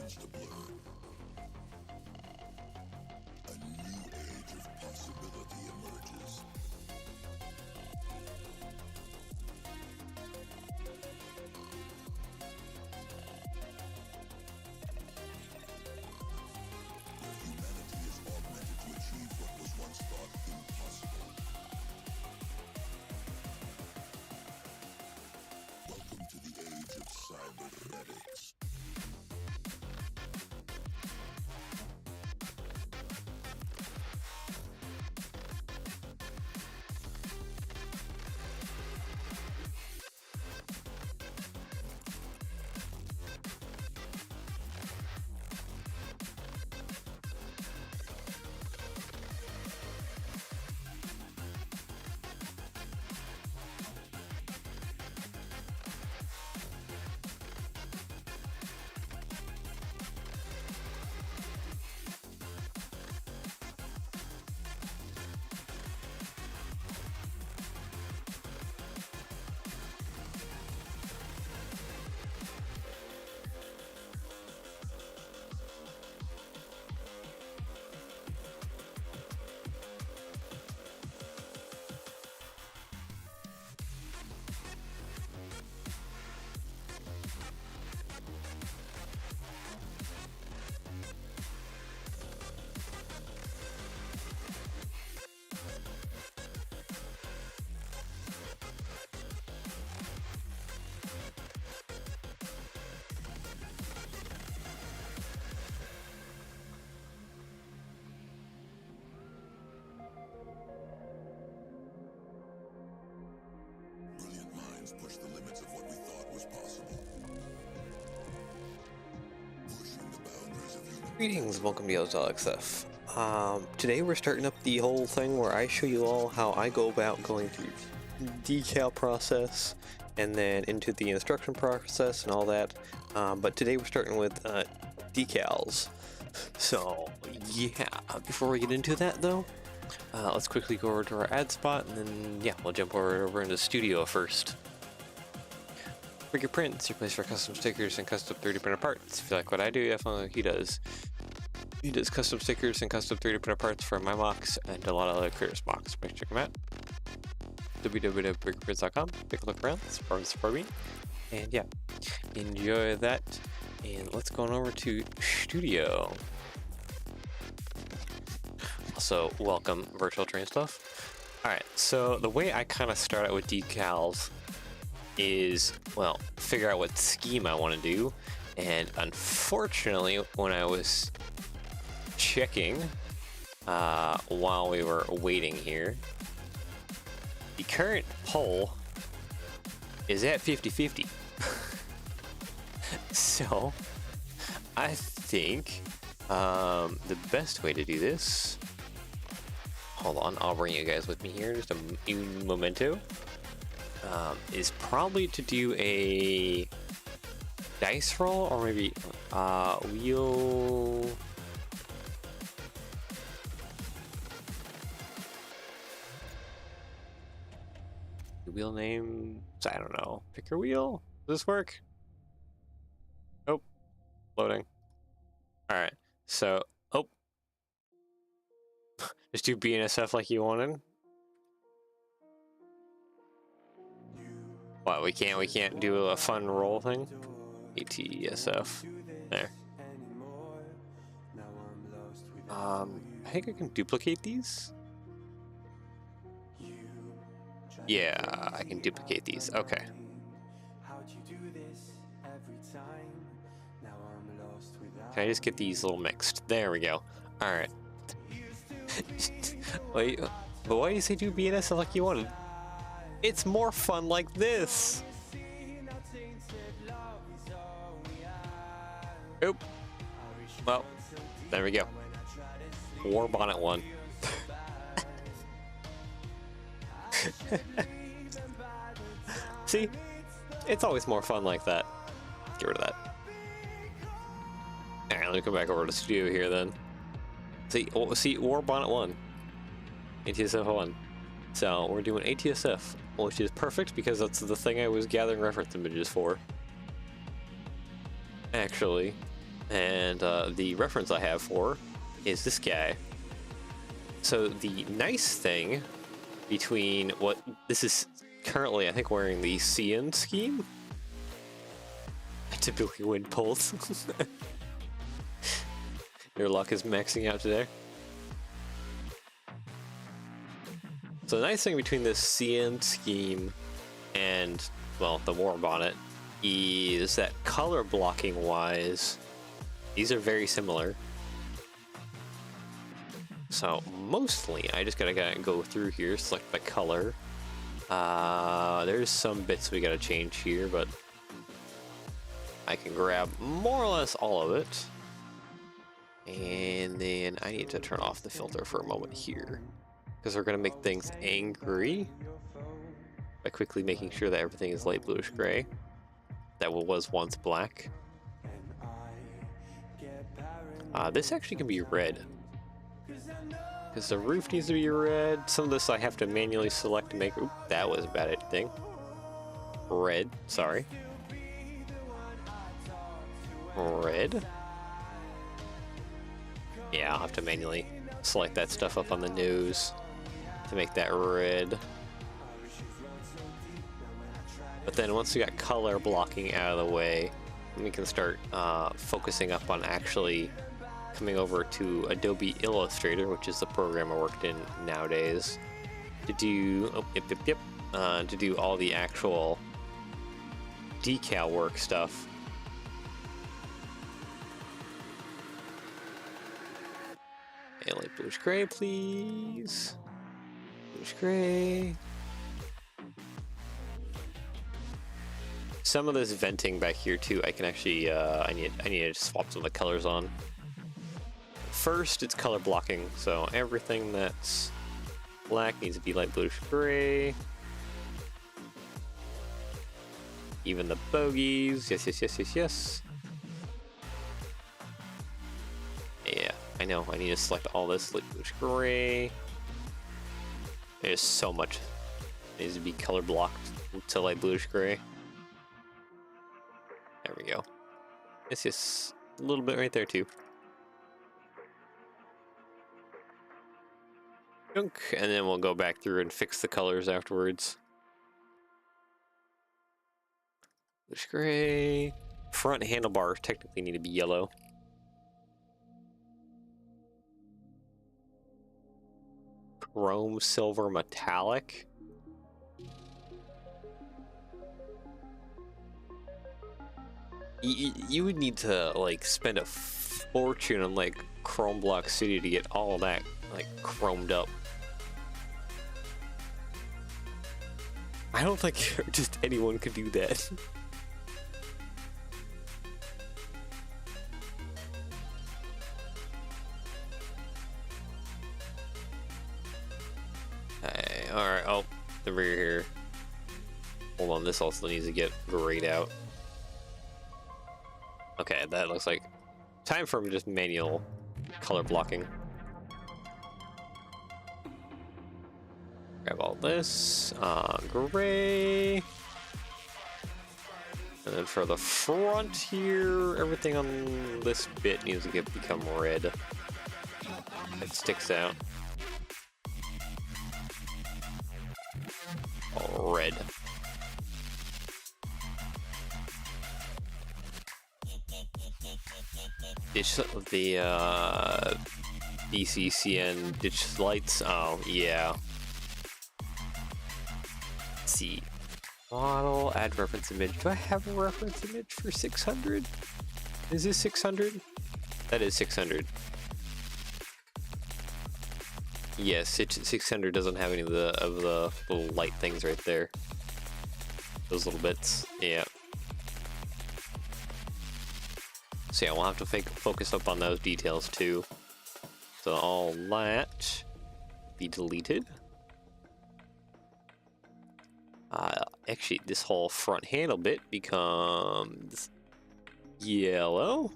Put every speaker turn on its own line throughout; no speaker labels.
begins to blur. A new age of possibility emerges. Where humanity is augmented to achieve what was once thought impossible. Welcome to the age of cybernetics. Brilliant minds push the limits of what we thought was possible. Pushing the boundaries of human.
Greetings, welcome to XF. Today we're starting up the whole thing where I show you all how I go about going through decal process and then into the instruction process and all that. But today we're starting with decals. So yeah, before we get into that though, let's quickly go over to our ad spot and then yeah, we'll jump over into Studio first. Bricker Prints, your place for custom stickers and custom 3D printed parts. If you like what I do, definitely he does. He does custom stickers and custom 3D printed parts for my mocs and a lot of other creators' mocs. Make sure to check them out. www.brickerprints.com. Take a look around, support me. And yeah, enjoy that. And let's go on over to Studio. Also, welcome Virtual Train Stuff. Alright, so the way I kind of start out with decals is, well, figure out what scheme I want to do. And unfortunately, when I was checking while we were waiting here, the current poll is at 50-50. So I think the best way to do this, hold on, I'll bring you guys with me here, just a memento, is probably to do a dice roll or maybe wheel. Wheel name, I don't know. Pick your wheel. Does this work? Nope. Loading. All right. So, oh, just do BNSF like you wanted. What? We can't do a fun roll thing. ATSF. There. I think I can duplicate these. Yeah, I can duplicate these. Okay. Can I just get these a little mixed? There we go. All right. Wait, but why do you say do BNS like you wanted? It's more fun like this. Oop. Well, there we go. War Bonnet 1. See? It's always more fun like that. Get rid of that. Alright, let me come back over to Studio here then. See, War Bonnet 1. ATSF 1. So, we're doing ATSF, which is perfect because that's the thing I was gathering reference images for. Actually, And the reference I have for is this guy. So the nice thing between what this is currently, I think, wearing the CN scheme. I typically win polls. Your luck is maxing out today. So the nice thing between this CN scheme and, well, the war bonnet is that color blocking wise, these are very similar. So mostly I just gotta go through here, select by color. There's some bits we gotta change here, but I can grab more or less all of it. And then I need to turn off the filter for a moment here, because we're gonna make things angry by quickly making sure that everything is light bluish gray. That was once black. This actually can be red, because the roof needs to be red. Some of this I have to manually select to make. Oop, that was a bad thing. Red, sorry. Red. Yeah, I'll have to manually select that stuff up on the nose to make that red. But then once we got color blocking out of the way, we can start focusing up on actually coming over to Adobe Illustrator, which is the program I worked in nowadays, to do to do all the actual decal work stuff. And light bluish gray, please. Bluish gray. Some of this venting back here too, I can actually I need to swap some of the colors on. First, it's color blocking, so everything that's black needs to be light bluish gray. Even the bogies, yes, yes, yes, yes, yes. Yeah, I know, I need to select all this light bluish gray. There's so much that needs to be color blocked to light bluish gray. There we go. It's just a little bit right there too. And then we'll go back through and fix the colors afterwards. Bluish gray. Front handlebars technically need to be yellow. Chrome silver metallic. You would need to like spend a fortune on like Chrome Block City to get all that like chromed up. I don't think just anyone could do that. Hey, alright, oh, the rear here. Hold on, this also needs to get grayed out. Okay, that looks like time for just manual color blocking. Grab all this, gray. And then for the front here, everything on this bit needs to become red. It sticks out. All red. Ditch the BCCN ditch lights. Oh yeah. Let's see. Model, add reference image. Do I have a reference image for 600? Is this 600? That is 600. Yes, 600 doesn't have any of the little light things right there. Those little bits. Yeah. So yeah, we'll have to focus up on those details too. So all that be deleted. Actually, this whole front handle bit becomes yellow.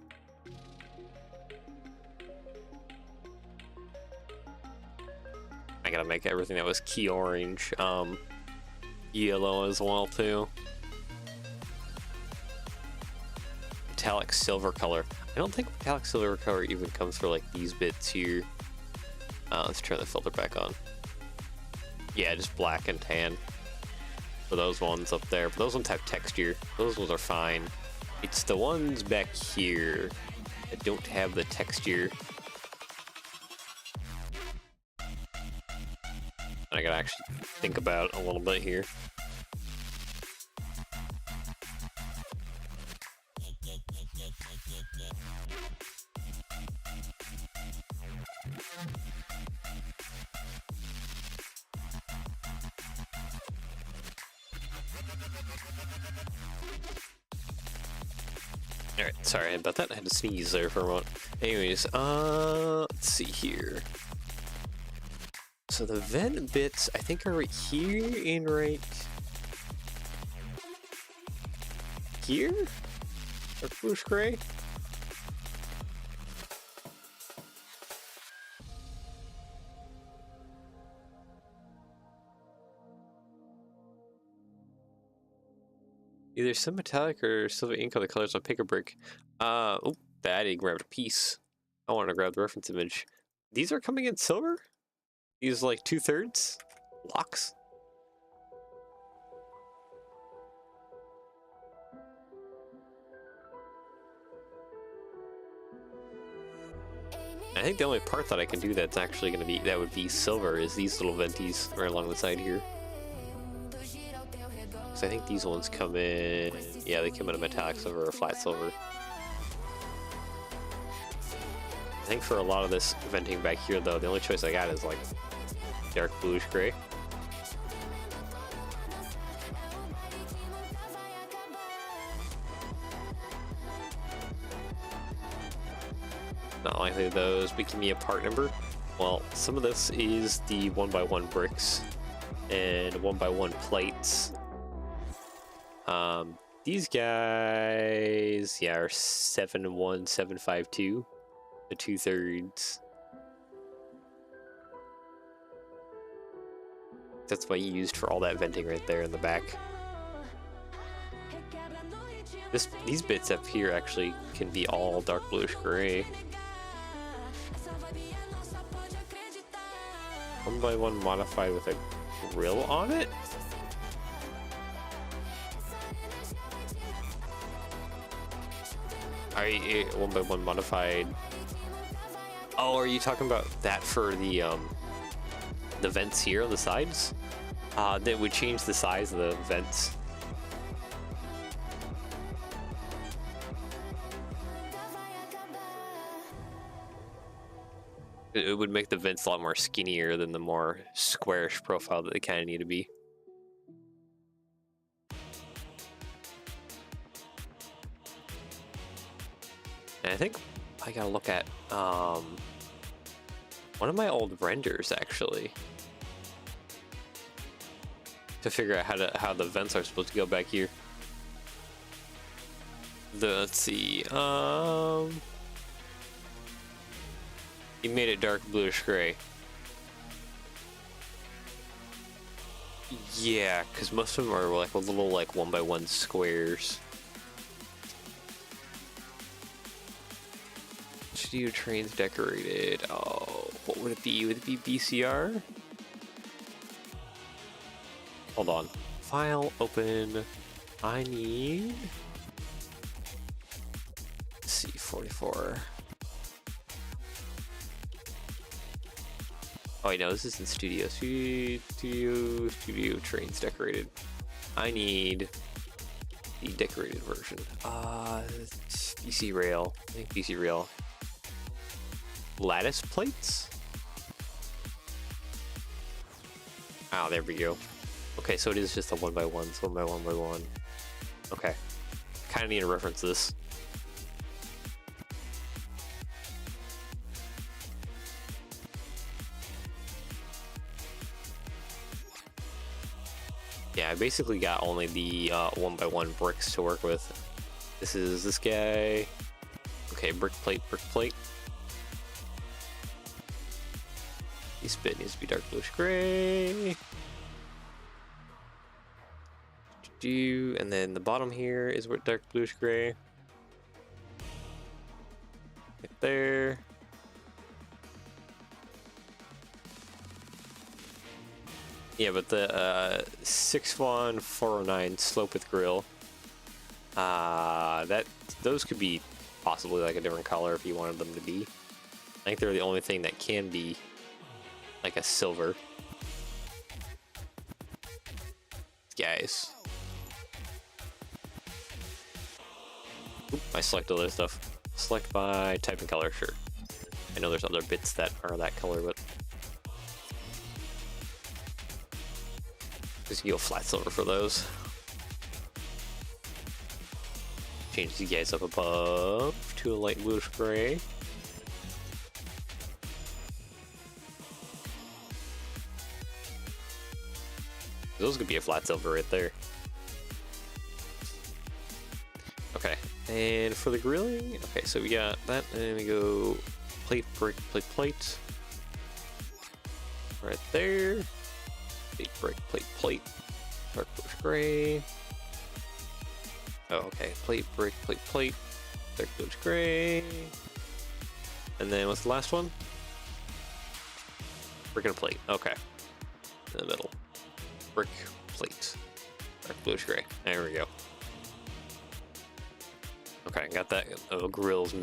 I gotta make everything that was key orange yellow as well too. metallic silver color. I don't think metallic silver color even comes for like these bits here. Let's turn the filter back on. Yeah, just black and tan for those ones up there. But those ones have texture. Those ones are fine. It's the ones back here that don't have the texture. I gotta actually think about it a little bit here. Alright, sorry about that. I had to sneeze there for a moment. Anyways, let's see here. So the vent bits, I think, are right here and right here? Or bluish gray? Either some metallic or silver ink on the colors on pick a brick. Oh, that I grabbed a piece. I want to grab the reference image. These are coming in silver? These like 2/3 locks? I think the only part that I can do that's actually going to be, that would be silver, is these little venties right along the side here. I think these ones come in, yeah, they come in a metallic silver or flat silver. I think for a lot of this venting back here though, the only choice I got is like dark bluish gray. Not likely those, but give me a part number. Well, some of this is the 1x1 bricks and 1x1 plates. These guys, yeah, are 71752, the 2/3. That's what you used for all that venting right there in the back. These bits up here actually can be all dark bluish gray. 1x1 modified with a grill on it? Are you 1x1 modified? Oh, are you talking about that for the vents here on the sides? That would change the size of the vents. It would make the vents a lot more skinnier than the more squarish profile that they kind of need to be. And I think I gotta look at one of my old renders actually to figure out how the vents are supposed to go back here. Let's see. You made it dark bluish gray. Yeah, because most of them are like a little like 1x1 squares. Studio trains decorated. Oh, what would it be? Would it be BCR? Hold on. File, open. I need... Let's see, 44. Oh wait, no, this is in Studio. Studio trains decorated. I need the decorated version. BC rail. I think BC rail. Lattice plates? Oh, there we go. Okay, so it is just a 1x1, so 1x1x1. Okay. Kind of need to reference this. Yeah, I basically got only the 1x1 bricks to work with. This is this guy. Okay, brick plate, brick plate. This bit needs to be dark bluish gray. And then the bottom here is what dark bluish gray. there. Yeah, but the 61409 slope with grill, those could be possibly like a different color if you wanted them to be. I think they're the only thing that can be like a silver. Guys. Oop, I select other stuff. Select by type and color, sure. I know there's other bits that are that color, but just go flat silver for those. Change these guys up above to a light bluish gray. Those could be a flat silver right there. Okay, and for the grilling, okay, so we got that, and then we go plate, brick, plate, plate. Right there. Plate, brick, plate, plate. Dark bluish gray. Oh, okay, plate, brick, plate, plate. Dark bluish gray. And then what's the last one? Brick and plate, okay. In the middle. Brick, plate. Dark bluish gray. There we go. Okay, got that grills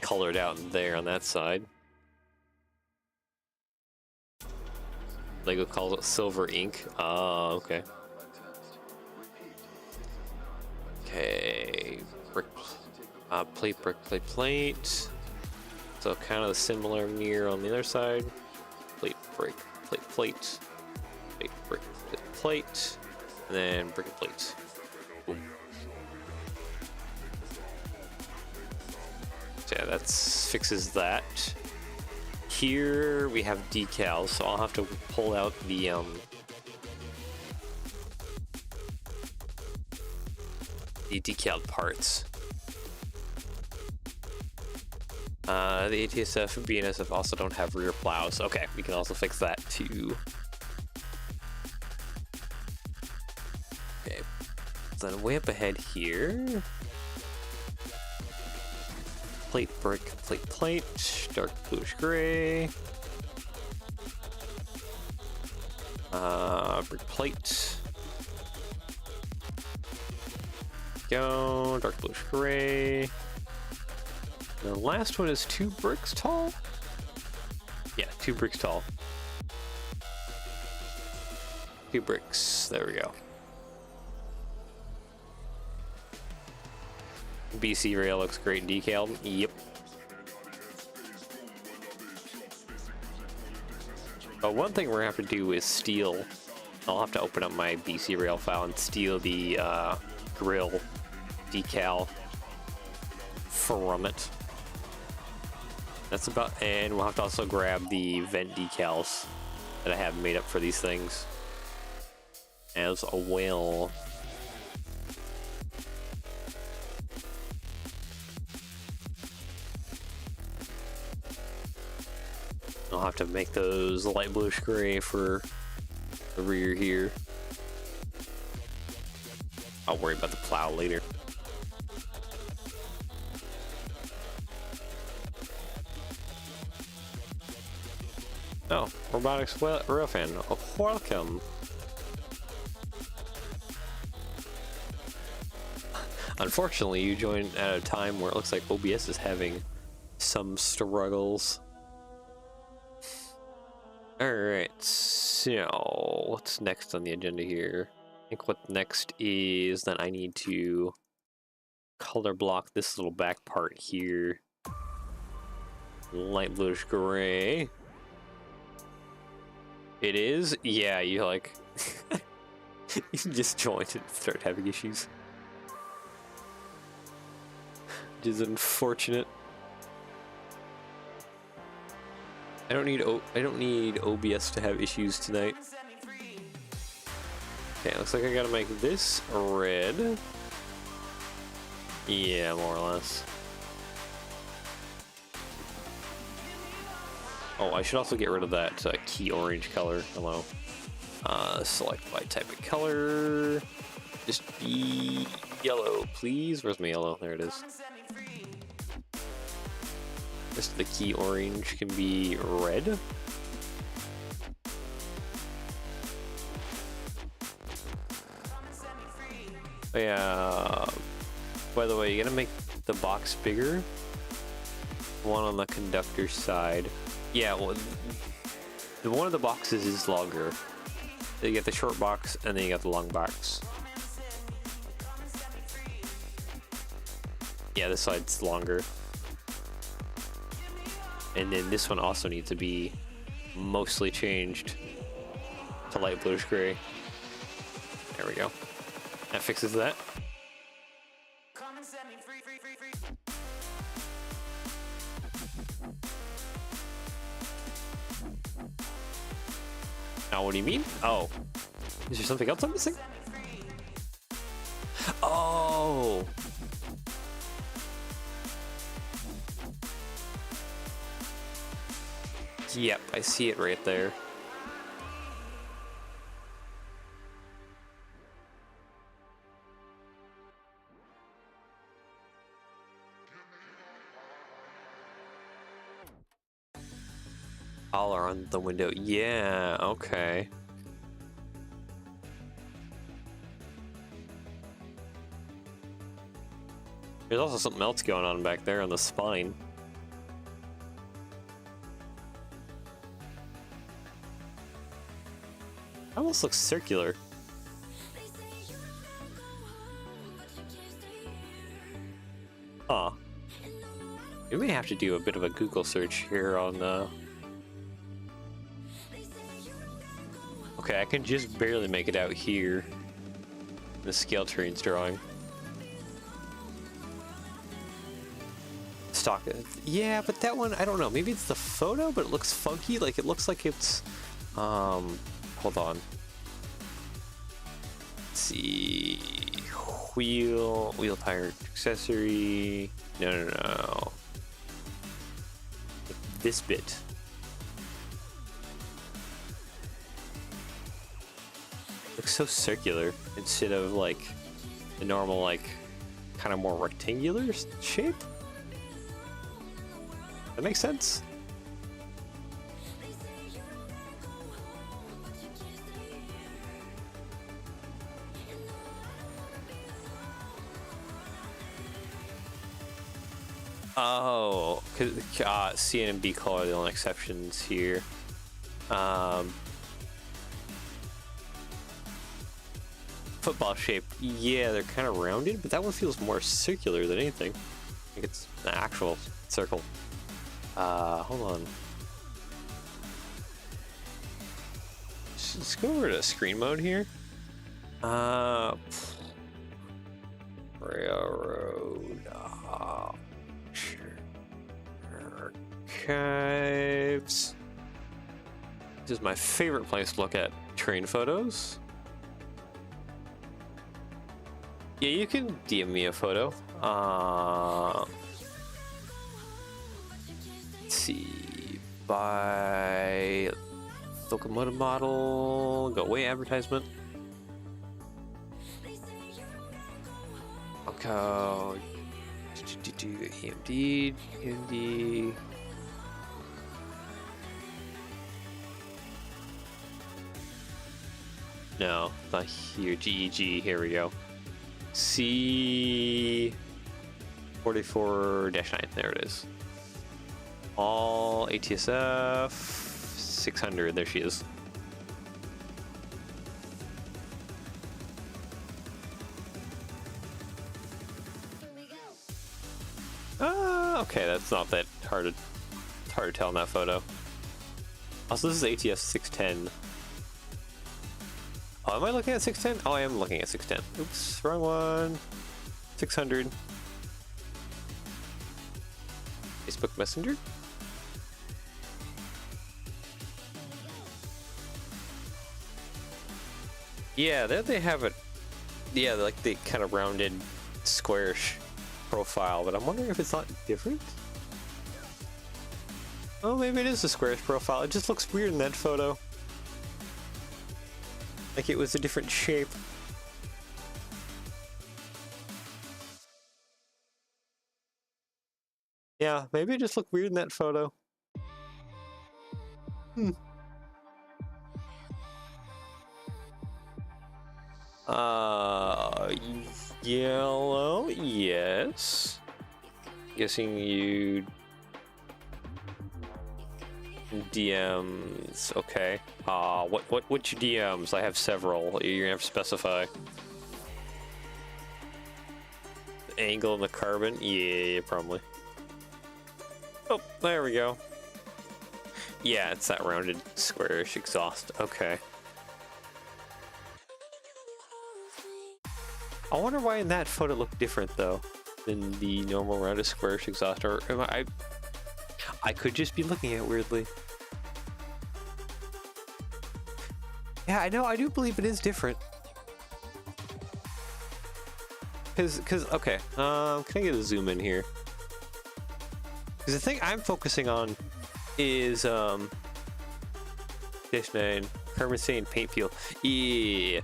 colored out there on that side. Lego calls it silver ink. Okay. Okay, brick, plate, brick, plate, plate. So kind of a similar mirror on the other side. Plate, brick, plate, plate. Plate, brick, plate, plate. And then brick and plate. Boom. So yeah, that fixes that. Here we have decals, so I'll have to pull out the decaled parts. The ATSF and BNSF also don't have rear plows. Okay, we can also fix that too. Okay, then way up ahead here. Plate, brick, plate, plate, dark bluish gray. Brick plate. Go, dark bluish gray. The last one is 2 bricks tall? Yeah, 2 bricks tall. 2 bricks, there we go. BC rail looks great decaled. Yep. But one thing we're gonna have to do is steal. I'll have to open up my BC rail file and steal the grill decal from it. That's about, and we'll have to also grab the vent decals that I have made up for these things as well. I'll have to make those light bluish gray for the rear here. I'll worry about the plow later. Oh, robotics rail fan. Oh, welcome. Unfortunately, you joined at a time where it looks like OBS is having some struggles. Alright, so what's next on the agenda here? I think what next is that I need to color block this little back part here. Light bluish gray. It is? Yeah, you like... you just joined and start having issues. Which is unfortunate. I don't need OBS to have issues tonight. Okay, looks like I gotta make this red. Yeah, more or less. Oh, I should also get rid of that key orange color. Hello. Select by type of color. Just be yellow, please. Where's my yellow? There it is. Rest of the key orange can be red. Oh, yeah. By the way, you gotta make the box bigger. One on the conductor side. Yeah, well, the one of the boxes is longer. You get the short box and then you got the long box. Yeah, this side's longer. And then this one also needs to be mostly changed to light bluish gray. There we go. That fixes that. Now, what do you mean? Oh, is there something else I'm missing? Oh. Yep, I see it right there. Collar on the window. Yeah, okay. There's also something else going on back there on the spine. Almost looks circular. Huh. We may have to do a bit of a Google search here on the... Okay, I can just barely make it out here. The scale terrain's drawing. Stock. Yeah, but that one, I don't know. Maybe it's the photo, but it looks funky. Like, it looks like it's... Hold on. Let's see. Wheel tire accessory. No. This bit. Looks so circular instead of like the normal, like kind of more rectangular shape. That makes sense. Oh, because C and B color are the only exceptions here. Football shape, yeah, they're kind of rounded, but that one feels more circular than anything. I think it's an actual circle. Hold on. Let's go over to screen mode here. Railroad. Archives. This is my favorite place to look at train photos. Yeah, you can DM me a photo. Let's see. By locomotive model. Go away advertisement. Okay. AMD. No, not here. GEG. Here we go. C44-9. There it is. All ATSF 600. There she is. Okay, that's not that hard to tell in that photo. Also, this is ATS 610. Oh, am I looking at 610? Oh, I am looking at 610. Oops, wrong one. 600. Facebook Messenger? Yeah, there they have it. Yeah, like the kind of rounded, squarish profile, but I'm wondering if it's not different? Oh, maybe it is a squarish profile. It just looks weird in that photo. Like it was a different shape. Yeah, Yeah, maybe it just looked weird in that photo. Hmm. Yellow, yes. Guessing you DMs, okay. Which DMs? I have several. You're gonna have to specify. The angle and the carbon? Yeah, probably. Oh, there we go. Yeah, it's that rounded squarish exhaust. Okay. I wonder why in that photo it looked different though than the normal rounded squarish exhaust, or am I could just be looking at it weirdly. Yeah, I know, I do believe it is different. Cause okay, can I get a zoom in here? Cause the thing I'm focusing on is Dish 9 carbon stain paint peel. Yeah.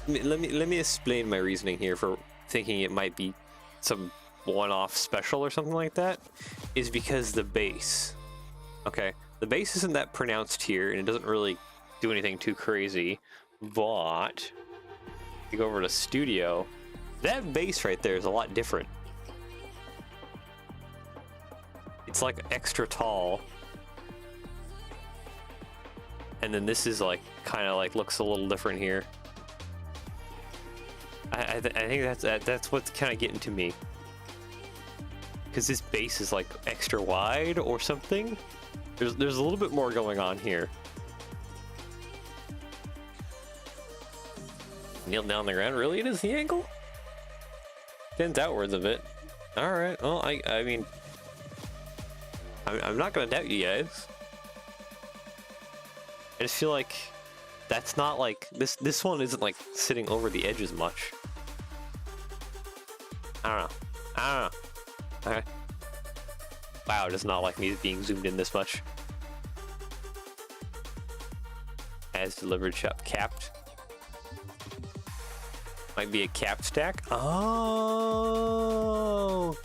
Let me explain my reasoning here for thinking it might be some one-off special or something like that. Is because the base. Okay, the base isn't that pronounced here, and it doesn't really do anything too crazy. But you go over to Studio, that base right there is a lot different. It's like extra tall, and then this is like kind of like looks a little different here. I think that's what's kind of getting to me, because this base is like extra wide or something. There's a little bit more going on here. Kneel down on the ground. Really, it is the angle. Bends outwards a bit. All right. Well, I mean, I'm not gonna doubt you guys. I just feel like that's not like this one isn't like sitting over the edges much. I don't know. Okay. Wow, it does not like me being zoomed in this much. As delivered shop capped. Might be a cap stack. Oh.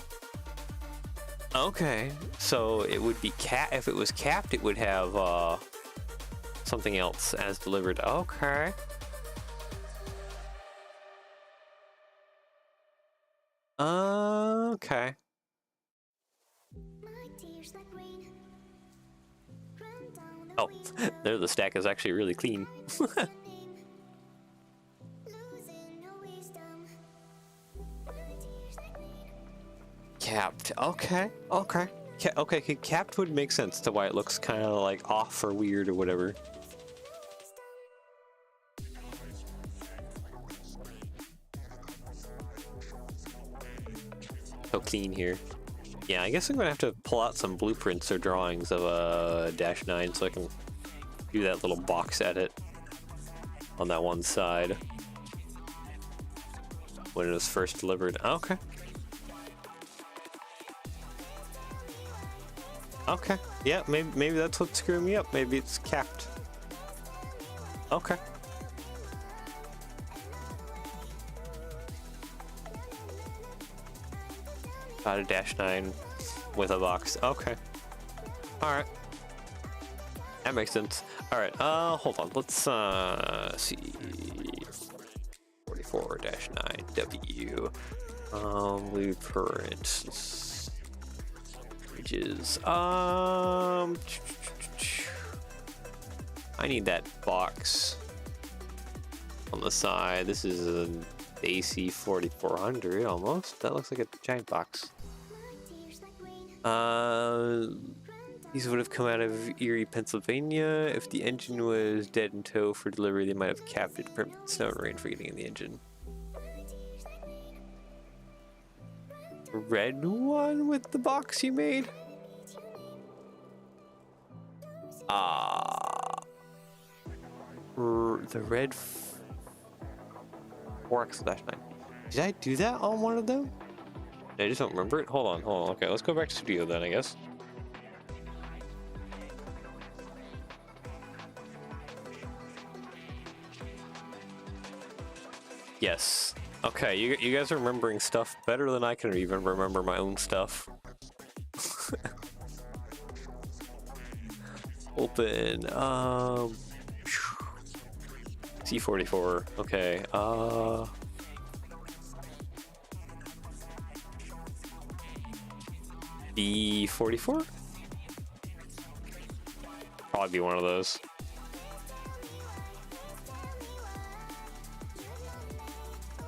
Okay. So it would be if it was capped, it would have something else as delivered. Okay. Okay. Oh, there the stack is actually really clean. Capped. Okay. Okay. Okay. Capped would make sense to why it looks kind of like off or weird or whatever. So clean here. Yeah, I guess I'm gonna have to pull out some blueprints or drawings of a Dash 9 so I can do that little box edit on that one side when it was first delivered. Okay. Okay. Yeah, maybe that's what's screwing me up. Maybe it's capped. Okay. Got a Dash 9 with a box. Okay. Alright. That makes sense. Alright, hold on. Let's see. 44-9W. Blueprint. Bridges. I need that box on the side. This is an AC 4400 almost. That looks like a giant box. These would have come out of Erie, Pennsylvania. If the engine was dead in tow for delivery, they might have capped it to prevent snow and rain from getting in the engine. Red one with the box you made? The red 4X-9. Did I do that on one of them? I just don't remember it. Hold on. Okay, let's go back to Studio then, I guess. Yes. Okay, you guys are remembering stuff better than I can even remember my own stuff. Open. C44. Okay. B44. Probably be one of those.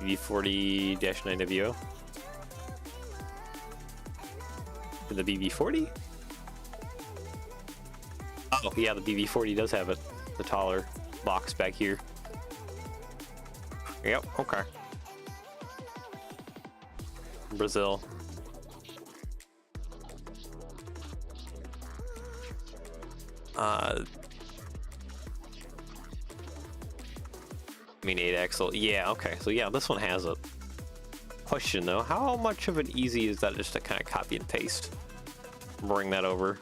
BB40-9WO. The BB40? Oh, yeah, the BB40 does have it. The taller box back here. Yep, okay. Brazil. I mean 8 axle. Yeah, okay. So yeah, this one has it. Question though, how much of an easy is that just to kind of copy and paste? Bring that over.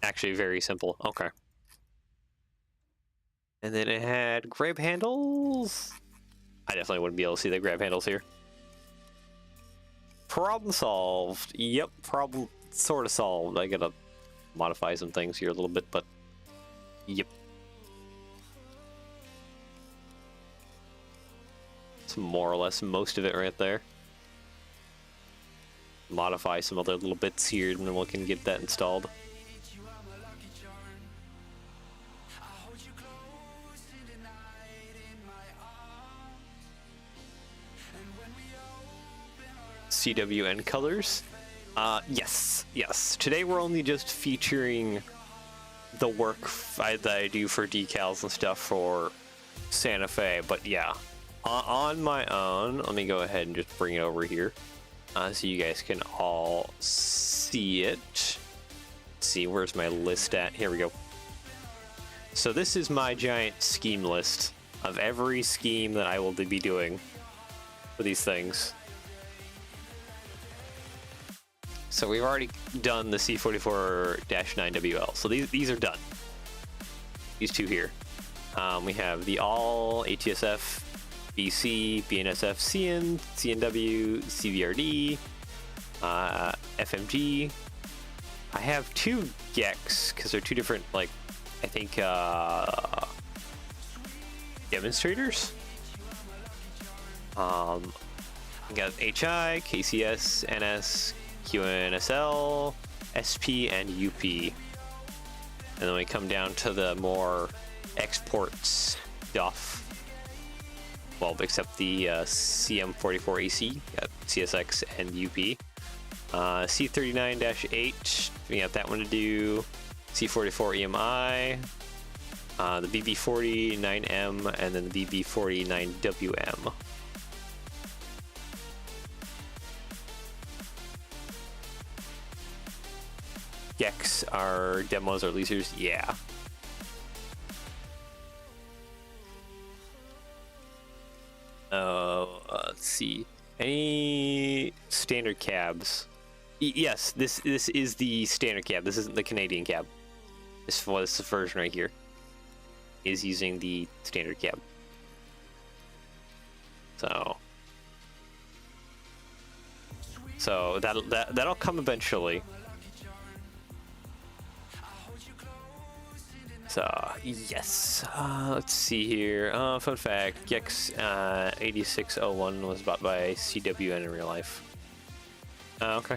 Actually very simple. Okay. And then it had grab handles. I definitely wouldn't be able to see the grab handles here. Problem solved. Yep, problem sort of solved. I gotta modify some things here a little bit, but yep. It's more or less most of it right there. Modify some other little bits here and then we can get that installed. CWN colors. Yes. Today we're only just featuring the work that I do for decals and stuff for Santa Fe, but yeah, on my own, let me go ahead and just bring it over here so you guys can all see it. Let's see, where's my list at? Here we go. So this is my giant scheme list of every scheme that I will be doing for these things. So we've already done the C44-9WL. So these are done. These two here. We have the all ATSF, BC, BNSF, CN, CNW, CVRD, FMG. I have two GEX because they're two different, like, I think, demonstrators. I got HI, KCS, NS, QNSL, SP, and UP. And then we come down to the more export stuff. Well, except the CM44AC, got CSX and UP. C39-8, we got that one to do. C44 EMI, the BB40 9M, and then the BB40 9WM. GEX are demos or leasers, yeah. Let's see. Any standard cabs? Yes, this is the standard cab. This isn't the Canadian cab. This version right here is using the standard cab. So that'll come eventually. So yes, let's see here. Fun fact: GEX 8601 was bought by CWN in real life. Okay.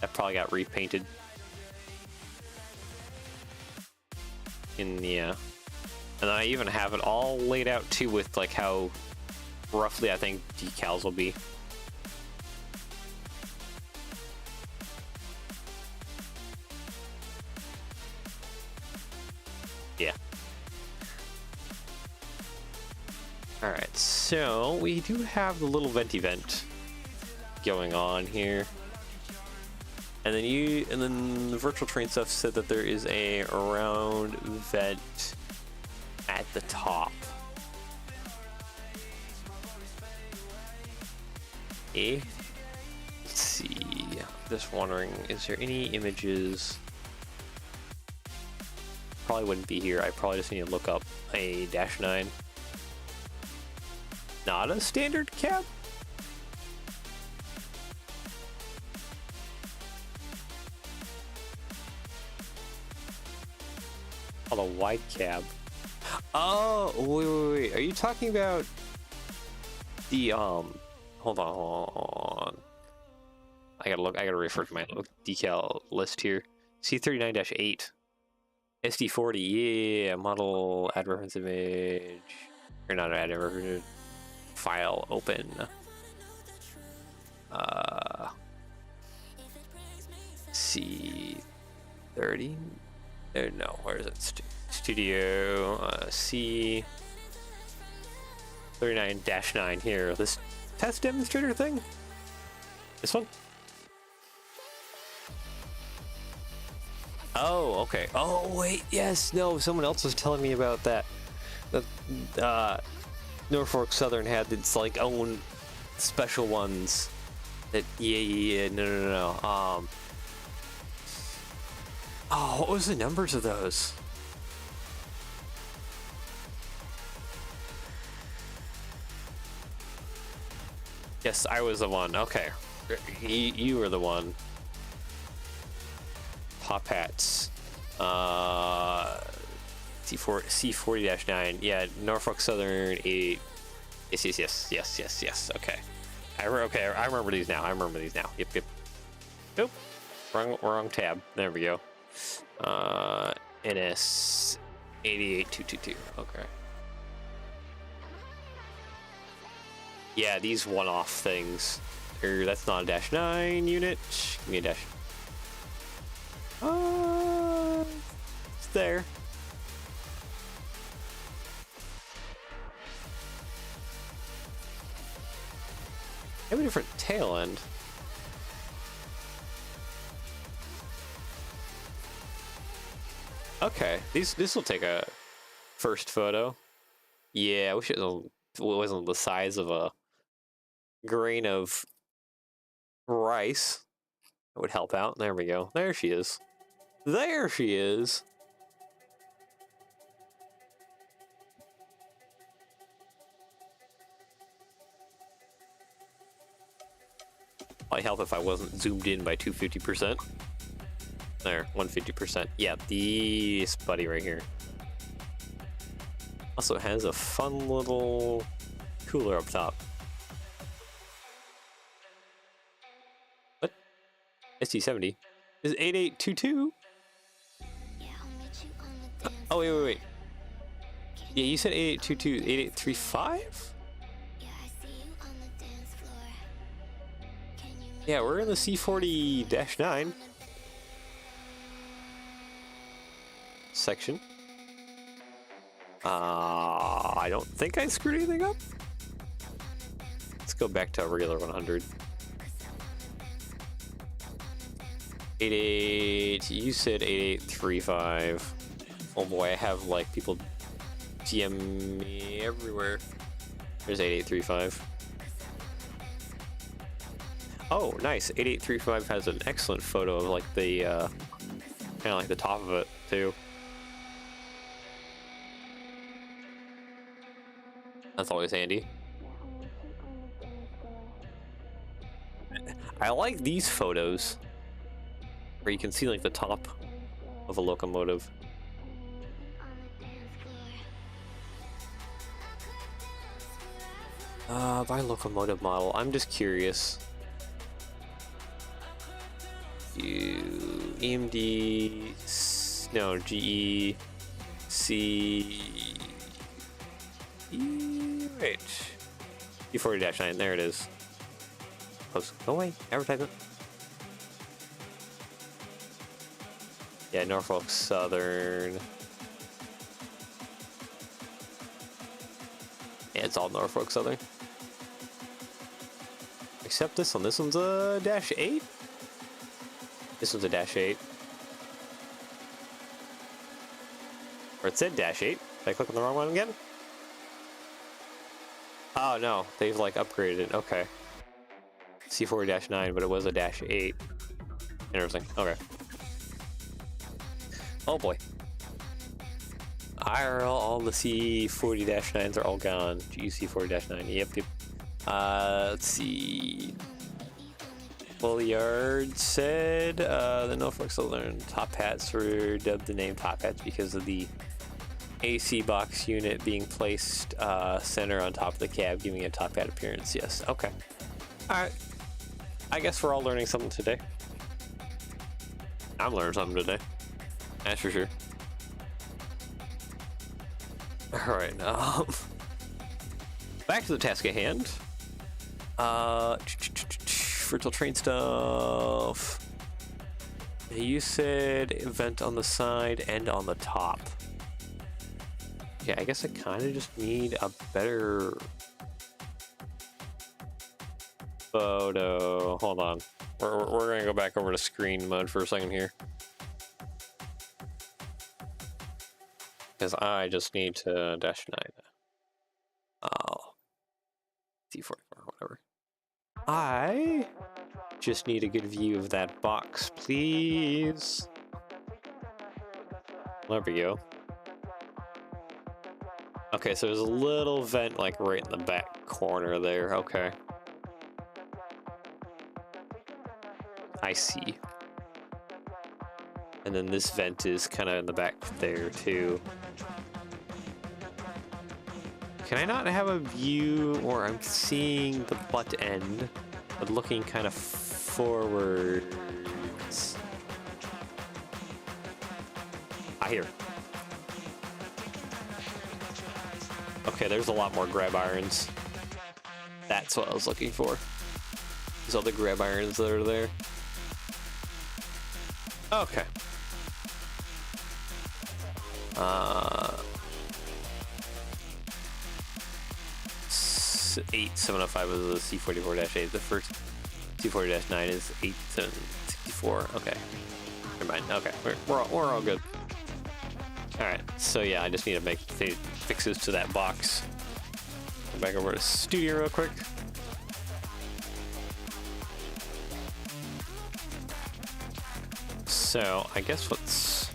That probably got repainted. Yeah. And I even have it all laid out too with like how roughly I think decals will be. Yeah. Alright, so we do have the little venti vent going on here. And then the virtual train stuff said that there is a round vent at the top. Okay. Let's see. Just wondering, is there any images? Probably wouldn't be here. I probably just need to look up a -9. Not a standard cab? called a wide cab. Oh, wait. Are you talking about the hold on. I gotta refer to my decal list here. C39-8. SD40, yeah, model, add reference image, or not add reference file, open. C30, no, where is it? Studio, C39-9 here, this test demonstrator thing? This one? Oh, okay. Oh, wait, yes, no, someone else was telling me about that. Norfolk Southern had its, like, own special ones. That, no. Oh, what was the numbers of those? Yes, I was the one. Okay. You were the one. Top hats. C40-9. Yeah, Norfolk Southern 8. Yes. Okay. I remember these now. Yep. Nope. Wrong tab. There we go. NS 88222. Okay. Yeah, these one-off things. That's not a -9 unit. Give me a dash. It's there. Have a different tail end. Okay, this will take a first photo. Yeah, I wish it wasn't the size of a grain of rice. That would help out. There we go. There she is. There she is. Probably help if I wasn't zoomed in by 250%. There, 150%. Yeah, this buddy right here. Also has a fun little cooler up top. What? ST70 is 8822. Oh wait. Yeah, you said 8822, 8835? Yeah, we're in the C40-9 section. I don't think I screwed anything up. Let's go back to a regular 100. 88, you said 8835. Oh boy, I have like people DM me everywhere. There's 8835. Oh, nice. 8835 has an excellent photo of like the kind of like the top of it too. That's always handy. I like these photos where you can see like the top of a locomotive. By locomotive model, I'm just curious. EMD, no, GE, C, wait, C40-9, there it is. Post, go away, advertisement. Yeah, Norfolk Southern. Yeah, it's all Norfolk Southern. Except this one. This one's a -8. This one's a -8. Or it said -8. Did I click on the wrong one again? Oh no, they've like upgraded it. Okay. C40-9, but it was a -8. Interesting. Okay. Oh boy. IRL, all the C40-9s are all gone. GC40-9. Yep. Let's see. Yard said the Norfolk Southern top hats were dubbed the name top hats because of the AC box unit being placed center on top of the cab, giving a top hat appearance. Yes. Okay. All right. I guess we're all learning something today. I'm learning something today. That's for sure. All right. Back to the task at hand. Virtual train stuff. You said vent on the side and on the top. Yeah, I guess I kind of just need a better photo. Hold on. We're gonna go back over to screen mode for a second here. Because I just need to dash 9. Oh. C44, whatever. I just need a good view of that box, please. There we go. Okay, so there's a little vent like right in the back corner there. Okay. I see. And then this vent is kind of in the back there too. Can I not have a view where I'm seeing the butt end, but looking kind of forwards? I hear. Okay, there's a lot more grab irons. That's what I was looking for. There's all the grab irons that are there. Okay. 8705 is the C44-8. The first C40-9 is 864. Okay. Never mind. Okay, we're all good. All right. So yeah, I just need to make fixes to that box. Go back over to studio real quick. So I guess what's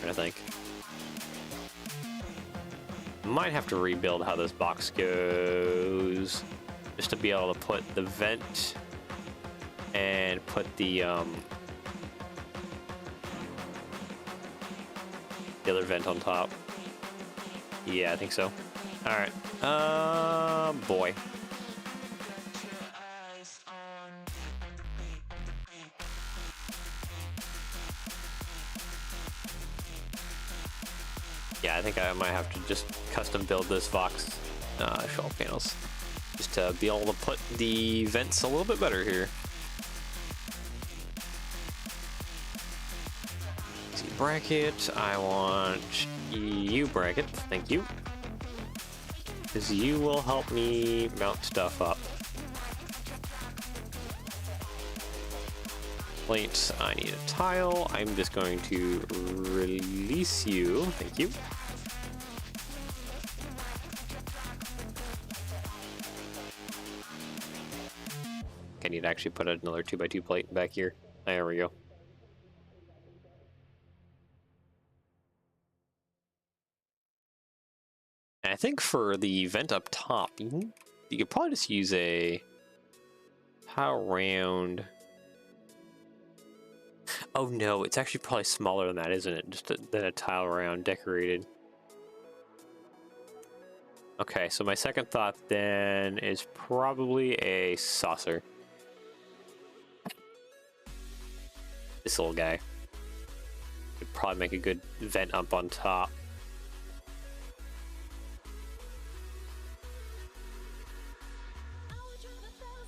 I think. Might have to rebuild how this box goes just to be able to put the vent and put the other vent on top. Yeah, I think so. All right. Boy. Yeah, I think I might have to just custom build this Vox show panels just to be able to put the vents a little bit better here. See, bracket, I want you bracket, thank you. Because you will help me mount stuff up. Plate, I need a tile. I'm just going to release you. Thank you. I need to actually put another 2x2 plate back here. There we go. And I think for the vent up top, you could probably just use a tile round. Oh no, it's actually probably smaller than that, isn't it? Just than a tile round decorated. Okay, so my second thought then is probably a saucer. This little guy could probably make a good vent up on top.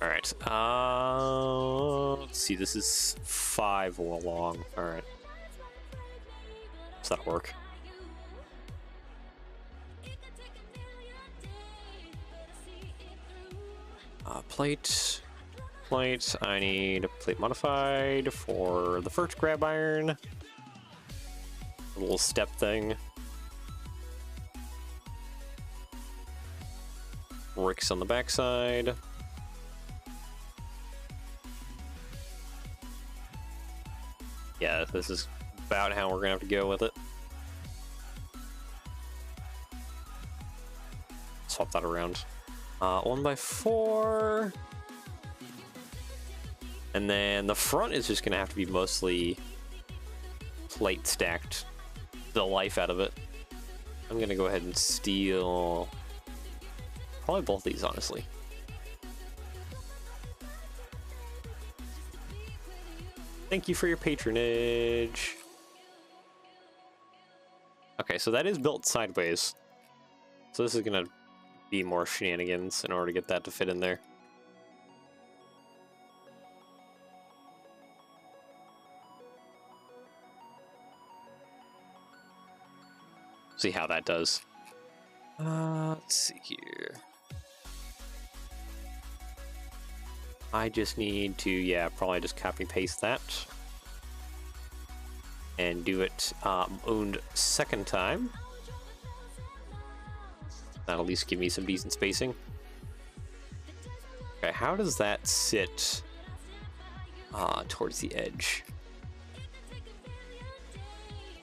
All right. Let's see. This is 5 long. All right. Does that work? Plate. I need a plate modified for the first grab iron. A little step thing. Ricks on the backside. Yeah, this is about how we're gonna have to go with it. Swap that around. 1x4. And then the front is just gonna have to be mostly plate stacked the life out of it. I'm gonna go ahead and steal probably both these, honestly. Thank you for your patronage. Okay, so that is built sideways. So this is gonna be more shenanigans in order to get that to fit in there. See how that does. Let's see here. I just need to, yeah, probably just copy paste that. And do it owned second time. That'll at least give me some decent spacing. Okay, how does that sit towards the edge?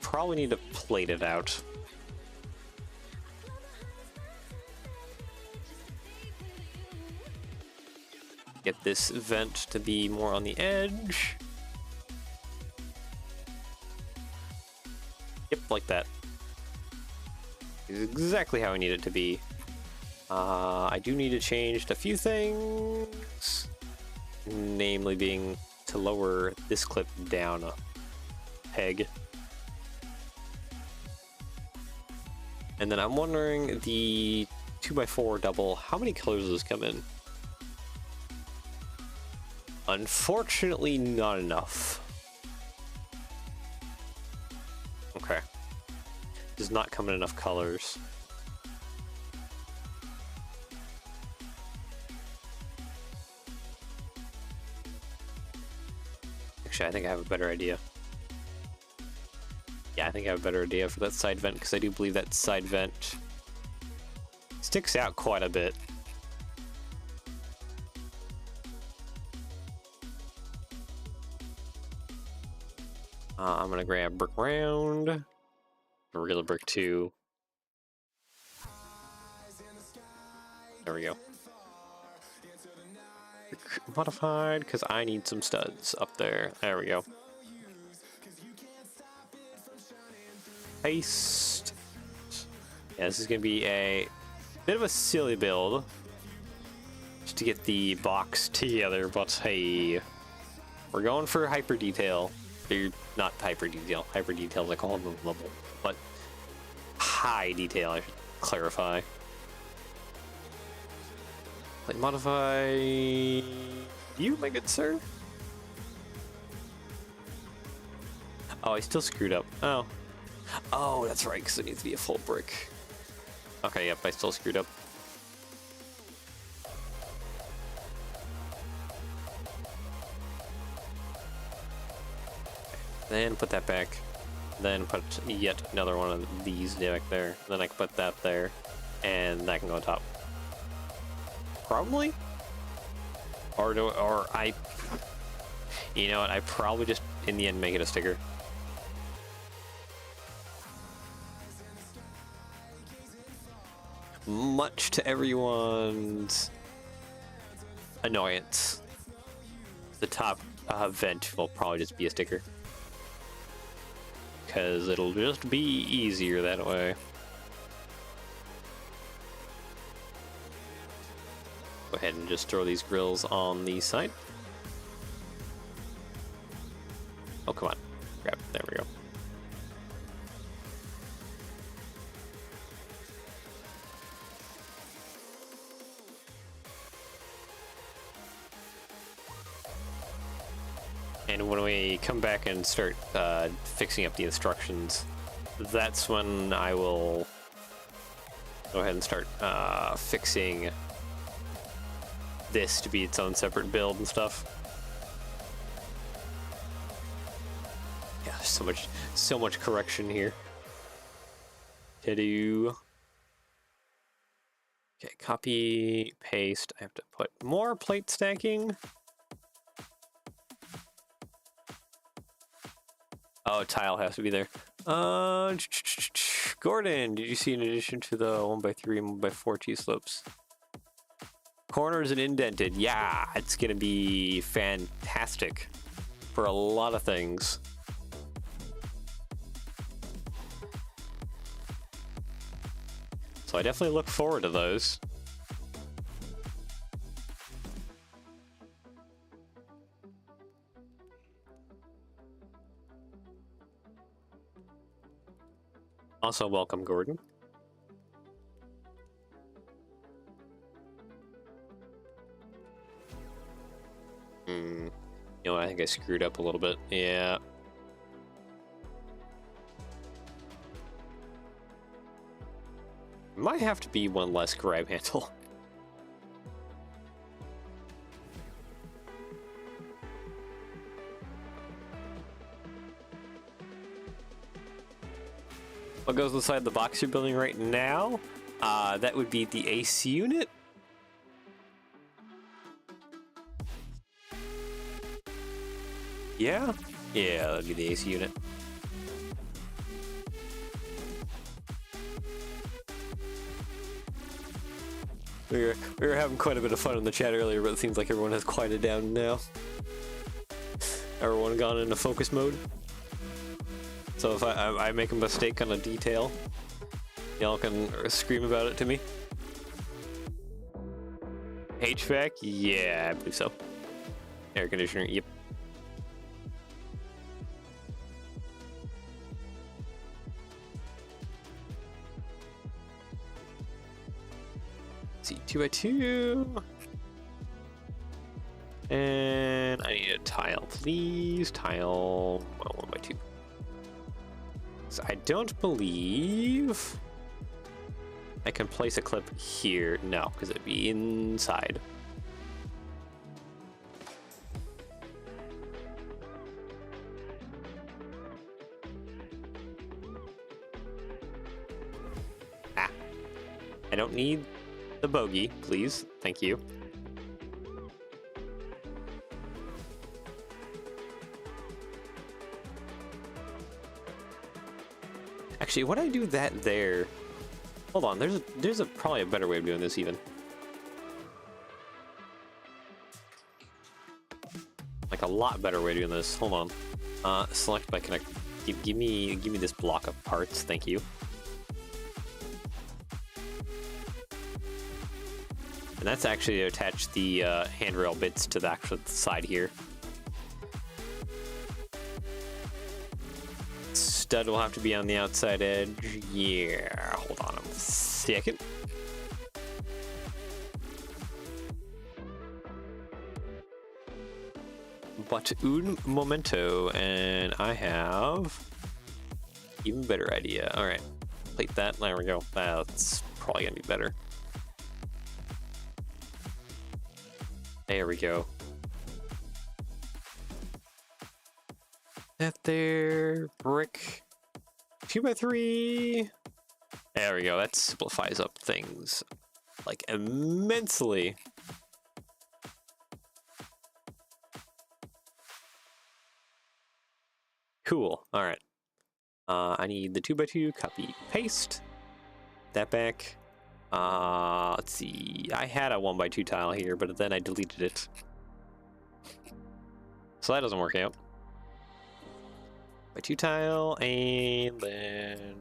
Probably need to plate it out. Get this vent to be more on the edge. Yep, like that. Is exactly how I need it to be. I do need to change a few things, namely being to lower this clip down a peg. And then I'm wondering the 2x4 double, how many colors does this come in? Unfortunately, not enough. Okay. Does not come in enough colors. Actually, I think I have a better idea. Yeah, I think I have a better idea for that side vent, because I do believe that side vent sticks out quite a bit. I'm gonna grab brick round, a regular brick 2. There we go. Brick modified, because I need some studs up there. There we go. Paste. Yeah, this is gonna be a bit of a silly build just to get the box together, but hey, we're going for hyper detail. They're not hyper detail. Hyper detail is like all level, but high detail, I should clarify. Like modify you, my good sir. Oh, I still screwed up. Oh, that's right, because it needs to be a full brick. Okay, yep, I still screwed up. Then put that back. Then put yet another one of these back there. Then I can put that there. And that can go on top. Probably? Or I... You know what, I probably just, in the end, make it a sticker. Much to everyone's annoyance, the top vent will probably just be a sticker. Because it'll just be easier that way. Go ahead and just throw these grills on the side. Oh, come on. Grab it. There we go. And when we come back and start fixing up the instructions, that's when I will go ahead and start fixing this to be its own separate build and stuff. Yeah, there's so much correction here to do. Okay, copy, paste. I have to put more plate stacking. Oh, tile has to be there. Gordon, did you see in addition to the 1x3 and 1x4 T-slopes? corners and indented. Yeah, it's gonna be fantastic for a lot of things. So I definitely look forward to those. Also, welcome, Gordon. You know, I think I screwed up a little bit. Yeah. Might have to be one less grab handle. What goes inside the box you're building right now? That would be the AC unit. Yeah? Yeah, that'd be the AC unit. We were having quite a bit of fun in the chat earlier, but it seems like everyone has quieted down now. Everyone gone into focus mode. So if I make a mistake on a detail, y'all can scream about it to me. HVAC? Yeah, I believe so. Air conditioner, yep. Let's see, 2x2. And I need a tile, please. Tile, well, 1x2. So I don't believe I can place a clip here. No, because it'd be inside. Ah, I don't need the bogey, please. Thank you. Actually, what I do that there? Hold on, there's probably a better way of doing this even. Like a lot better way of doing this. Hold on. Select by connect. Give me this block of parts. Thank you. And that's actually to attach the handrail bits to the actual side here. Stud will have to be on the outside edge. Yeah, hold on a second. But un momento, and I have even better idea. All right, plate that. There we go. That's probably gonna be better. There we go. That there, brick, 2x3. There we go. That simplifies up things like immensely. Cool. All right. I need the 2x2 copy paste that back. Let's see. I had a 1x2 tile here, but then I deleted it, so that doesn't work out. My 2 tile, and then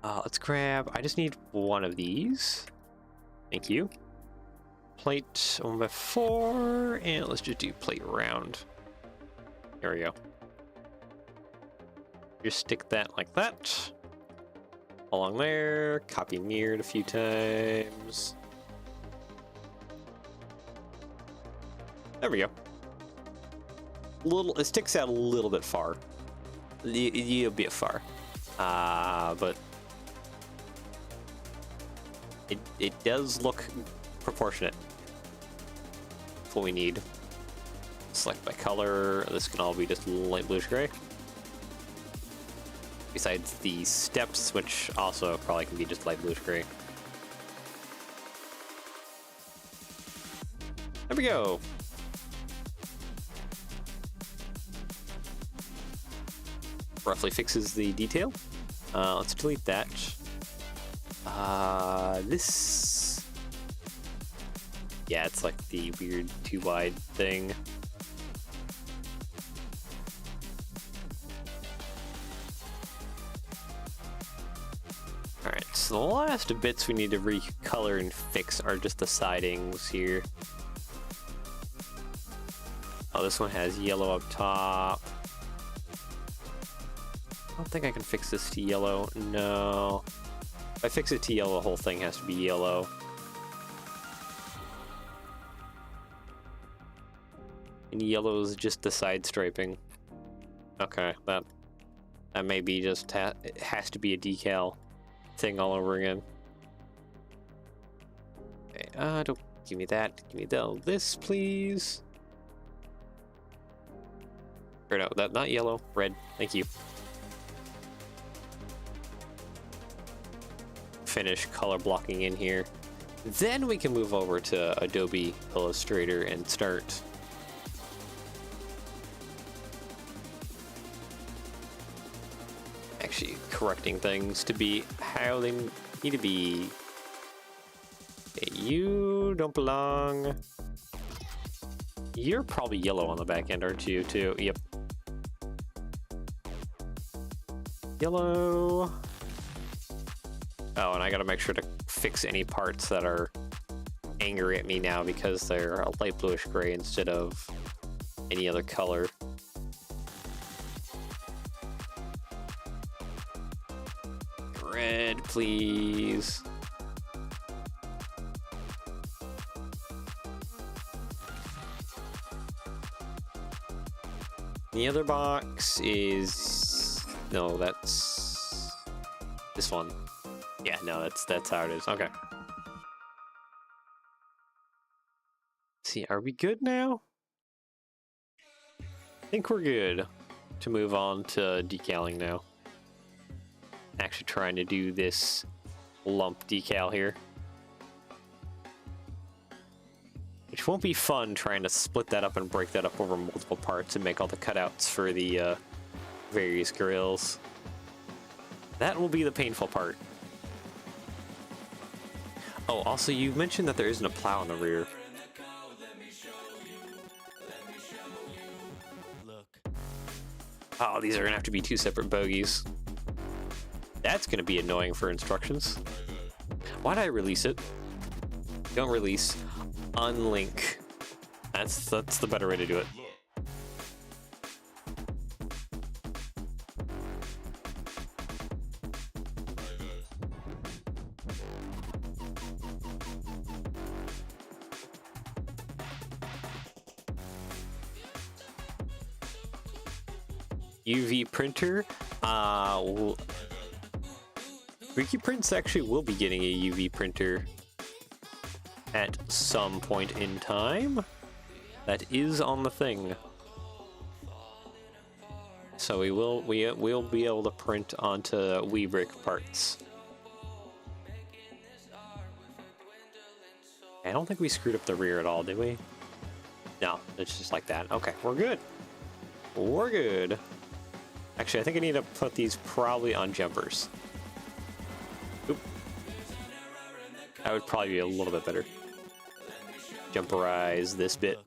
let's grab. I just need one of these. Thank you. Plate 1x4, and let's just do plate round. There we go. Just stick that like that along there. Copy mirrored a few times. There we go. It sticks out a little bit far. A bit far. But it does look proportionate. That's what we need. Select by color. This can all be just light bluish gray. Besides the steps, which also probably can be just light bluish gray. There we go. Roughly fixes the detail. Let's delete that. This Yeah, it's like the weird too wide thing. Alright, so the last bits we need to recolor and fix are just the sidings here. Oh, this one has yellow up top. I don't think I can fix this to yellow. No. If I fix it to yellow, the whole thing has to be yellow. And yellow is just the side striping. Okay, that may be just it has to be a decal thing all over again. Okay, don't give me that. Give me this, please. Or no, that not yellow, red. Thank you. Finish color blocking in here. Then we can move over to Adobe Illustrator and start actually correcting things to be how they need to be. Okay, you don't belong. You're probably yellow on the back end, aren't you, too? Yep. Yellow. Oh, and I gotta make sure to fix any parts that are angry at me now because they're a light bluish gray instead of any other color. Red, please. The other box is... no, that's this one. Yeah, no, that's how it is. Okay. See, are we good now? I think we're good to move on to decaling now. Actually trying to do this lump decal here. Which won't be fun trying to split that up and break that up over multiple parts and make all the cutouts for the various grills. That will be the painful part. Oh, also you mentioned that there isn't a plow in the rear. Oh, these are gonna have to be two separate bogies. That's gonna be annoying for instructions. Why'd I release it? Don't release. Unlink. That's the better way to do it. UV printer. Ricky Prints actually will be getting a UV printer at some point in time. That is on the thing. So we'll be able to print onto rebrick parts. I don't think we screwed up the rear at all, did we? No, it's just like that. Okay, we're good. We're good. Actually, I think I need to put these probably on jumpers. Oop. That would probably be a little bit better. Jumperize this bit.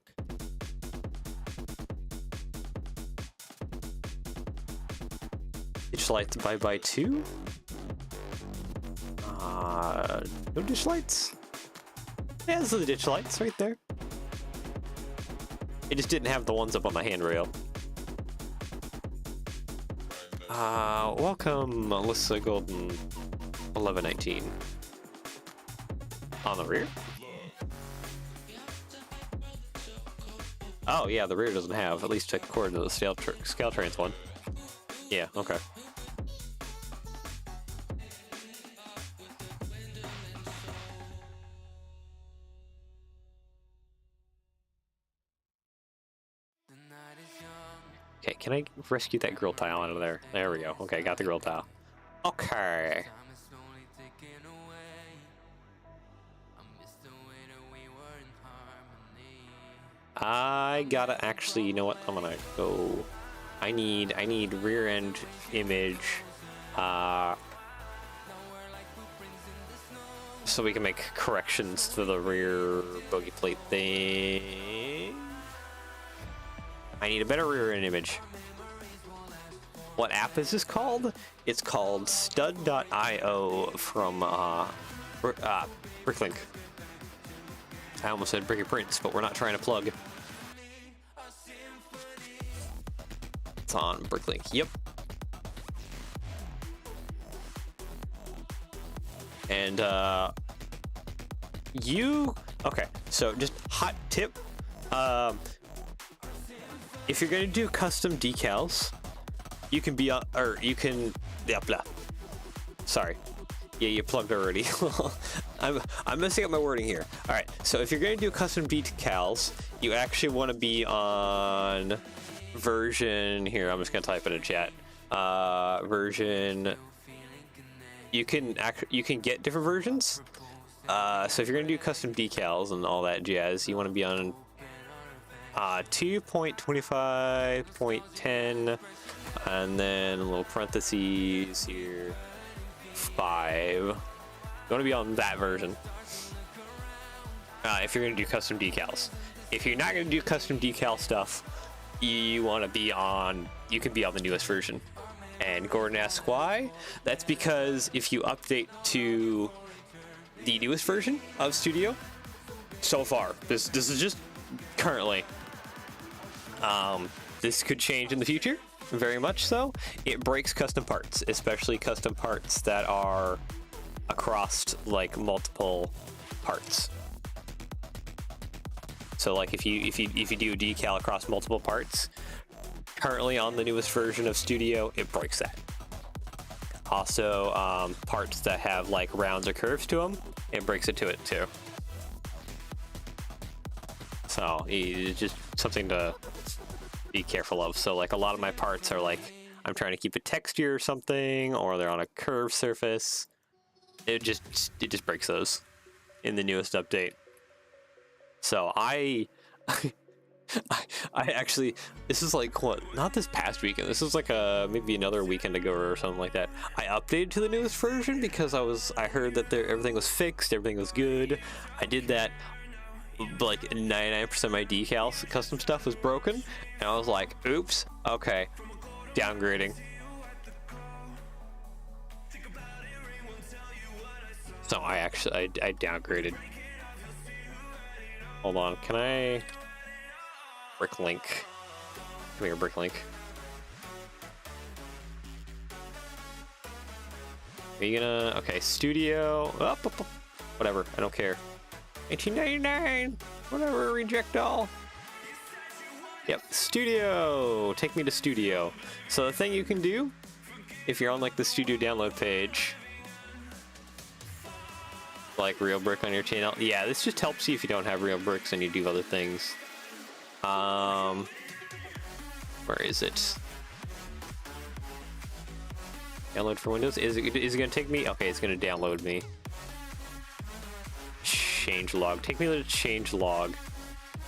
Ditch lights by 2. No ditch lights. Yeah, this is the ditch lights right there. It just didn't have the ones up on the handrail. Welcome, Melissa Golden 1119. On the rear? Oh yeah, the rear doesn't have, at least according to the Scaletrans one. Yeah, okay. Okay, can I rescue that grill tile out of there? There we go. Okay, got the grill tile. Okay. I gotta actually, you know what? I'm gonna go. I need rear end image. so we can make corrections to the rear bogey plate thing. I need a better rear end image. What app is this called? It's called stud.io from Bricklink. I almost said Bricky Prints, but we're not trying to plug. It's on Bricklink. Yep. And okay, so just hot tip. If you're gonna do custom decals, you can be on, or you can, yeah, blah. Sorry. Yeah, you plugged already. I'm messing up my wording here. All right, so if you're gonna do custom decals, you actually want to be on version here. I'm just gonna type in a chat. Version. You can get different versions. So if you're gonna do custom decals and all that jazz, you want to be on 2.25.10, and then a little parentheses here, 5. You want to be on that version if you're gonna do custom decals. If you're not gonna do custom decal stuff, you want to be on. You can be on the newest version. And Gordon asks why. That's because if you update to the newest version of Studio, so far, this is just currently. This could change in the future, very much so. It breaks custom parts, especially custom parts that are across like multiple parts. So like if you do a decal across multiple parts, currently on the newest version of Studio, it breaks that. Also, parts that have like rounds or curves to them, it breaks it to it too. So it's just something to be careful of. So like a lot of my parts are like, I'm trying to keep a texture or something, or they're on a curved surface. It just breaks those in the newest update. So I actually, this is like what, not this past weekend, this is like maybe another weekend ago or something like that. I updated to the newest version because I heard that everything was fixed, everything was good. I did that, like 99% of my decals custom stuff was broken, and I was like, oops, okay, downgrading. So I downgraded. Hold on, can I Bricklink? Come here, Bricklink. Are you gonna, okay, Studio, whatever, I don't care. 1899, whatever, reject all. Yep, Studio, take me to Studio. So the thing you can do, if you're on like the Studio download page, like Real Brick on your channel, yeah, this just helps you if you don't have Real Bricks and you do other things. Where is it? Download for Windows? Is it gonna take me? Okay, it's gonna download me. Change log. Take me to the change log.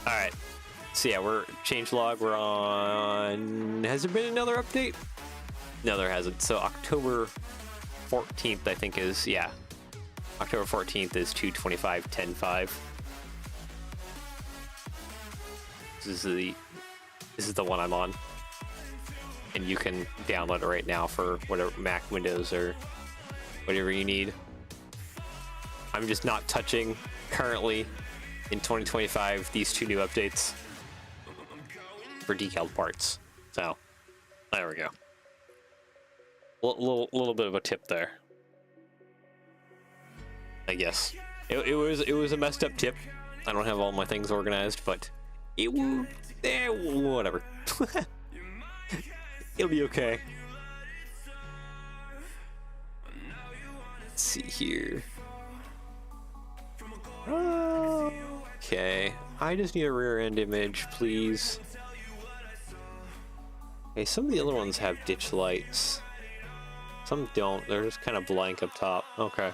Alright. So yeah, we're change log, we're on. Has there been another update? No, there hasn't. So October 14th, I think is, yeah. October 14th is 2.25.10.5. This is the one I'm on. And you can download it right now for whatever Mac, Windows, or whatever you need. I'm just not touching currently in 2025 these two new updates for decal parts. So there we go. Little bit of a tip there, I guess. It was a messed up tip. I don't have all my things organized, but it will, whatever. It'll be okay. Let's see here. Okay, I just need a rear end image, please. Okay, some of the other ones have ditch lights. Some don't, they're just kind of blank up top. Okay.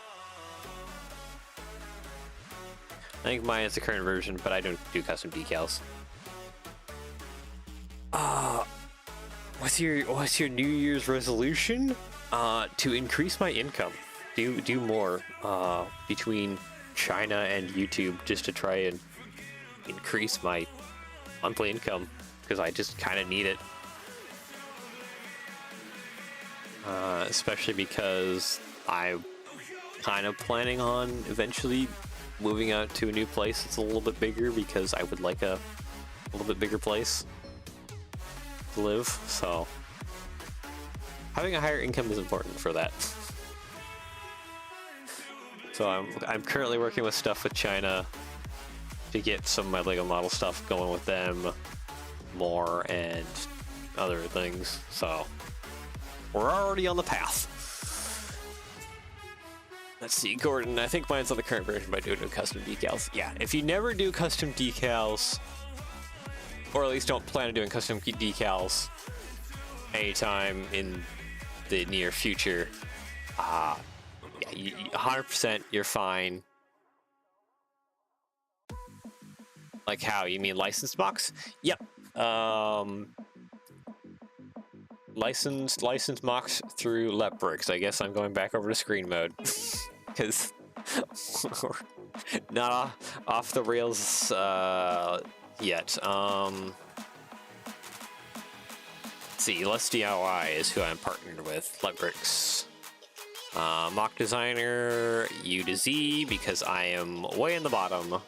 I think mine is the current version, but I don't do custom decals. What's your New Year's resolution? To increase my income. do more between China and YouTube just to try and increase my monthly income, because I just kind of need it. Especially because I'm kind of planning on eventually moving out to a new place that's a little bit bigger, because I would like a little bit bigger place to live. So having a higher income is important for that. So I'm currently working with stuff with China to get some of my Lego model stuff going with them more and other things. So we're already on the path. Let's see, Gordon, I think mine's on the current version by doing custom decals. Yeah, if you never do custom decals, or at least don't plan on doing custom decals anytime in the near future, yeah, 100% you're fine. Like how? You mean licensed mocs? Yep. Licensed mocs through Leopbricks. I guess I'm going back over to screen mode because we're not off the rails yet. Let's see, Let's DIY is who I'm partnered with. Leopbricks. Mock designer U to Z, because I am way in the bottom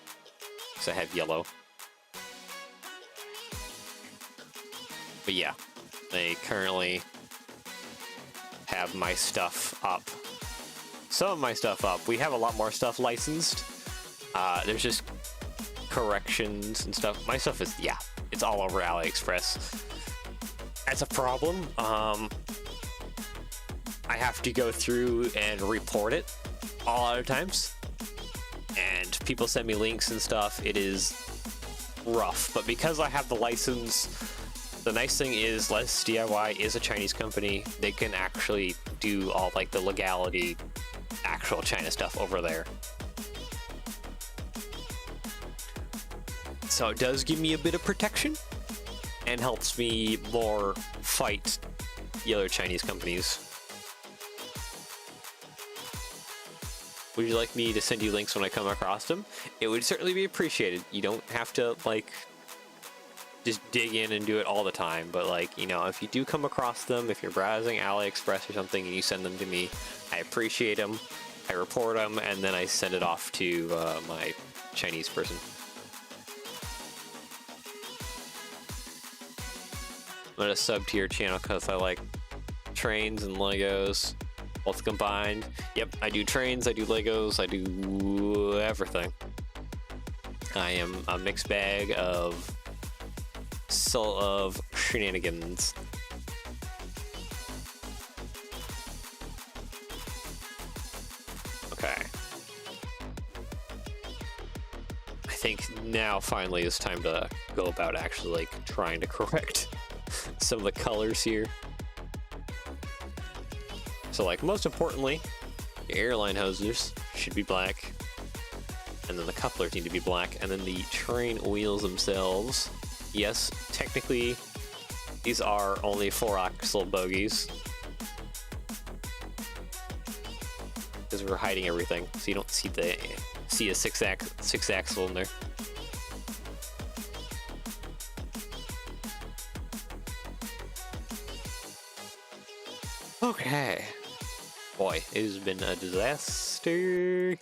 because I have yellow. But yeah, they currently have my stuff up. Some of my stuff up. We have a lot more stuff licensed. There's just corrections and stuff. My stuff is, yeah, it's all over AliExpress. That's a problem. I have to go through and report it a lot of times, and people send me links and stuff. It is rough, but because I have the license, the nice thing is Let's DIY is a Chinese company. They can actually do all like the legality, actual China stuff over there. So it does give me a bit of protection and helps me more fight the other Chinese companies. Would you like me to send you links when I come across them? It would certainly be appreciated. You don't have to, like, just dig in and do it all the time, but, like, you know, if you do come across them, if you're browsing AliExpress or something and you send them to me, I appreciate them, I report them, and then I send it off to my Chinese person. I'm gonna sub to your channel because I like trains and Legos. Both combined. Yep, I do trains, I do Legos, I do everything. I am a mixed bag of shenanigans. Okay. I think now finally is time to go about actually like trying to correct some of the colors here. So, like, most importantly, the airline hoses should be black, and then the couplers need to be black, and then the train wheels themselves. Yes, technically, these are only 4-axle bogies, because we're hiding everything, so you don't see a six axle in there. Okay. Boy, it has been a disaster.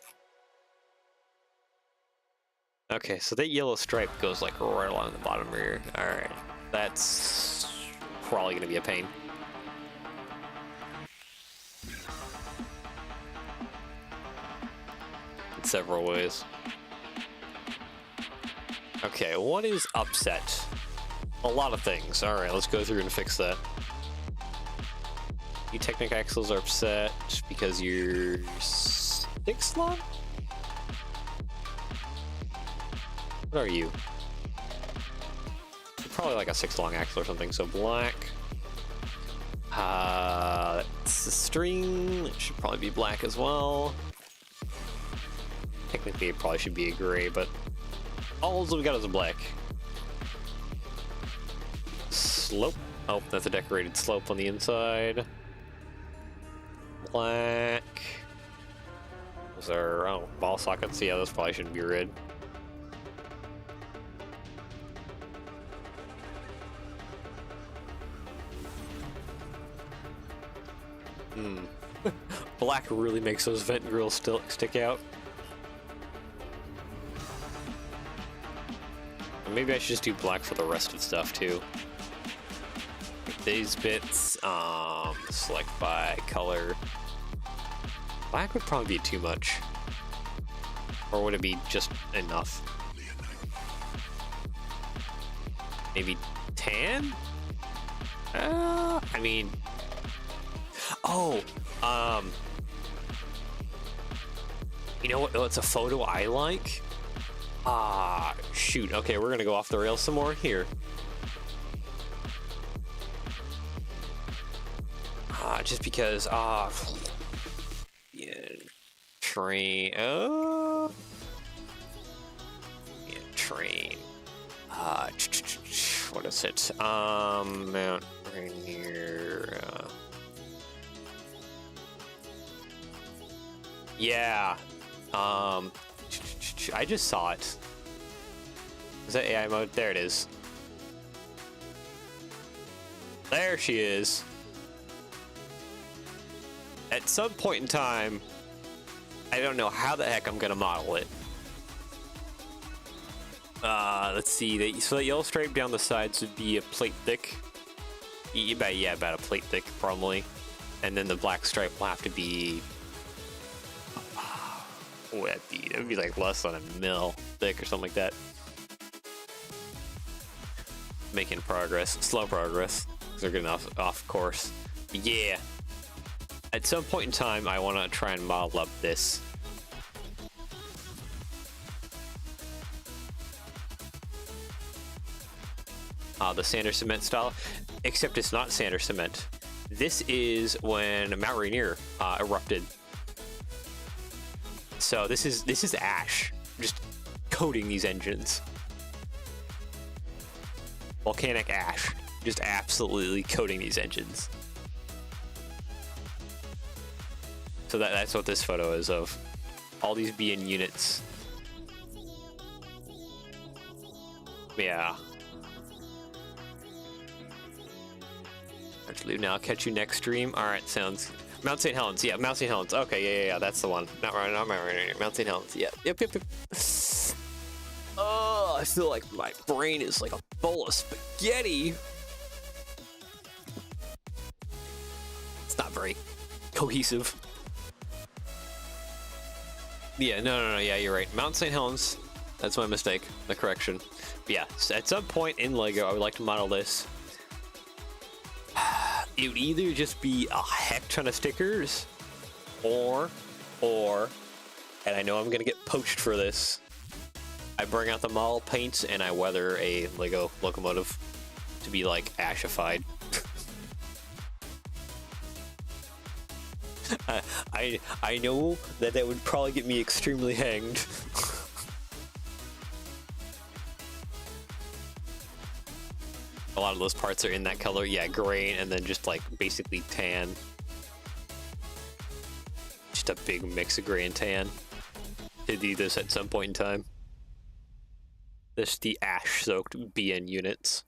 Okay, so that yellow stripe goes like right along the bottom here. Alright, that's probably gonna be a pain. In several ways. Okay, what is upset? A lot of things. Alright, let's go through and fix that. You Technic axles are upset because you're 6 long? What are you? You're probably like a 6 long axle or something, so black. That's the string. It should probably be black as well. Technically, it probably should be a gray, but all we got is a black. Slope. Oh, that's a decorated slope on the inside. Black. Those are, oh, ball sockets. Yeah, those probably shouldn't be red. Black really makes those vent grills stick out. Maybe I should just do black for the rest of stuff too. These bits, select by color. Black would probably be too much. Or would it be just enough? Maybe tan? I mean... Oh, you know what? It's a photo I like. Shoot. Okay, we're gonna go off the rails some more here. Just because, yeah, train, yeah, train, what is it, Mount Rainier, yeah, I just saw it. Is that AI mode? There it is. There she is. At some point in time, I don't know how the heck I'm gonna model it. Let's see. So the yellow stripe down the sides would be a plate thick. Yeah, about a plate thick, probably. And then the black stripe will have to be... what would that be? It would be like less than a mil thick or something like that. Making progress. Slow progress. They're getting off course. Yeah. At some point in time, I want to try and model up this. The sander cement style, except it's not sander cement. This is when Mount Rainier erupted. So this is ash, just coating these engines. Volcanic ash, just absolutely coating these engines. So that's what this photo is of. All these BN units. Yeah. Actually, now I'll catch you next stream. Alright, sounds... Mount St. Helens. Yeah, Mount St. Helens. Okay, yeah, that's the one. Not right. Mount St. Helens. Yeah. Yep. Oh, I feel like my brain is like a bowl of spaghetti. It's not very cohesive. Yeah, no, yeah, you're right. Mount St. Helens. That's my mistake. The correction. But yeah, so at some point in LEGO, I would like to model this. It would either just be a heck ton of stickers, or, and I know I'm gonna get poached for this, I bring out the model paints and I weather a LEGO locomotive to be like ashified. I know that would probably get me extremely hanged. A lot of those parts are in that color, yeah, gray, and then just like basically tan. Just a big mix of gray and tan. To do this at some point in time. This the ash-soaked BN units.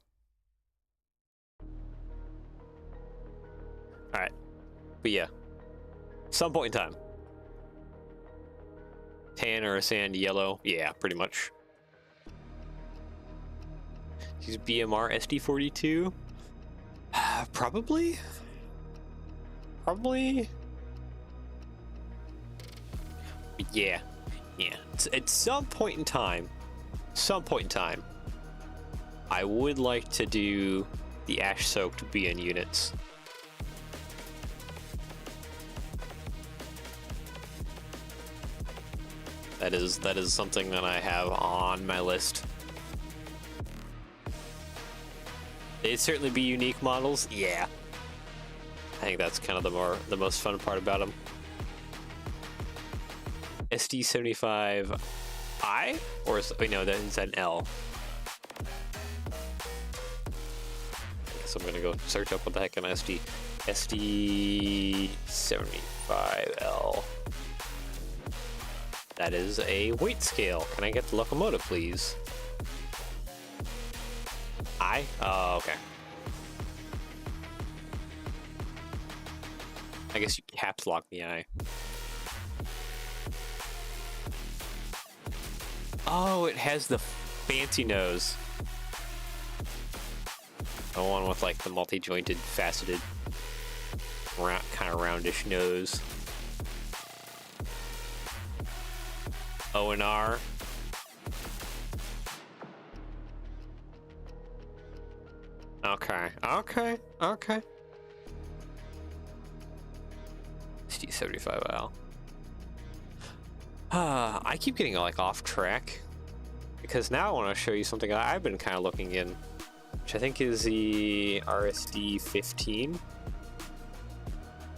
Alright. But yeah. Some point in time. Tan or sand yellow. Yeah, pretty much. Use BMR SD42? Probably? Yeah. At some point in time, I would like to do the ash-soaked BN units. That is something that I have on my list. They'd certainly be unique models, yeah. I think that's kind of the most fun part about them. SD75I? Or is, wait, no, that's an L. So I'm gonna go search up what the heck an SD75L. That is a weight scale. Can I get the locomotive, please? I? Oh, okay. I guess you caps lock the eye. Oh, it has the fancy nose. The one with like the multi-jointed, faceted, kind of roundish nose. O and R. Okay, okay, okay. SD75L. I keep getting like off track because now I want to show you something that I've been kind of looking in, which I think is the RSD 15.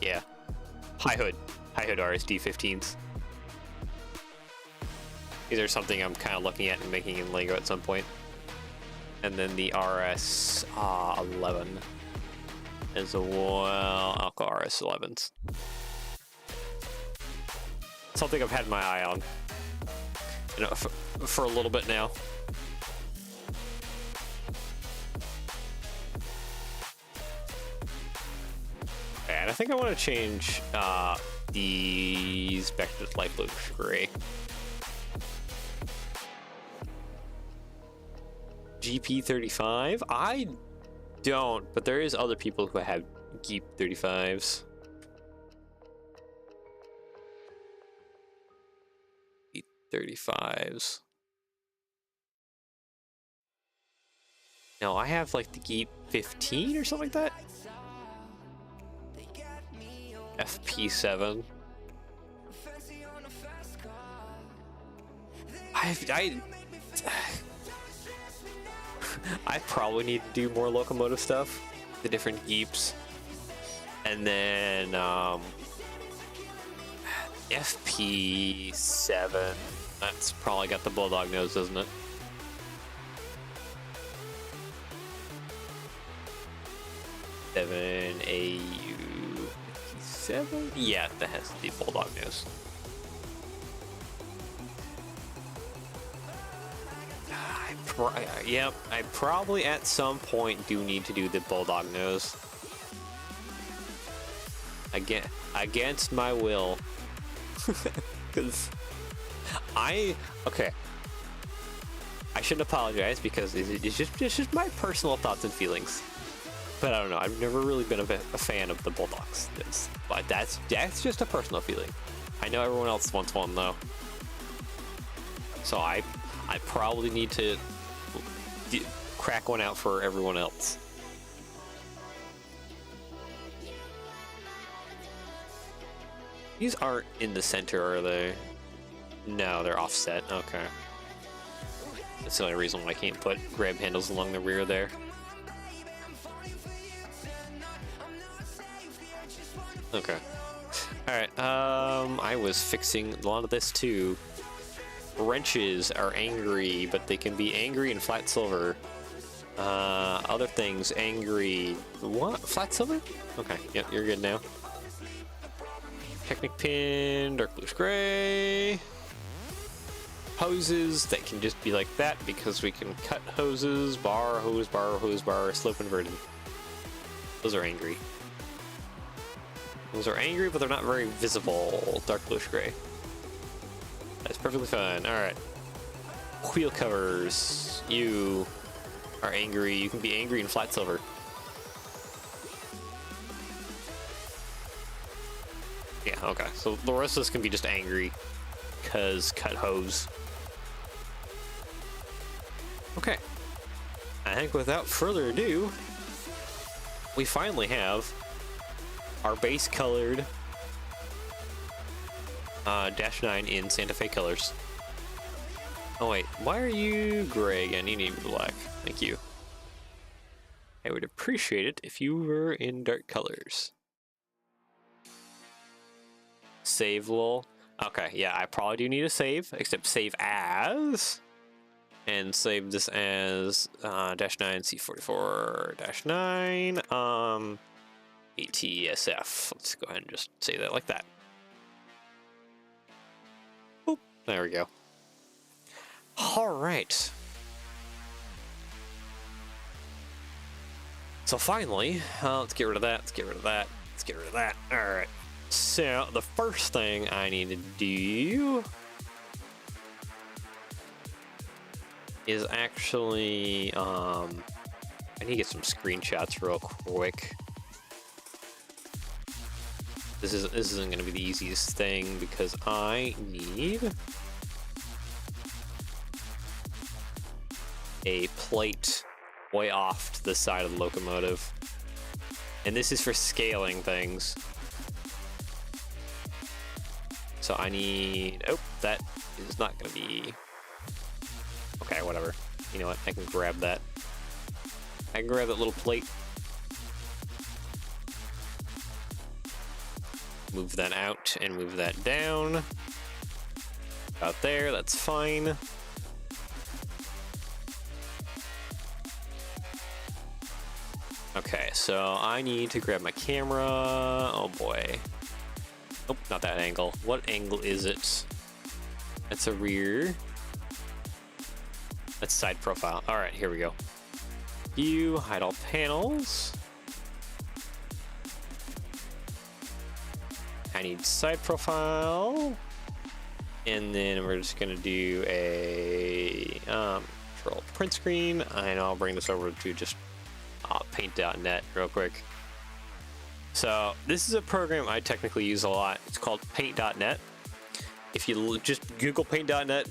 Yeah, high hood RSD 15s. These are something I'm kind of looking at and making in Lego at some point. And then the RS 11 as well. I'll call RS 11s. Something I've had my eye on, you know, for a little bit now. And I think I want to change these back to light blue gray. GP35? I don't, but there is other people who have Geep 35s. 35s. No, I have like the Geep 15 or something like that. FP7. I probably need to do more locomotive stuff, the different Geeps, and then FP7. That's probably got the bulldog nose, doesn't it? Seven AU 7. Yeah, that has the bulldog nose. Yep, I probably at some point do need to do the bulldog nose. Against my will. Because okay. I shouldn't apologize because it's just my personal thoughts and feelings. But I don't know, I've never really been a fan of the bulldogs. But that's just a personal feeling. I know everyone else wants one though. So I probably need to crack one out for everyone else. These aren't in the center, are they? No, they're offset. Okay. That's the only reason why I can't put grab handles along the rear there. Okay. Alright, I was fixing a lot of this too. Wrenches are angry, but they can be angry in flat silver. Other things, angry. What? Flat silver? Okay, yep, you're good now. Technic pin, dark bluish gray. Hoses that can just be like that because we can cut hoses, bar, hose, slope inverted. Those are angry. Those are angry, but they're not very visible. Dark bluish gray. That's perfectly fine. Alright. Wheel covers. You are angry. You can be angry in flat silver. Yeah, okay. So the rest of this can be just angry. Because cut hose. Okay. I think without further ado, we finally have our base colored Dash 9 in Santa Fe colors. Oh wait, why are you gray again? You need to be black. Thank you. I would appreciate it if you were in dark colors. Save lol. Okay, yeah, I probably do need a save, except save as. And save this as Dash 9 C44 Dash 9 ATSF. Let's go ahead and just say that like that. Boop. There we go. All right. So finally, let's get rid of that. Let's get rid of that. Let's get rid of that. All right. So the first thing I need to do is actually, I need to get some screenshots real quick. This isn't going to be the easiest thing because I need a plate way off to the side of the locomotive, and this is for scaling things. So I need, oh, that is not going to be, okay, whatever. You know what, I can grab that. I can grab that little plate. Move that out and move that down. Out there, that's fine. Okay, so I need to grab my camera. Oh boy. Nope, not that angle. What angle is it? That's a rear. That's side profile. All right, here we go. View, hide all panels. I need side profile. And then we're just gonna do a control print screen. And I'll bring this over to just paint.net real quick. So this is a program I technically use a lot. It's called paint.net. If you just Google paint.net,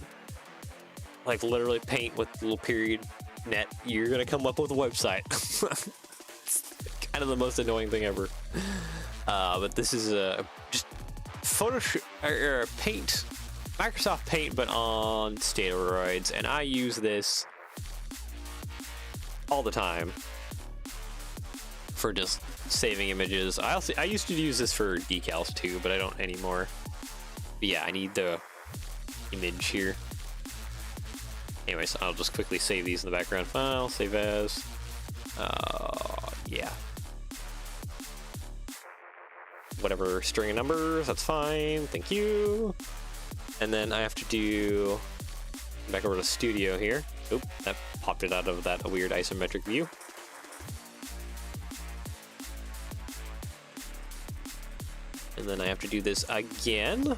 like literally paint with little period net, you're gonna come up with a website. It's kind of the most annoying thing ever. But this is just Photoshop or Paint, Microsoft Paint, but on steroids, and I use this all the time for just saving images. I used to use this for decals too, but I don't anymore. But yeah, I need the image here. Anyways, I'll just quickly save these in the background file. Save as. Yeah. Whatever string of numbers, that's fine. Thank you. And then I have to do back over to Studio here. Oop, that popped it out of that weird isometric view. And then I have to do this again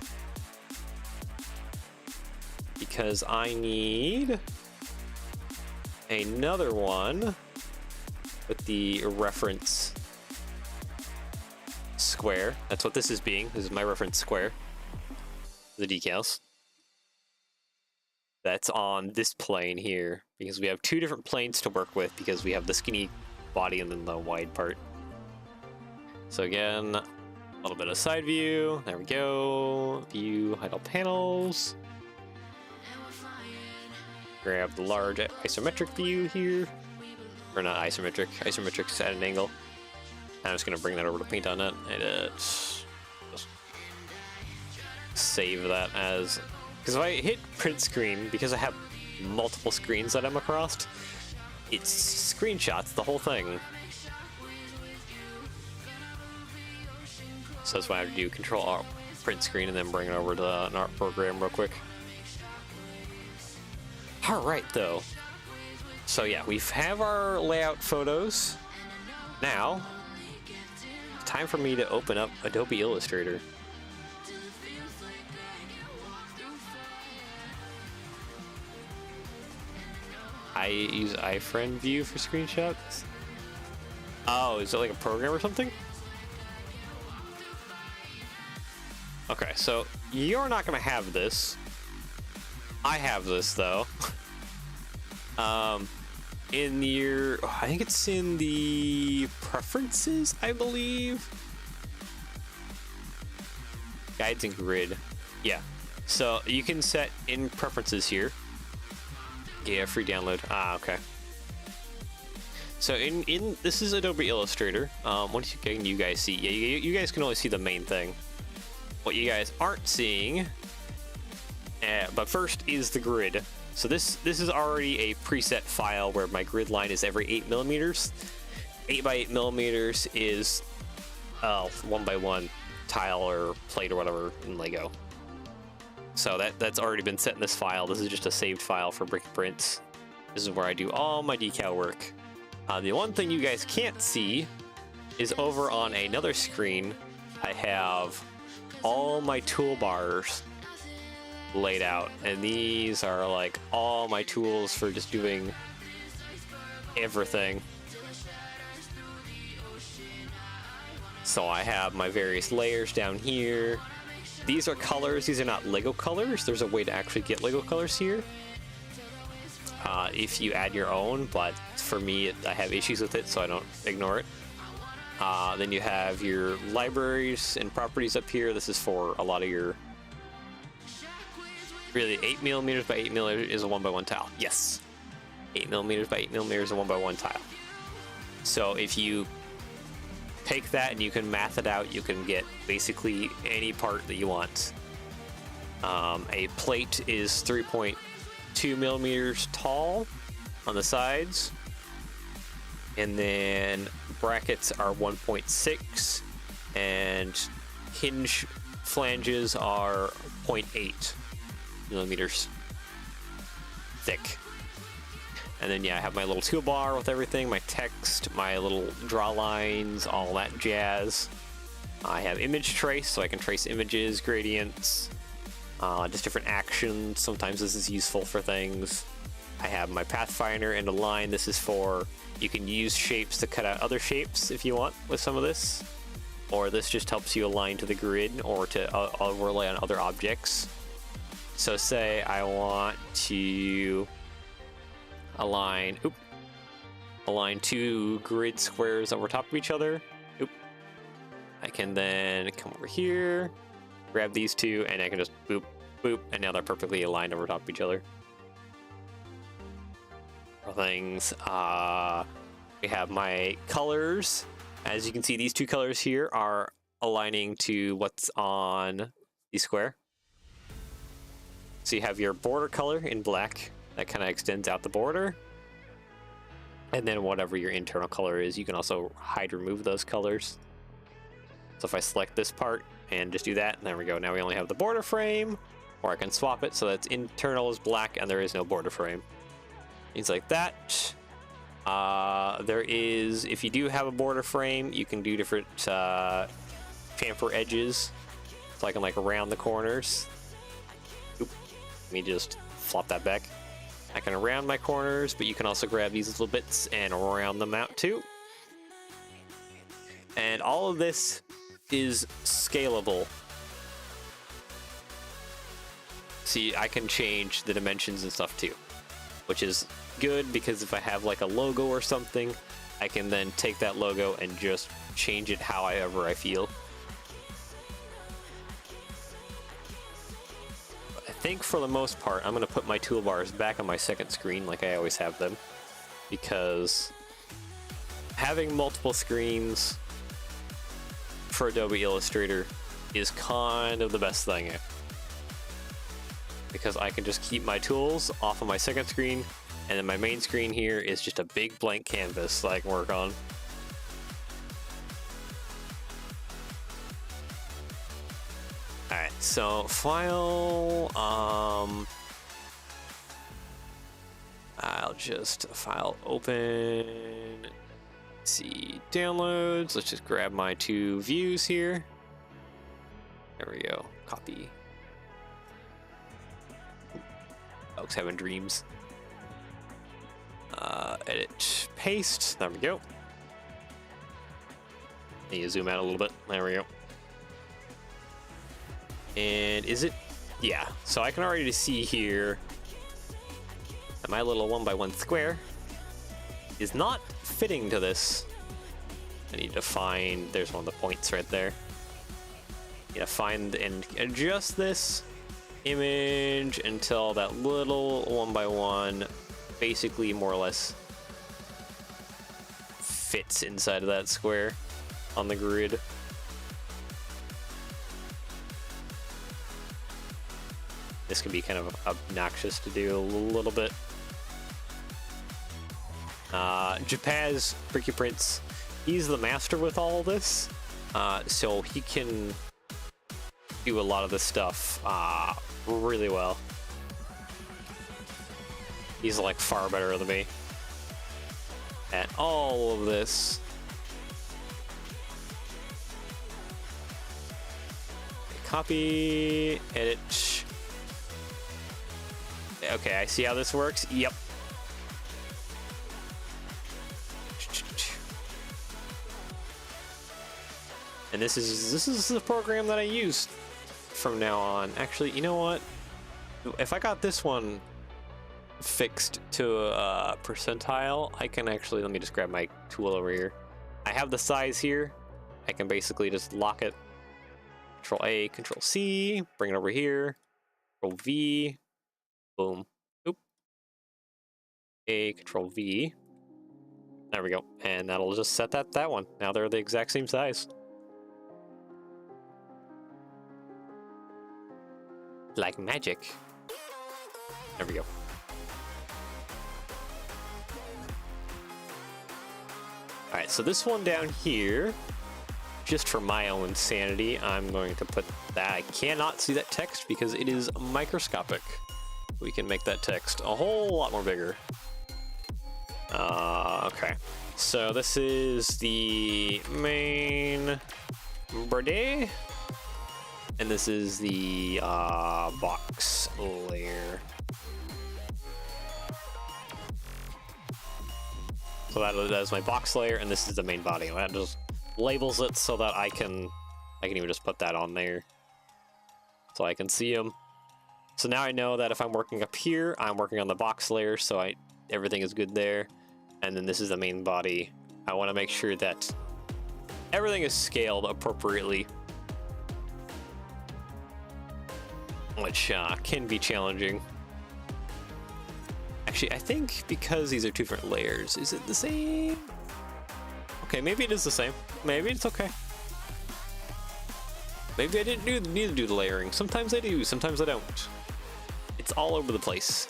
because I need another one with the reference square. That's what this is being. This is my reference square. The decals. That's on this plane here because we have two different planes to work with because we have the skinny body and then the wide part. So again, a little bit of side view. There we go. View, hide all panels. Grab the large isometric view here. Or not isometric. Isometric's at an angle. I'm just going to bring that over to paint.net and just save that as... Because if I hit print screen, because I have multiple screens that I'm across, it screenshots the whole thing. So that's why I have to do Control Alt print screen and then bring it over to an art program real quick. Alright though. So yeah, we have our layout photos. Now, time for me to open up Adobe Illustrator. I use iFriend View for screenshots. Oh, is it like a program or something? Okay, so you're not gonna have this. I have this though. In your, I think it's in the preferences, I believe. Guides and grid. Yeah. So you can set in preferences here. Yeah, free download. Ah, okay. So in this is Adobe Illustrator. What can you guys see? Yeah, you guys can only see the main thing. What you guys aren't seeing, but first is the grid. So this is already a preset file where my grid line is every 8 millimeters. 8 by 8 millimeters is 1 by 1 tile or plate or whatever in Lego. So that's already been set in this file. This is just a saved file for Brick Prints. This is where I do all my decal work. The one thing you guys can't see is over on another screen, I have all my toolbars laid out, and these are like all my tools for just doing everything. So I have my various layers down here. These are colors. These are not Lego colors. There's a way to actually get Lego colors here if you add your own, but for me, I have issues with it, so I don't ignore it. Then you have your libraries and properties up here. This is for a lot of your really 8mm by 8mm is a 1x1 tile. Yes, 8mm by 8mm is a 1x1 tile. So if you take that and you can math it out, you can get basically any part that you want. A plate is 3.2mm tall on the sides, and then brackets are 1.6, and hinge flanges are 0.8mm thick. And then yeah, I have my little toolbar with everything, my text, my little draw lines, all that jazz. I have image trace, so I can trace images, gradients, just different actions. Sometimes this is useful for things. I have my pathfinder and a line. This is for, you can use shapes to cut out other shapes if you want with some of this. Or this just helps you align to the grid or to overlay on other objects. So say I want to align two grid squares over top of each other. I can then come over here, grab these two, and I can just boop, boop, and now they're perfectly aligned over top of each other. Things. We have my colors. As you can see, these two colors here are aligning to what's on the square. So you have your border color in black. That kind of extends out the border. And then whatever your internal color is, you can also hide, remove those colors. So if I select this part and just do that, and there we go. Now we only have the border frame, or I can swap it so that's internal is black and there is no border frame. Things like that. There is, if you do have a border frame, you can do different chamfer edges. So I can like round the corners. Let me just flop that back. I can round my corners, but you can also grab these little bits and round them out too. And all of this is scalable. See, I can change the dimensions and stuff too, which is good because if I have like a logo or something, I can then take that logo and just change it however I feel. I think for the most part, I'm going to put my toolbars back on my second screen like I always have them, because having multiple screens for Adobe Illustrator is kind of the best thing, because I can just keep my tools off of my second screen, and then my main screen here is just a big blank canvas that I can work on. Alright, so file, I'll just file open, let's see, downloads, let's just grab my two views here. There we go, copy. Folks having dreams. Edit, paste, there we go. Need to zoom out a little bit, there we go. And is it? Yeah, so I can already see here that my little 1x1 square is not fitting to this. I need to find, there's one of the points right there. Need to find and adjust this image until that little 1x1 basically more or less fits inside of that square on the grid. This can be kind of obnoxious to do a little bit. Japaz Bricky Prints, he's the master with all of this, so he can do a lot of this stuff really well. He's like far better than me at all of this. Copy, edit. Okay, I see how this works. Yep. And this is the program that I use from now on. Actually, you know what? If I got this one fixed to a percentile, I can actually, let me just grab my tool over here. I have the size here. I can basically just lock it. Control A, Control C, bring it over here. Control V, boom. Oop. A, Control V. There we go. And that'll just set that one. Now they're the exact same size. Like magic. There we go. Alright, so this one down here, just for my own sanity, I'm going to put that. I cannot see that text because it is microscopic. We can make that text a whole lot more bigger. Okay. So this is the main body. And this is the box layer. So that is my box layer, and this is the main body. That just labels it so that I can even just put that on there, so I can see them. So now I know that if I'm working up here, I'm working on the box layer, so everything is good there. And then this is the main body. I want to make sure that everything is scaled appropriately, which can be challenging. Actually, I think because these are two different layers, is it the same? Okay, maybe it is the same. Maybe it's okay. Maybe I didn't need to do the layering. Sometimes I do, sometimes I don't. It's all over the place.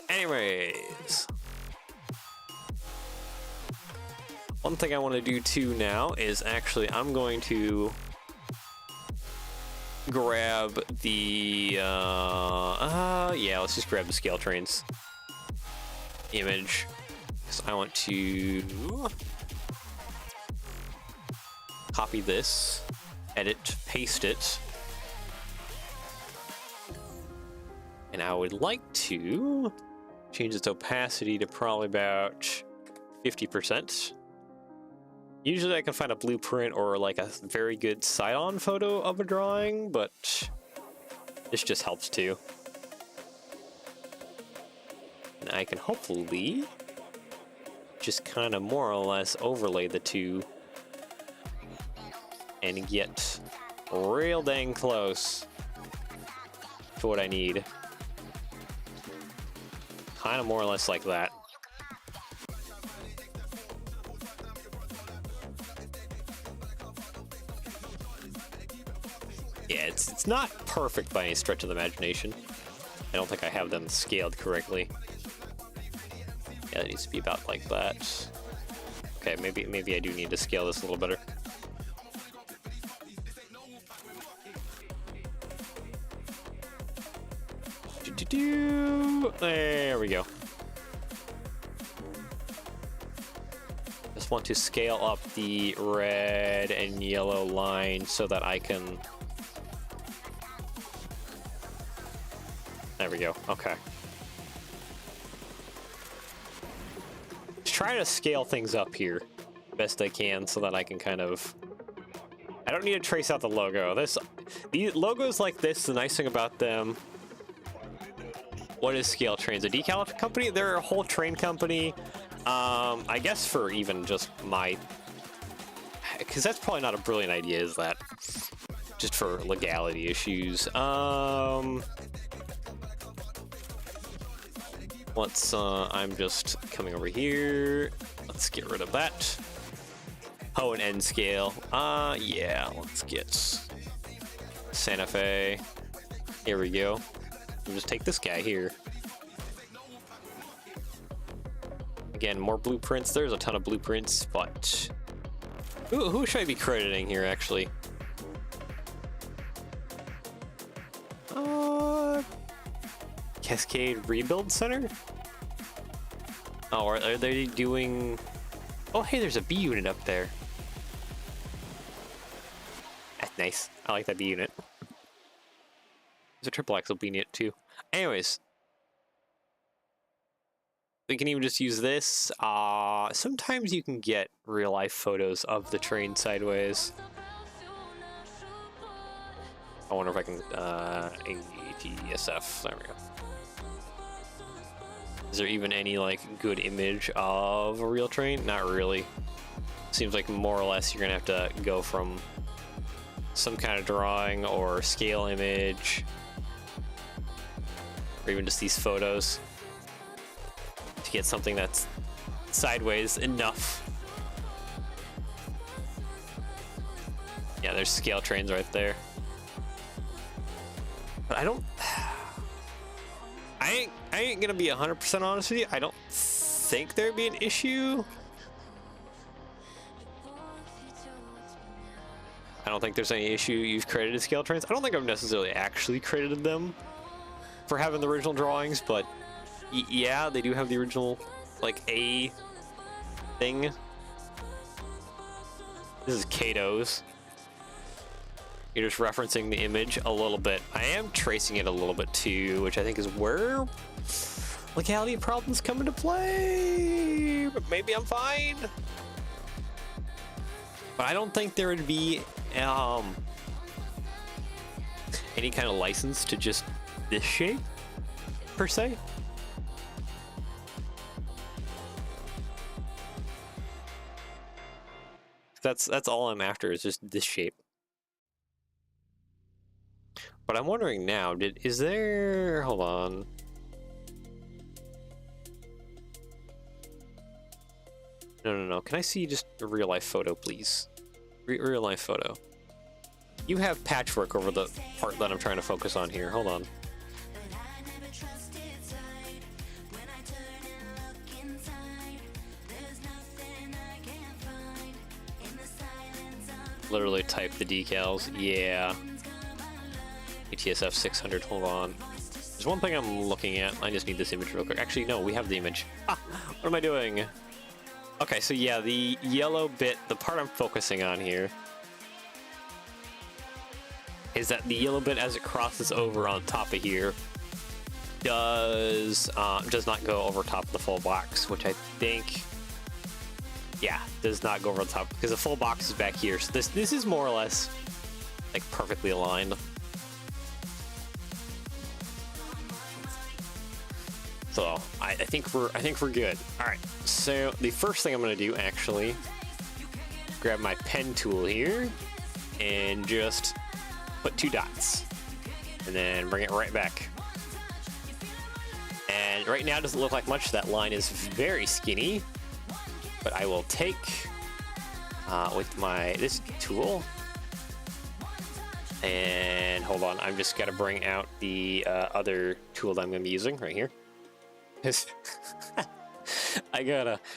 Anyways. One thing I want to do too now is actually I'm going to grab the yeah, let's just grab the scale trains image, because I want to copy this, edit, paste it, and I would like to change its opacity to probably about 50%. Usually I can find a blueprint or like a very good side-on photo of a drawing, but this just helps too. And I can hopefully just kind of more or less overlay the two and get real dang close to what I need. Kind of more or less like that. Yeah, it's not perfect by any stretch of the imagination. I don't think I have them scaled correctly. Yeah, it needs to be about like that. Okay, maybe I do need to scale this a little better. There we go. Just want to scale up the red and yellow line so that I can... There we go. Okay. Try to scale things up here best I can so that I can kind of... I don't need to trace out the logo. These logos like this, the nice thing about them... What is Scale Trains? A decal company? They're a whole train company. I guess for even just my... Because that's probably not a brilliant idea, is that? Just for legality issues. Let's, I'm just coming over here. Let's get rid of that. Oh, an end scale. Yeah, let's get Santa Fe. Here we go. We'll just take this guy here. Again, more blueprints. There's a ton of blueprints, but who should I be crediting here, actually? Cascade Rebuild Center? Oh, are they doing... Oh, hey, there's a B unit up there. That's nice. I like that B unit. There's a triple axle B unit too. Anyways. We can even just use this. Sometimes you can get real life photos of the train sideways. I wonder if I can, ATSF, there we go. Is there even any, like, good image of a real train? Not really. Seems like more or less you're gonna have to go from some kind of drawing or scale image, or even just these photos to get something that's sideways enough. Yeah, there's scale trains right there. But I ain't gonna be 100% honest with you. I don't think there'd be an issue. I don't think there's any issue you've created scale trains. I don't think I've necessarily actually credited them for having the original drawings, but yeah, they do have the original, like, A thing. This is Kato's. You're just referencing the image a little bit. I am tracing it a little bit too, which I think is where legality problems come into play. But maybe I'm fine. But I don't think there would be any kind of license to just this shape, per se. That's all I'm after, is just this shape. But I'm wondering now, is there, hold on. No. Can I see just a real life photo, please? Real life photo. You have patchwork over the part that I'm trying to focus on here. Hold on. Literally type the decals. Yeah. ATSF 600, hold on. There's one thing I'm looking at. I just need this image real quick. Actually, no, we have the image. Ah, what am I doing? Okay, so yeah, the yellow bit, the part I'm focusing on here, is that the yellow bit as it crosses over on top of here does not go over top of the full box, which I think, yeah, does not go over the top, because the full box is back here. So this is more or less like perfectly aligned. So I think we're good. All right. So the first thing I'm gonna do, actually, grab my pen tool here and just put 2 dots, and then bring it right back. And right now it doesn't look like much. That line is very skinny, but I will take with this tool. And hold on, I'm just gotta bring out the other tool that I'm gonna be using right here. This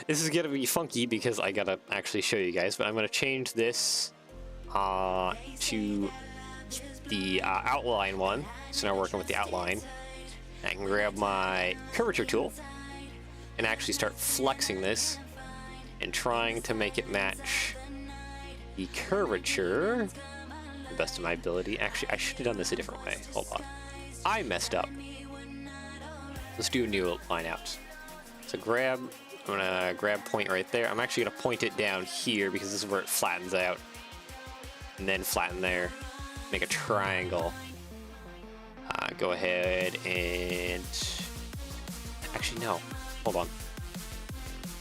is gonna be funky because I gotta actually show you guys, but I'm gonna change this to the outline one. So now we're working with the outline. I can grab my curvature tool and actually start flexing this and trying to make it match the curvature to the best of my ability. Actually, I should have done this a different way. Hold on. I messed up. Let's do a new line out. So I'm gonna grab point right there. I'm actually gonna point it down here because this is where it flattens out. And then flatten there. Make a triangle. Go ahead and... Actually, no. Hold on.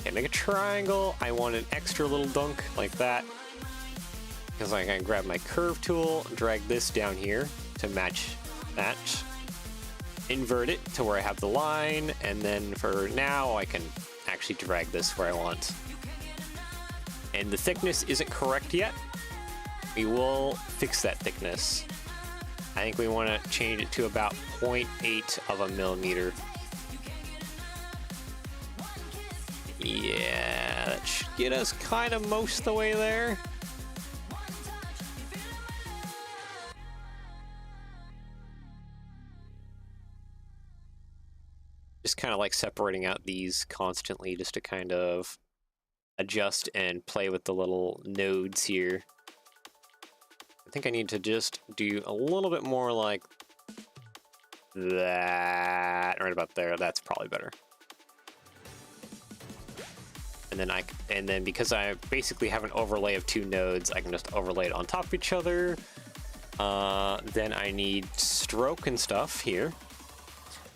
Okay, make a triangle. I want an extra little dunk like that. Because I can grab my curve tool, drag this down here to match that. Invert it to where I have the line, and then for now I can actually drag this where I want. And the thickness isn't correct yet. We will fix that thickness. I think we want to change it to about 0.8 of a millimeter. Yeah, that should get us kind of most of the way there. just kind of like separating out these constantly just to kind of adjust and play with the little nodes here. I think I need to just do a little bit more like that, right about there. That's probably better. And then because I basically have an overlay of two nodes, I can just overlay it on top of each other. Then I need stroke and stuff here.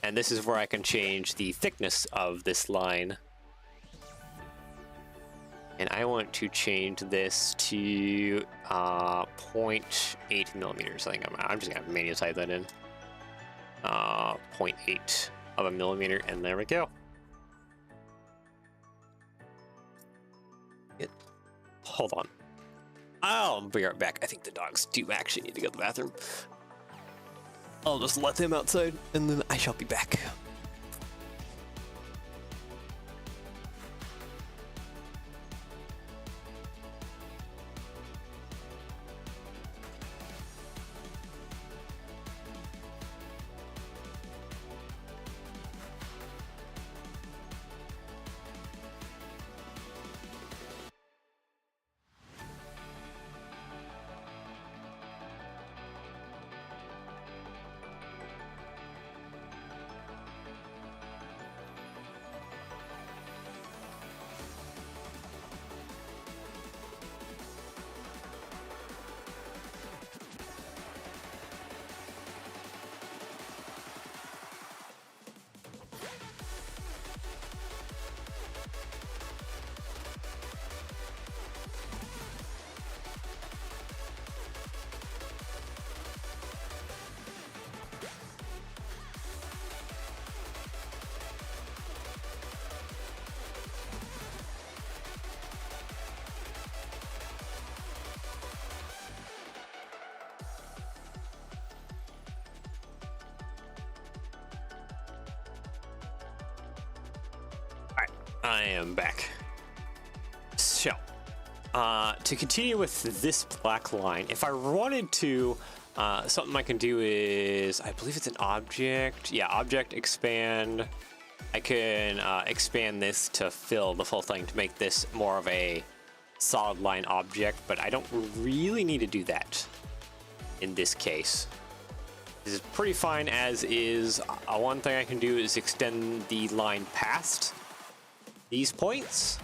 And this is where I can change the thickness of this line. And I want to change this to 0.8 millimeters. I think I'm just gonna manually type that in. 0.8 of a millimeter, and there we go. Hold on. I'll be right back. I think the dogs do actually need to go to the bathroom. I'll just let them outside, and then I shall be back. I am back. So, to continue with this black line, if I wanted to, something I can do is, I believe it's an object. Yeah, object expand. I can expand this to fill the full thing to make this more of a solid line object, but I don't really need to do that in this case. This is pretty fine as is. One thing I can do is extend the line past these points,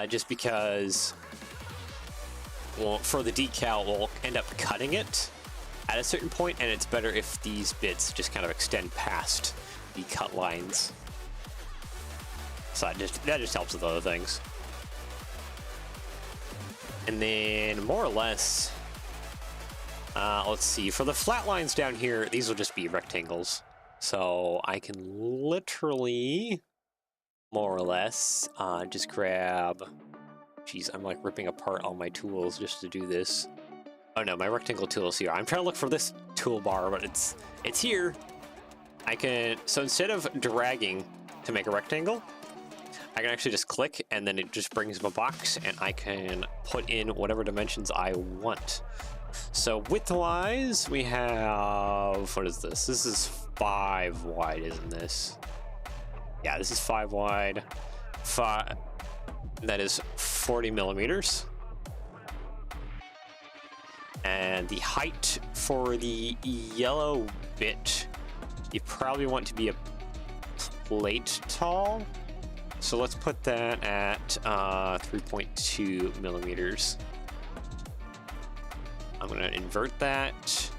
just because, well, for the decal, we'll end up cutting it at a certain point, and it's better if these bits just kind of extend past the cut lines. So that just helps with other things. And then more or less, let's see, for the flat lines down here, these will just be rectangles. So I can literally, more or less, just grab, geez, I'm like ripping apart all my tools just to do this. Oh no, my rectangle tool is here. I'm trying to look for this toolbar, but it's here. I can, so instead of dragging to make a rectangle, I can actually just click, and then it just brings up a box, and I can put in whatever dimensions I want. So width-wise, we have, what is this? This is 5 wide, isn't this? Yeah, this is 5 wide. That is 40 millimeters. And the height for the yellow bit, you probably want to be a plate tall. So let's put that at 3.2 millimeters. I'm going to invert that.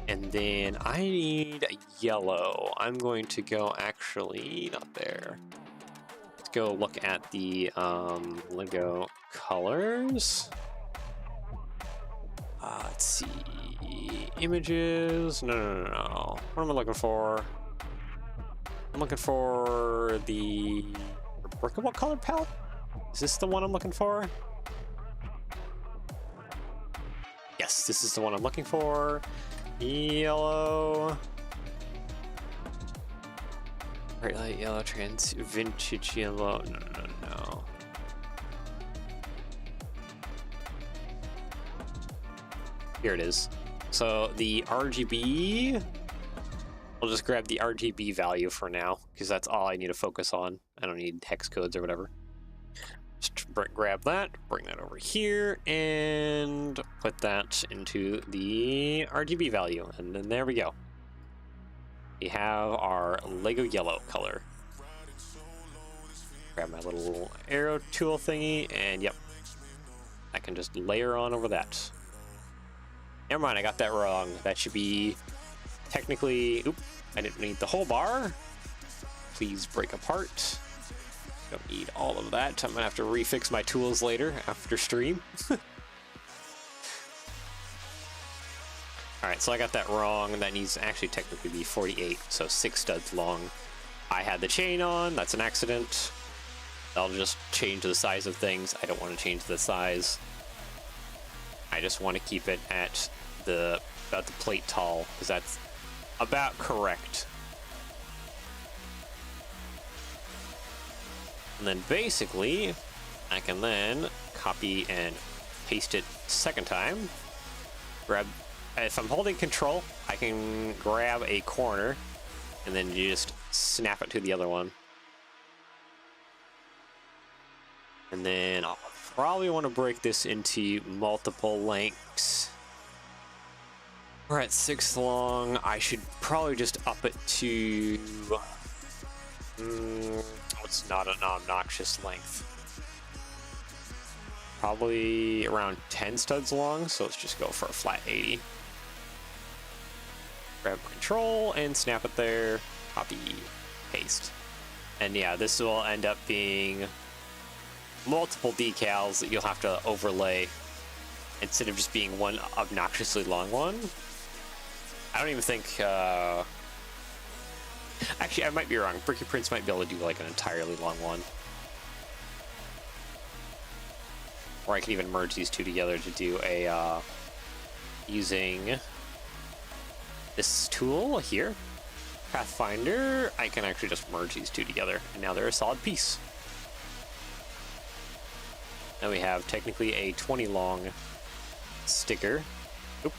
And then I need a yellow. I'm going to go, actually, not there. Let's go look at the Lego colors. Let's see. Images. No. What am I looking for? I'm looking for the rebrickable color palette. Is this the one I'm looking for? Yes, this is the one I'm looking for. Yellow. Bright light yellow, vintage yellow. No. Here it is. So the RGB I'll just grab the RGB value for now, because that's all I need to focus on. I don't need hex codes or whatever. Just grab that, bring that over here, and put that into the RGB value. And then there we go. We have our Lego yellow color. Grab my little arrow tool thingy, and yep. I can just layer on over that. Never mind, I got that wrong. That should be technically... Oop, I didn't need the whole bar. Please break apart. Don't need all of that. I'm gonna have to refix my tools later after stream. Alright, so I got that wrong. That needs to actually technically be 48, so 6 studs long. I had the chain on, that's an accident. I'll just change the size of things. I don't want to change the size. I just want to keep it at about the plate tall, because that's about correct. And then basically, I can then copy and paste it second time. If I'm holding control, I can grab a corner and then just snap it to the other one. And then I'll probably want to break this into multiple lengths. We're at 6 long. I should probably just up it to... what's not an obnoxious length? Probably around 10 studs long, so let's just go for a flat 80. Grab control and snap it there. Copy, paste. And yeah, this will end up being multiple decals that you'll have to overlay instead of just being one obnoxiously long one. I don't even think... Actually, I might be wrong. Bricky Prince might be able to do like an entirely long one. Or I can even merge these two together to do a... using this tool here, Pathfinder, I can actually just merge these two together, and now they're a solid piece. Now we have technically a 20 long sticker. Oop.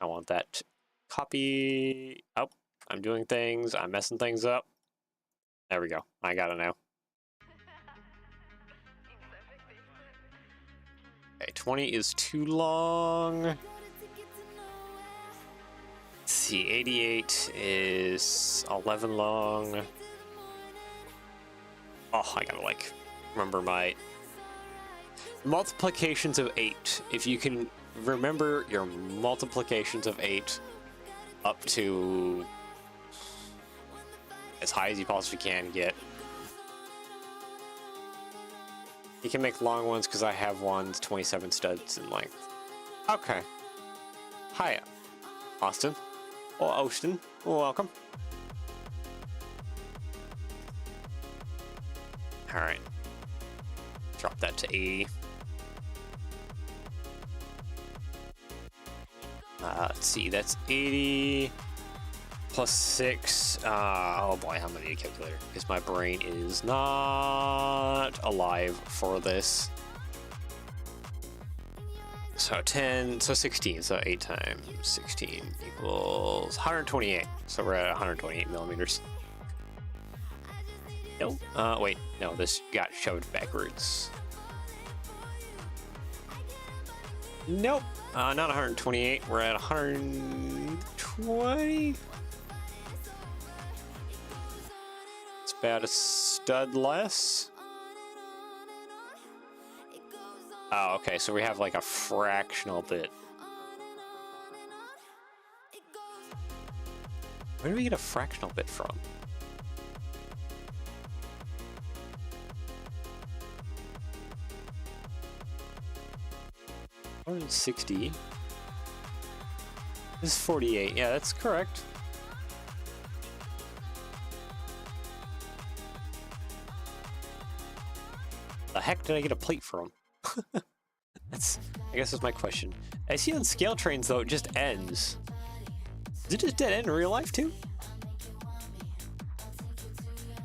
I want that copy. Oh, I'm doing things. I'm messing things up. There we go. I got it now. Okay, 20 is too long. Let's see, 88 is 11 long. Oh, I gotta like remember my multiplications of 8. If you can remember your multiplications of 8 up to as high as you possibly can get. You can make long ones because I have ones 27 studs in length. Okay. Hi, Austin. Or Austin. Welcome. Alright. Drop that to 80. Let's see, that's 80 plus 6. Oh boy, how many to calculator? Because my brain is not alive for this. So 10, so 16, so 8 times 16 equals 128. So we're at 128 millimeters. Nope. Wait, no, this got shoved backwards. Nope. Not 128. We're at 120. It's about a stud less. Oh, okay, so we have like a fractional bit. Where do we get a fractional bit from? $160. This is 48. Yeah, that's correct. The heck did I get a plate from? I guess that's my question. I see on scale trains though, it just ends. Does it just dead end in real life too?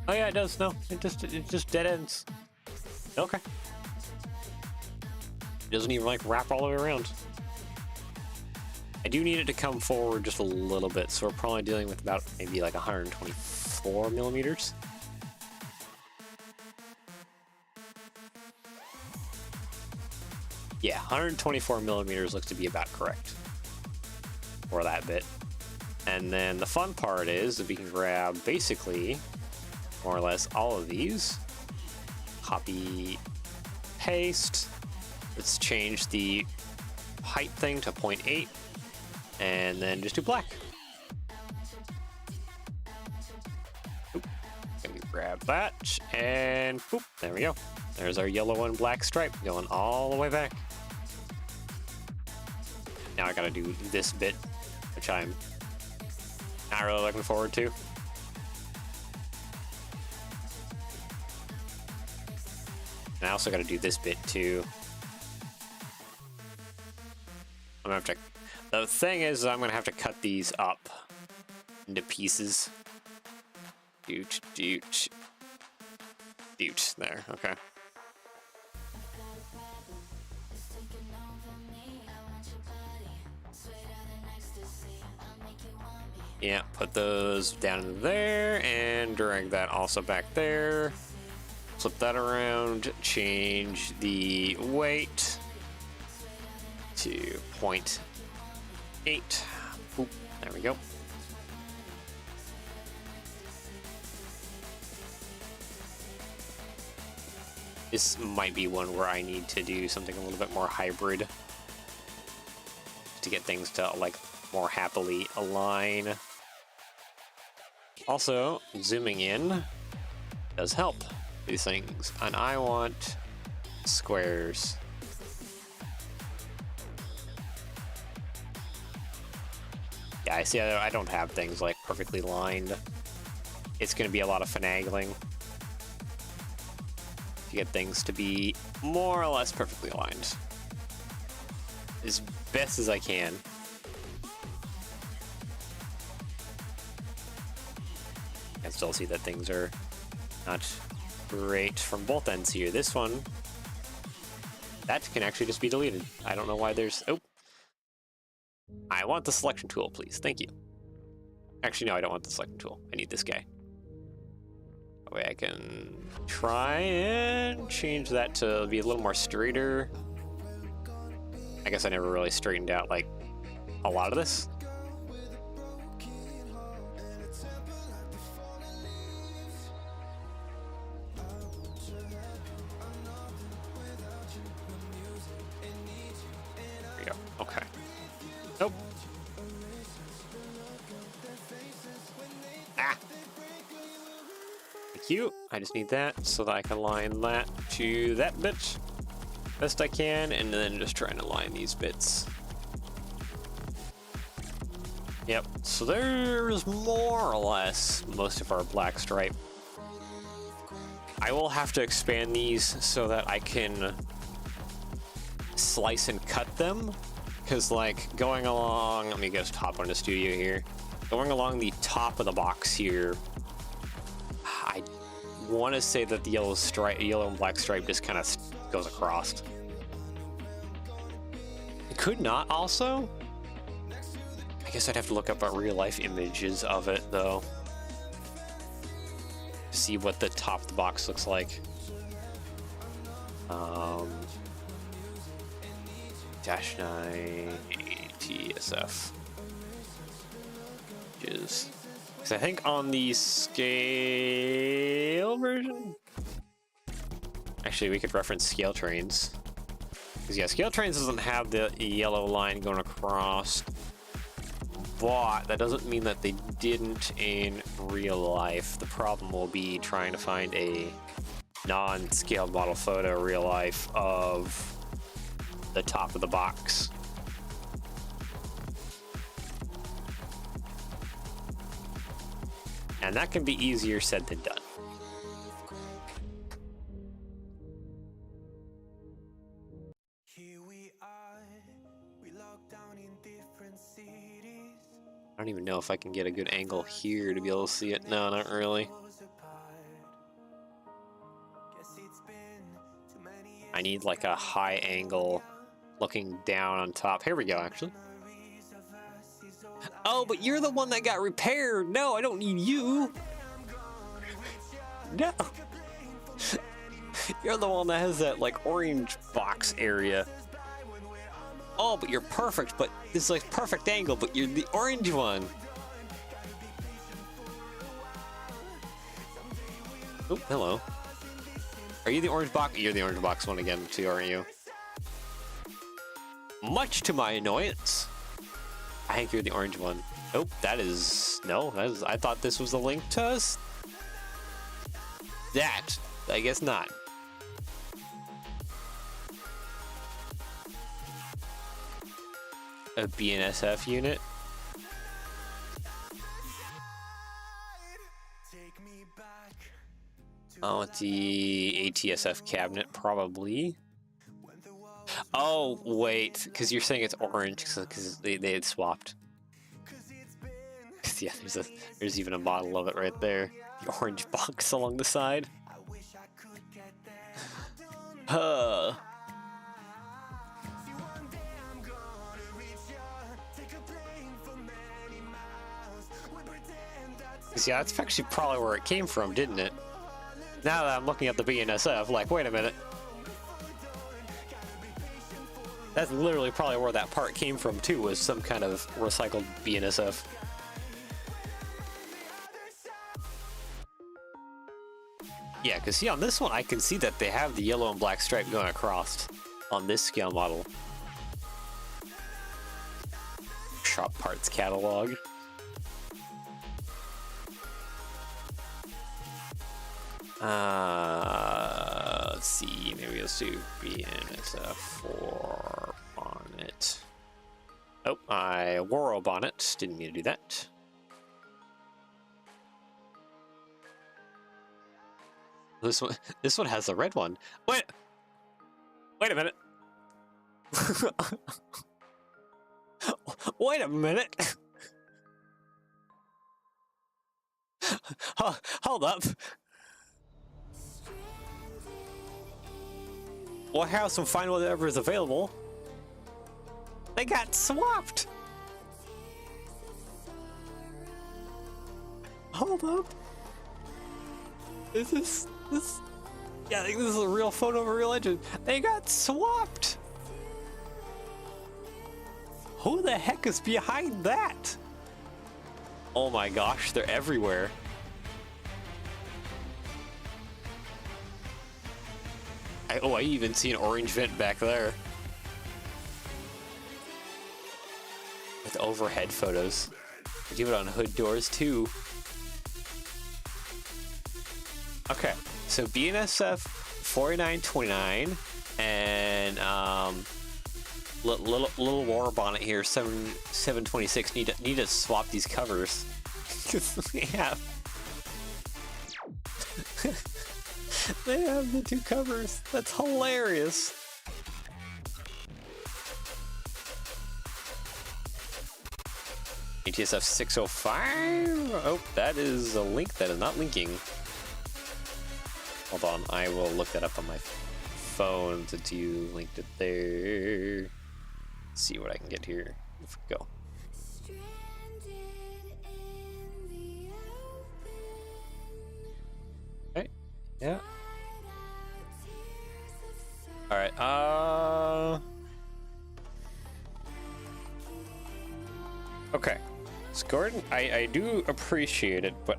Oh yeah, it does. No, it just dead ends. Okay. It doesn't even like wrap all the way around.
I do need it to come forward just a little bit, so we're probably dealing with about maybe like 124 millimeters. Yeah, 124 millimeters looks to be about correct for that bit. And then the fun part is that we can grab basically more or less all of these, copy, paste. Let's change the height thing to 0.8 and then just do black. Oop. Let me grab that and boop, there we go. There's our yellow and black stripe going all the way back. Now I gotta do this bit, which I'm not really looking forward to. And I also gotta do this bit too. I'm gonna have to. The thing is, I'm gonna have to cut these up into pieces. Doot, doot, doot. There, okay. Yeah, put those down in there and drag that also back there. Flip that around, change the weight to 0.8. Oop, there we go. This might be one where I need to do something a little bit more hybrid to get things to like more happily align. Also, zooming in does help these things, and I want squares. Yeah, I see I don't have things like perfectly lined. It's going to be a lot of finagling to get things to be more or less perfectly aligned. As best as I can. I can still see that things are not great from both ends here. This one, that can actually just be deleted. I don't know why there's... Oh. I want the selection tool, please. Thank you. Actually, no, I don't want the selection tool. I need this guy. That way I can try and change that to be a little more straighter. I guess I never really straightened out, like, a lot of this. There we go. Okay. Nope. Ah! Thank you. I just need that so that I can align that to that bit best I can, and then just trying to align these bits. Yep, so there's more or less most of our black stripe. I will have to expand these so that I can slice and cut them, because like going along, let me just hop on the studio here. Going along the top of the box here, I want to say that the yellow and black stripe just kind of goes across. It could not also. I guess I'd have to look up real life images of it though. See what the top of the box looks like. -9 TSF. Because I think on the scale version, actually we could reference scale trains. Because yeah, scale trains doesn't have the yellow line going across, but that doesn't mean that they didn't in real life. The problem will be trying to find a non-scaled model photo real life of the top of the box. And that can be easier said than done. I don't even know if I can get a good angle here to be able to see it. No, not really. I need like a high angle looking down on top. Here we go, actually. Oh, but you're the one that got repaired. No, I don't need you. No. You're the one that has that, like, orange box area. Oh, but you're perfect, but this is, like, perfect angle, but you're the orange one. Oh, hello. Are you the orange box? You're the orange box one again, too, aren't you? Much to my annoyance. I think you're the orange one. Oh, that is... No, that is... I thought this was the link to us. That. I guess not. A BNSF unit. Oh, it's the ATSF cabinet, probably. Oh, wait, because you're saying it's orange, because they had swapped. Yeah, there's even a model of it right there. The orange box along the side. Yeah, that's actually probably where it came from, didn't it? Now that I'm looking at the BNSF, like, wait a minute. That's literally probably where that part came from, too, was some kind of recycled BNSF. Yeah, because see, on this one, I can see that they have the yellow and black stripe going across on this scale model. Shop parts catalog. Let's see, maybe we'll do BNSF4 bonnet. Oh, I wore a bonnet, didn't mean to do that. This one has the red one. Wait a minute. Wait a minute. Hold up. Warehouse and find whatever is available. They got swapped. Hold up. Is this? Yeah, I think this is a real photo of a real legend. They got swapped. Who the heck is behind that? Oh my gosh, they're everywhere. I even see an orange vent back there. With overhead photos. I do it on hood doors too. Okay, so BNSF 4929 and little war bonnet here 726 need to swap these covers. They have they have the two covers. That's hilarious. ATSF 605. Oh, that is a link that is not linking. Hold on, I will look that up on my phone since you linked it there. Let's see what I can get here. Let's go. Okay, yeah. Alright, okay. So Gordon, I do appreciate it, but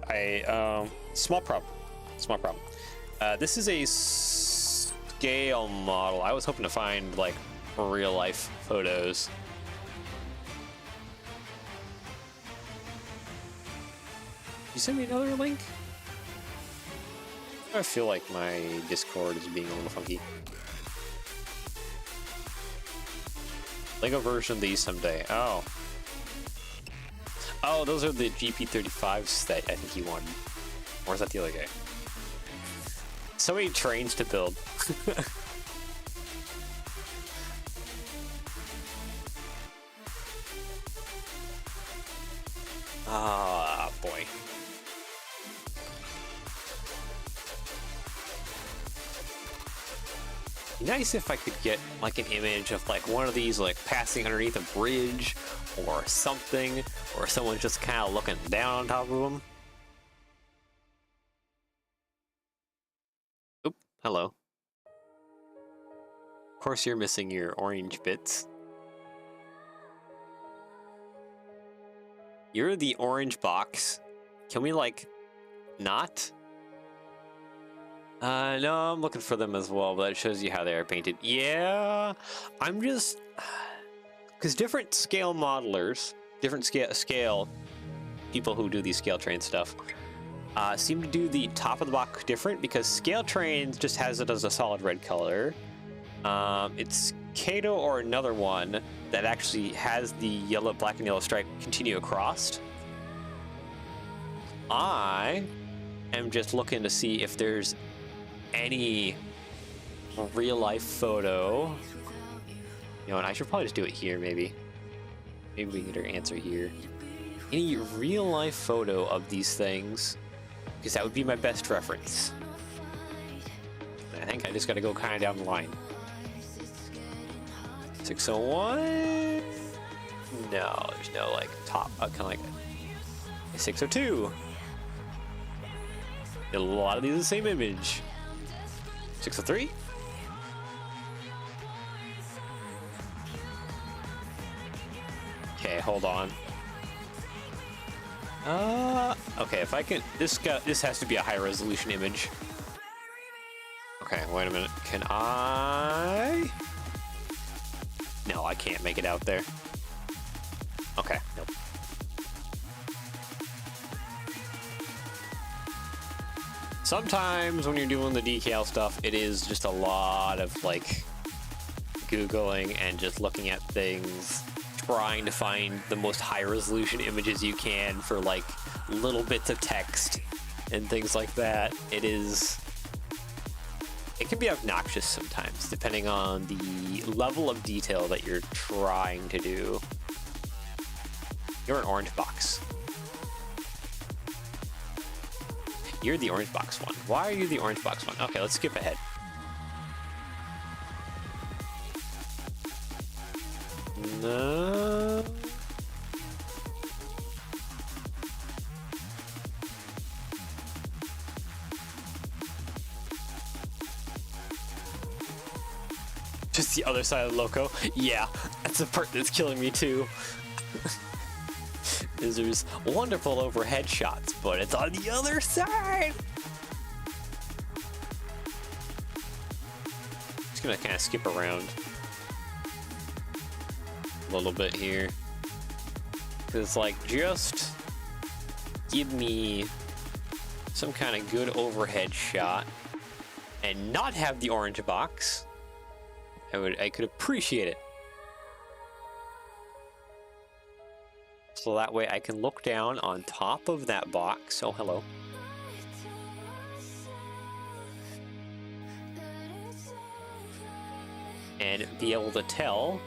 small problem. This is a scale model. I was hoping to find, like, real life photos. You send me another link? I feel like my Discord is being a little funky. Lego version of these someday. Oh. Oh, those are the GP35s that I think you wanted. Or is that the other guy? So many trains to build. Ah, boy. Nice if I could get like an image of like one of these like passing underneath a bridge or something, or someone just kind of looking down on top of them. Oop, hello. Of course you're missing your orange bits. You're the orange box. Can we like not? No, I'm looking for them as well, but it shows you how they are painted. Yeah, I'm just... Because different scale modelers, different scale people who do these scale train stuff, seem to do the top of the box different, because scale trains just has it as a solid red color. It's Kato or another one that actually has the yellow, black and yellow stripe continue across. I am just looking to see if there's any real life photo. You know what, I should probably just do it here, maybe. Maybe we can get our answer here. Any real life photo of these things, because that would be my best reference. I think I just gotta go kind of down the line. 601? No, there's no like top, kind of like 602. A lot of these are the same image. 603? Okay, hold on. Okay, if I can, this has to be a high resolution image. Okay, wait a minute. Can I? No, I can't make it out there. Okay, nope. Sometimes when you're doing the decal stuff, it is just a lot of like Googling and just looking at things, trying to find the most high resolution images you can for like little bits of text and things like that. It can be obnoxious sometimes, depending on the level of detail that you're trying to do. You're an orange box. You're the orange box one. Why are you the orange box one? Okay, let's skip ahead. No. Just the other side of the loco. Yeah, that's the part that's killing me too. There's wonderful overhead shots, but it's on the other side. Just gonna kind of skip around a little bit here, because it's like, just give me some kind of good overhead shot and not have the orange box. I could appreciate it. So that way I can look down on top of that box. Oh, hello. And be able to tell,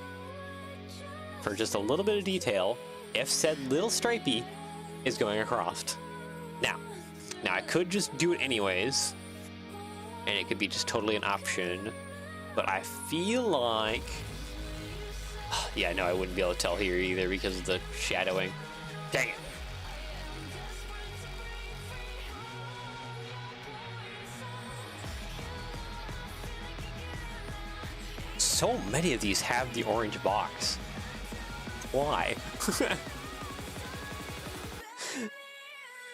for just a little bit of detail, if said little stripey is going across. Now I could just do it anyways, and it could be just totally an option, but I feel like... Yeah, no, I wouldn't be able to tell here either because of the shadowing. Dang it. So many of these have the orange box. Why?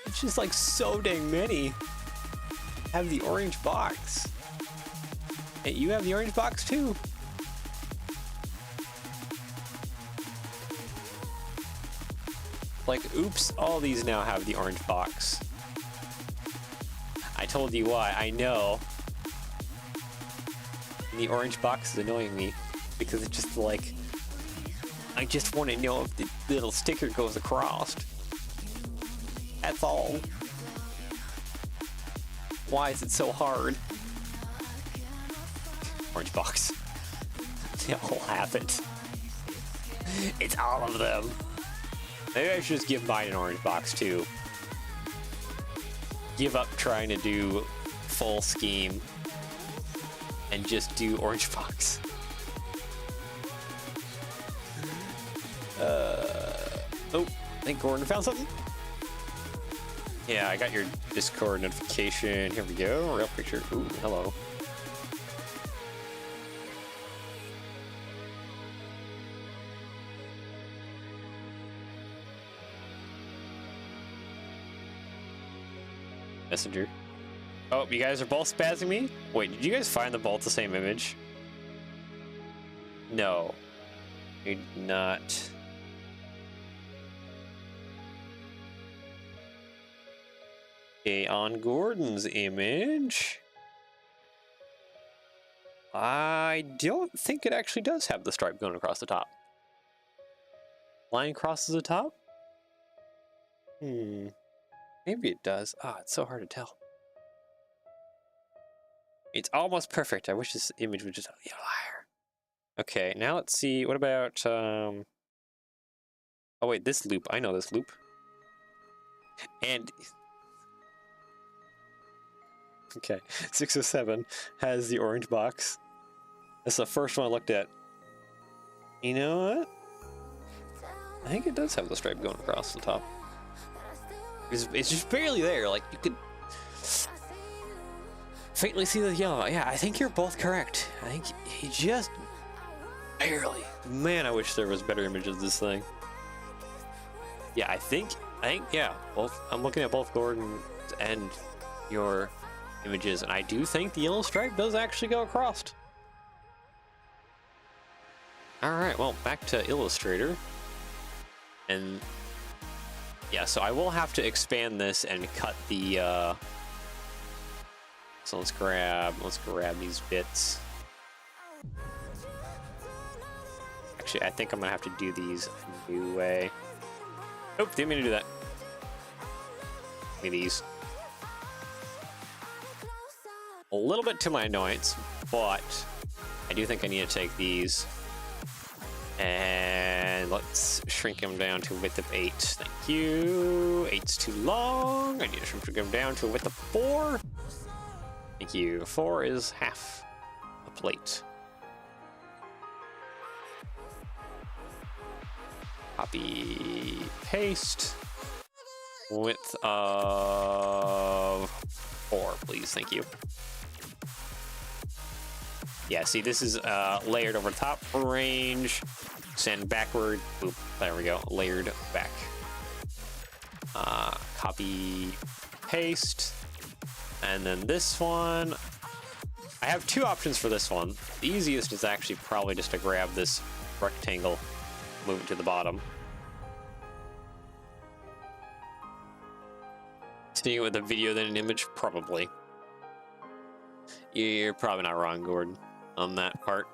It's just like so dang many have the orange box. And you have the orange box too. Like, oops, all these now have the orange box. I told you why, I know. And the orange box is annoying me because it's just like, I just want to know if the little sticker goes across. That's all. Why is it so hard? Orange box. They all have it. It's all of them. Maybe I should just give mine an orange box too. Give up trying to do full scheme. and just do orange box. Oh, I think Gordon found something. Yeah, I got your Discord notification. Here we go. Real picture. Ooh, hello. Messenger. Oh, you guys are both spazzing me? Wait, did you guys find them both the same image? No. You did not. Okay, on Gordon's image, I don't think it actually does have the stripe going across the top. Line crosses the top? Maybe it does. Ah, it's so hard to tell. It's almost perfect. I wish this image was just a little higher. Okay, now let's see. What about, oh wait, this loop. I know this loop. And... Okay, 607 has the orange box. That's the first one I looked at. You know what? I think it does have the stripe going across the top. It's just barely there. Like, you could faintly see the yellow. Yeah, I think you're both correct. I think he just barely. Man, I wish there was better images of this thing. Yeah, I think, yeah. Both. I'm looking at both Gordon and your images, and I do think the yellow stripe does actually go across. Alright, well, back to Illustrator. And yeah, so I will have to expand this and cut the so let's grab these bits. Actually, I think I'm gonna have to do these a new way. Nope, didn't mean to do that. Give me these. A little bit to my annoyance, but I do think I need to take these and let's shrink them down to a width of 8. Thank you. 8's too long. I need to shrink them down to a width of 4. Thank you. 4 is half a plate. Copy, paste. Width of 4, please. Thank you. Yeah, see, this is layered over top, range, send backward, boop, there we go, layered back. Copy, paste, and then this one, I have 2 options for this one. The easiest is actually probably just to grab this rectangle, move it to the bottom. Seeing it with a video than an image? Probably. You're probably not wrong, Gordon, on that part.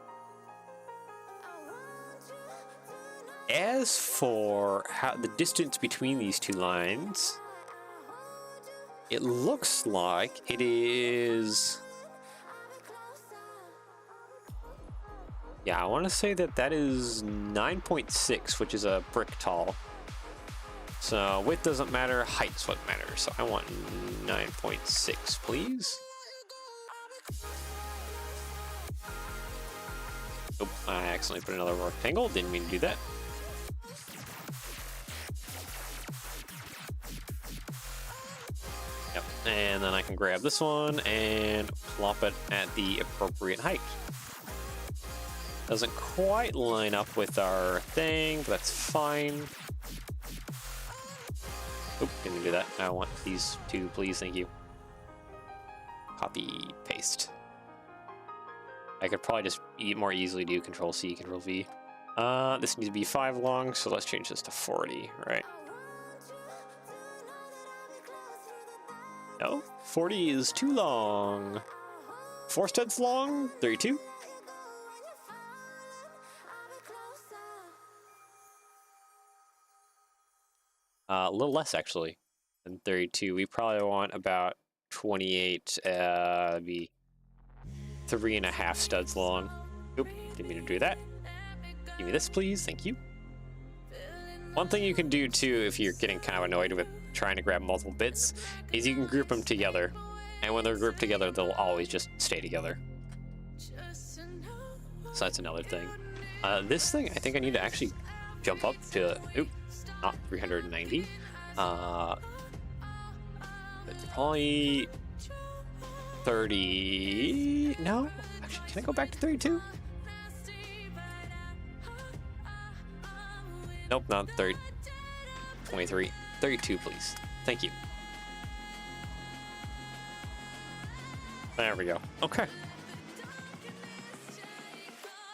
As for how the distance between these 2 lines, it looks like it is... Yeah, I want to say that that is 9.6, which is a brick tall. So width doesn't matter, height's what matters. So I want 9.6, please. Oh, I accidentally put another rectangle. Didn't mean to do that. Yep, and then I can grab this one and plop it at the appropriate height. Doesn't quite line up with our thing, but that's fine. Oop, didn't do that. I want these 2, please. Thank you. Copy, paste. I could probably just more easily do Control-C, Control-V. This needs to be 5 long, so let's change this to 40, right? No, 40 is too long. 4 studs long, 32. A little less, actually, than 32. We probably want about 28, be 3.5 studs long. Oop, didn't mean to do that. Give me this, please. Thank you. One thing you can do, too, if you're getting kind of annoyed with trying to grab multiple bits, is you can group them together. And when they're grouped together, they'll always just stay together. So that's another thing. This thing, I think I need to actually jump up to, oop, not 390. It's probably 30. No, actually, can I go back to 32? Nope, not 30. 23. 32, please. Thank you. There we go. Okay.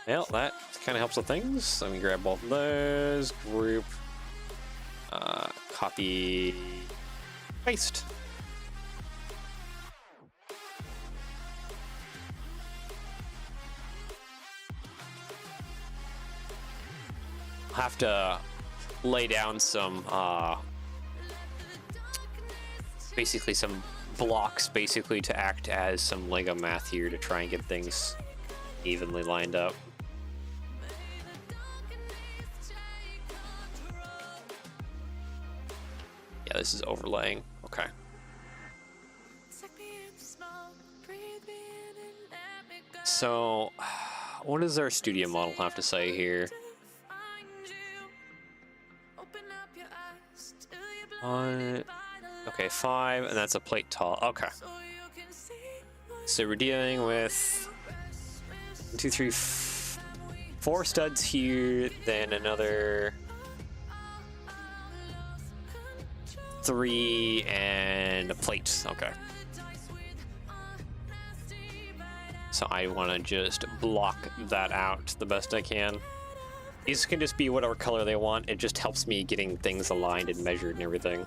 Well, that kind of helps with things. Let me grab both of those. Group. Copy. Paste. I'll have to lay down some, basically some blocks, basically to act as some Lego math here to try and get things evenly lined up. Yeah, this is overlaying. Okay. So, what does our studio model have to say here? Okay, 5, and that's a plate tall. Okay. So we're dealing with 1, 2, 3, 4 studs here, then another 3 and a plate. Okay. So I want to just block that out the best I can. These can just be whatever color they want. It just helps me getting things aligned and measured and everything.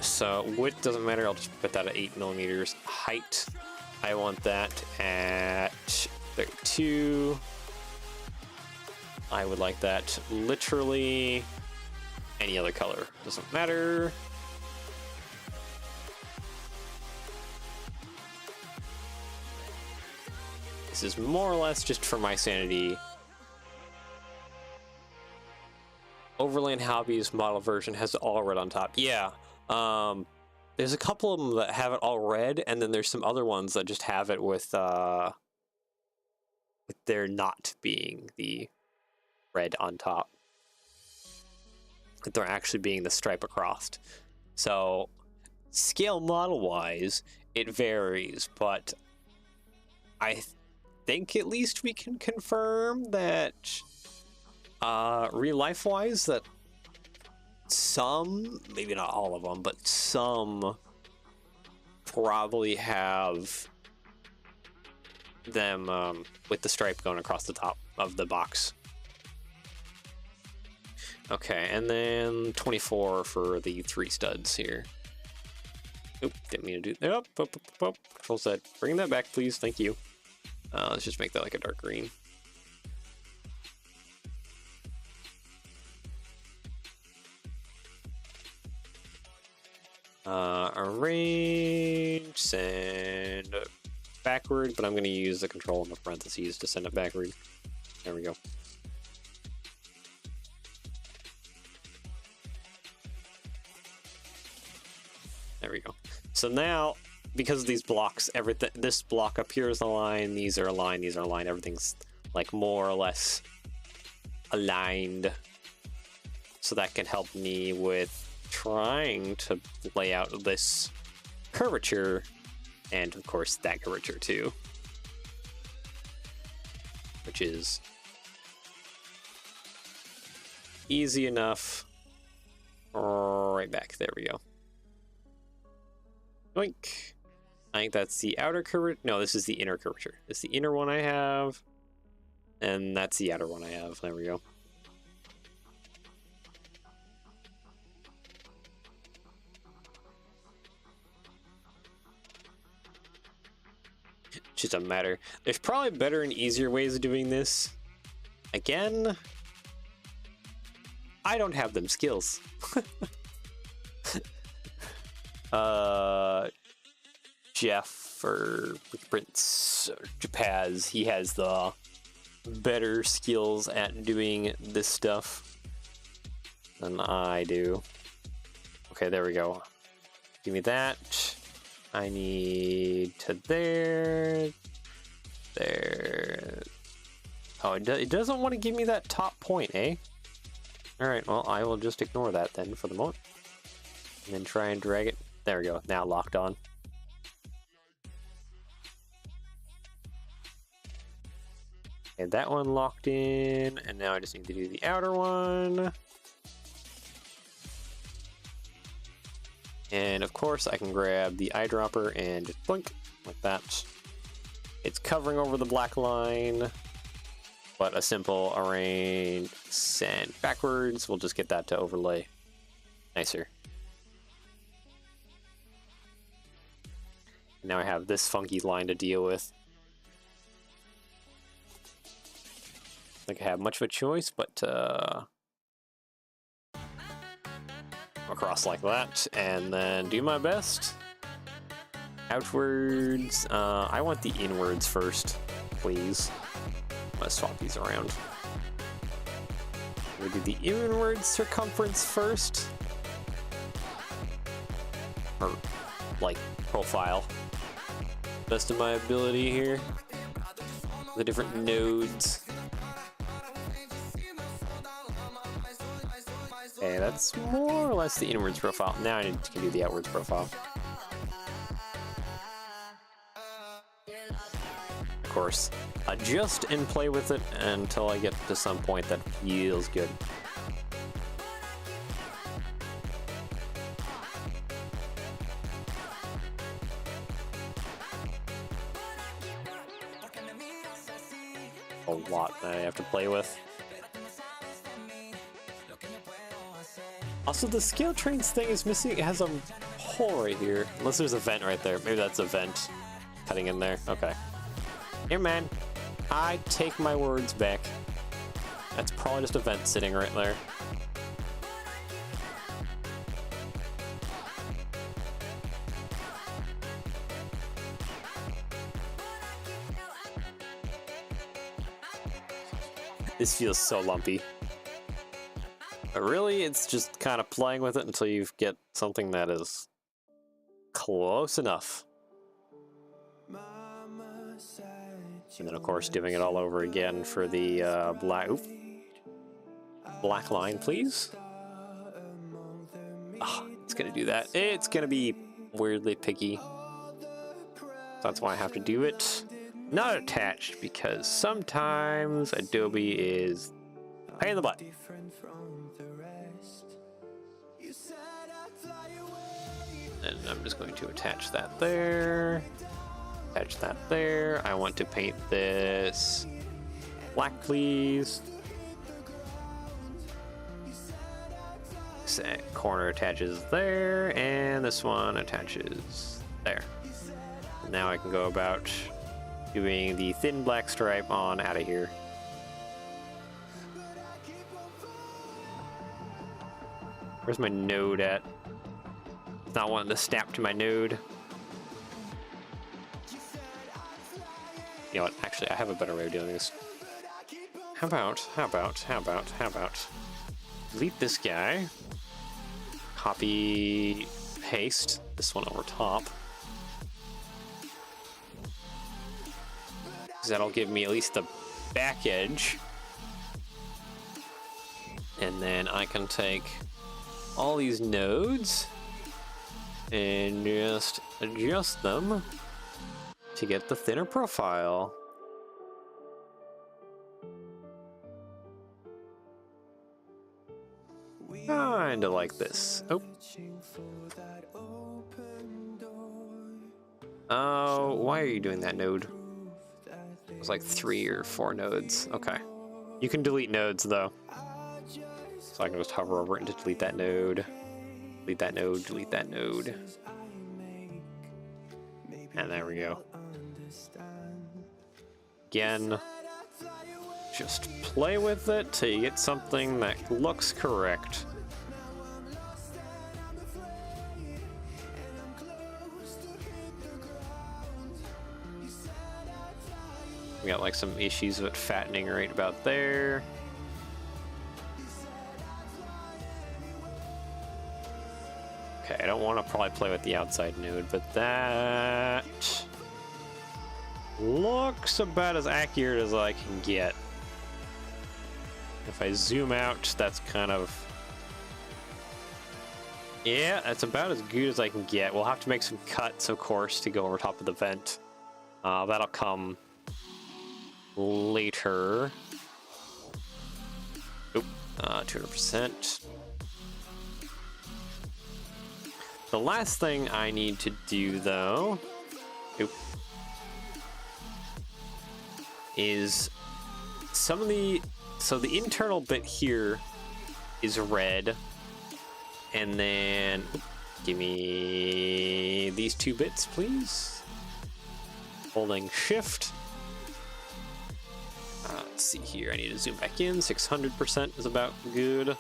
So width doesn't matter. I'll just put that at 8 millimeters. Height, I want that at 32. I would like that literally any other color. Doesn't matter. This is more or less just for my sanity. Overland Hobbies model version has all red on top. Yeah. There's a couple of them that have it all red, and then there's some other ones that just have it with there not being the red on top. They're actually being the stripe across. So, scale model-wise, it varies, but I think at least we can confirm that real life-wise, that some, maybe not all of them, but some probably have them with the stripe going across the top of the box. Okay, and then 24 for the 3 studs here. Oop, didn't mean to do that. Up. Control Z. Bring that back, please. Thank you. Let's just make that like a dark green. Arrange, send backward, but I'm going to use the control in the parentheses to send it backward. There we go. There we go. So now, because of these blocks, everything, this block up here is aligned, these are aligned, these are aligned, everything's like more or less aligned. So that can help me with trying to lay out this curvature, and of course that curvature too, which is easy enough. Right back, there we go. Boink. I think that's the outer curvature. No, this is the inner curvature. This is the inner one I have, and that's the outer one I have. There we go. Just a matter. There's probably better and easier ways of doing this. Again, I don't have them skills. Jeff or Prince or Japaz, he has the better skills at doing this stuff than I do. Okay, there we go. Give me that. I need to there. There. Oh, it doesn't want to give me that top point, eh? Alright, well, I will just ignore that then for the moment. And then try and drag it. There we go, now locked on. And that one locked in, and now I just need to do the outer one. And of course, I can grab the eyedropper and just blink, like that. It's covering over the black line, but a simple arrange, send backwards, we'll just get that to overlay nicer. Now I have this funky line to deal with. I don't think I have much of a choice, but across like that, and then do my best. Outwards, I want the inwards first, please. I'm gonna swap these around. We do the inward circumference first. Or, like, profile. Best of my ability here. The different nodes. Okay, that's more or less the inwards profile. Now I need to do the outwards profile. Of course, adjust and play with it until I get to some point that feels good. A lot that I have to play with. Also, the scale trains thing is missing. It has a hole right here. Unless there's a vent right there. Maybe that's a vent cutting in there. Okay. Here, man. I take my words back. That's probably just a vent sitting right there. This feels so lumpy. But really, it's just kind of playing with it until you get something that is close enough. And then, of course, doing it all over again for the black line, please. Oh, it's gonna do that. It's gonna be weirdly picky. That's why I have to do it not attached, because sometimes Adobe is a pain in the butt. And I'm just going to attach that there. Attach that there. I want to paint this black, please. This corner attaches there, and this one attaches there. Now I can go about doing the thin black stripe on out of here. Where's my node at? Not wanting to snap to my node. You know what? Actually, I have a better way of doing this. How about delete this guy. Copy, paste this one over top. That'll give me at least the back edge. And then I can take all these nodes and just adjust them to get the thinner profile. Kinda like this. Oh, why are you doing that node? It was like 3 or 4 nodes. Okay. You can delete nodes though. So I can just hover over it and delete that node. Delete that node, delete that node. And there we go. Again, just play with it till you get something that looks correct. We got like some issues with fattening right about there. Okay, I don't want to probably play with the outside node, but that Looks about as accurate as I can get. If I zoom out, that's kind of... Yeah, that's about as good as I can get. We'll have to make some cuts, of course, to go over top of the vent. That'll come later. Oop, 200%. The last thing I need to do, though, is some of the... So the internal bit here is red. And then, give me these 2 bits, please. Holding shift. Let's see here, I need to zoom back in. 600% is about good.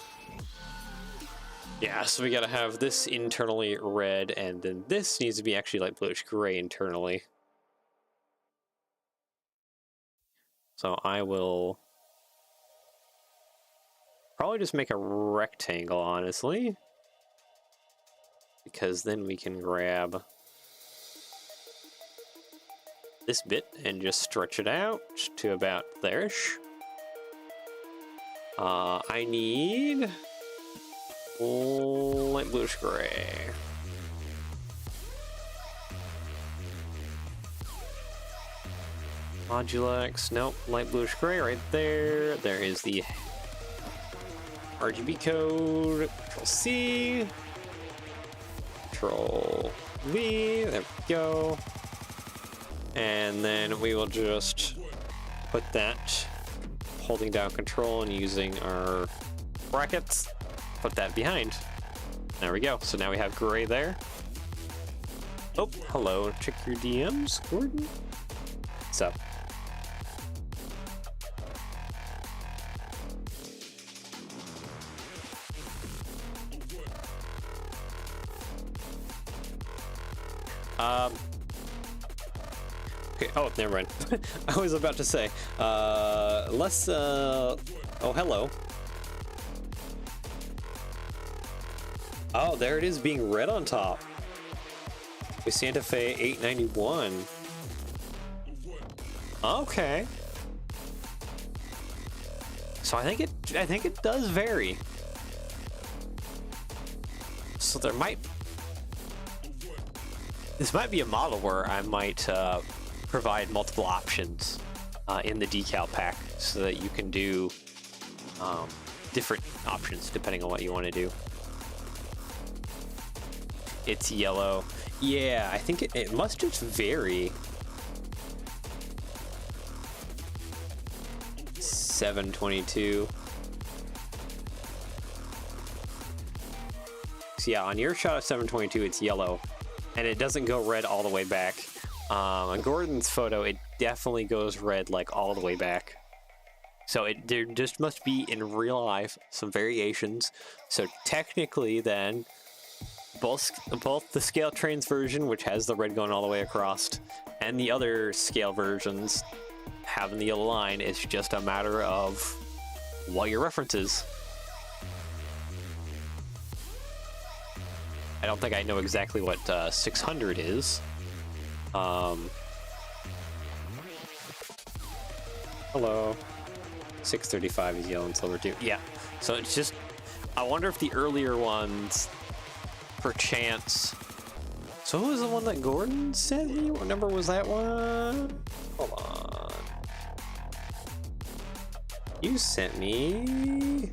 Yeah, so we gotta have this internally red, and then this needs to be actually like bluish gray internally. So I will probably just make a rectangle, honestly. Because then we can grab this bit and just stretch it out to about there-ish. I need light bluish gray. Modulux, nope, light bluish gray right there. There is the RGB code, Control C. Control V, there we go. And then we will just put that, holding down control and using our brackets, put that behind. There we go. So now we have gray there. Oh, hello. Check your DMs, Gordon. What's up? Okay, oh, never mind. I was about to say, oh, hello. Oh, there it is being red on top. With Santa Fe 891. Okay. So I think it does vary. So this might be a model where I might provide multiple options in the decal pack so that you can do different options depending on what you want to do. It's yellow. Yeah, I think it must just vary. 722. So yeah, on your shot of 722, it's yellow. And it doesn't go red all the way back. On Gordon's photo, it definitely goes red like all the way back. So there just must be in real life some variations. So technically then, both the scale trains version, which has the red going all the way across, and the other scale versions having the yellow line, is just a matter of what your reference is. I don't think I know exactly what 600 is. Hello. 635 is yellow and silver too. Yeah. So it's just, I wonder if the earlier ones, perchance. So who was the one that Gordon sent me? What number was that one? Hold on. You sent me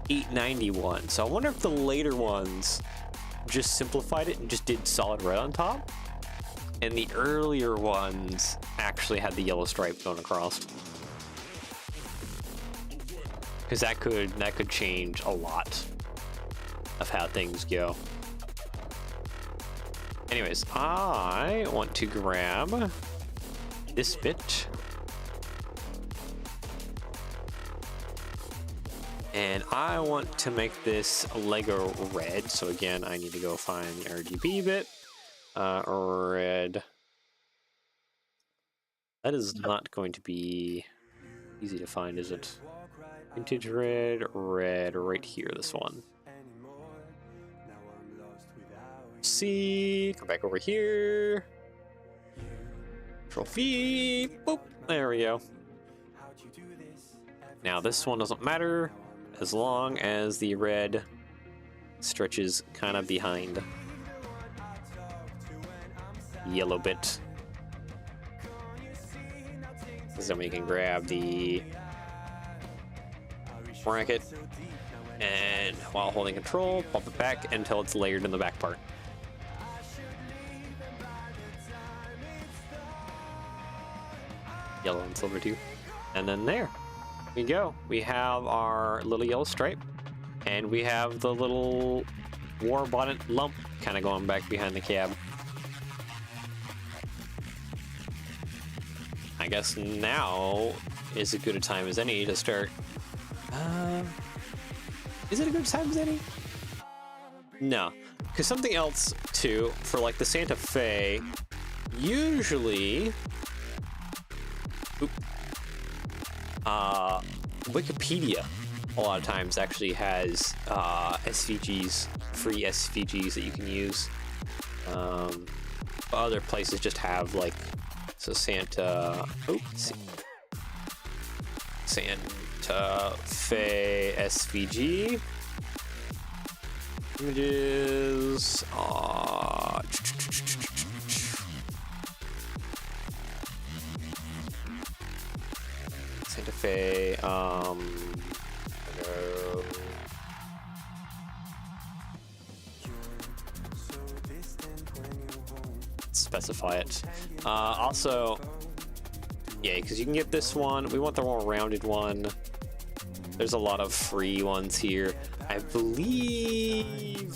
891. So I wonder if the later ones just simplified it and just did solid red on top, and the earlier ones actually had the yellow stripe going across. Because that could change a lot of how things go. Anyways, I want to grab this bit. And I want to make this Lego red. So again, I need to go find the RGB bit. Red. That is not going to be easy to find, is it? Vintage red, right here, this one. See, come back over here. Control V. Boop. There we go. Now this one doesn't matter as long as the red stretches kind of behind yellow bit. So we can grab the bracket and while holding control, pop it back until it's layered in the back part. Yellow and silver too. And then there we go. We have our little yellow stripe and we have the little war bonnet lump kind of going back behind the cab. I guess now is as good a time as any to start. Is it a good time as any? No, because something else too for like the Santa Fe. Usually, Wikipedia a lot of times actually has SVGs, free SVGs that you can use. Other places just have like. So Santa Fe SVG images. Santa Fe. Specify it. Also, yeah, because you can get this one. We want the more rounded one. There's a lot of free ones here. I believe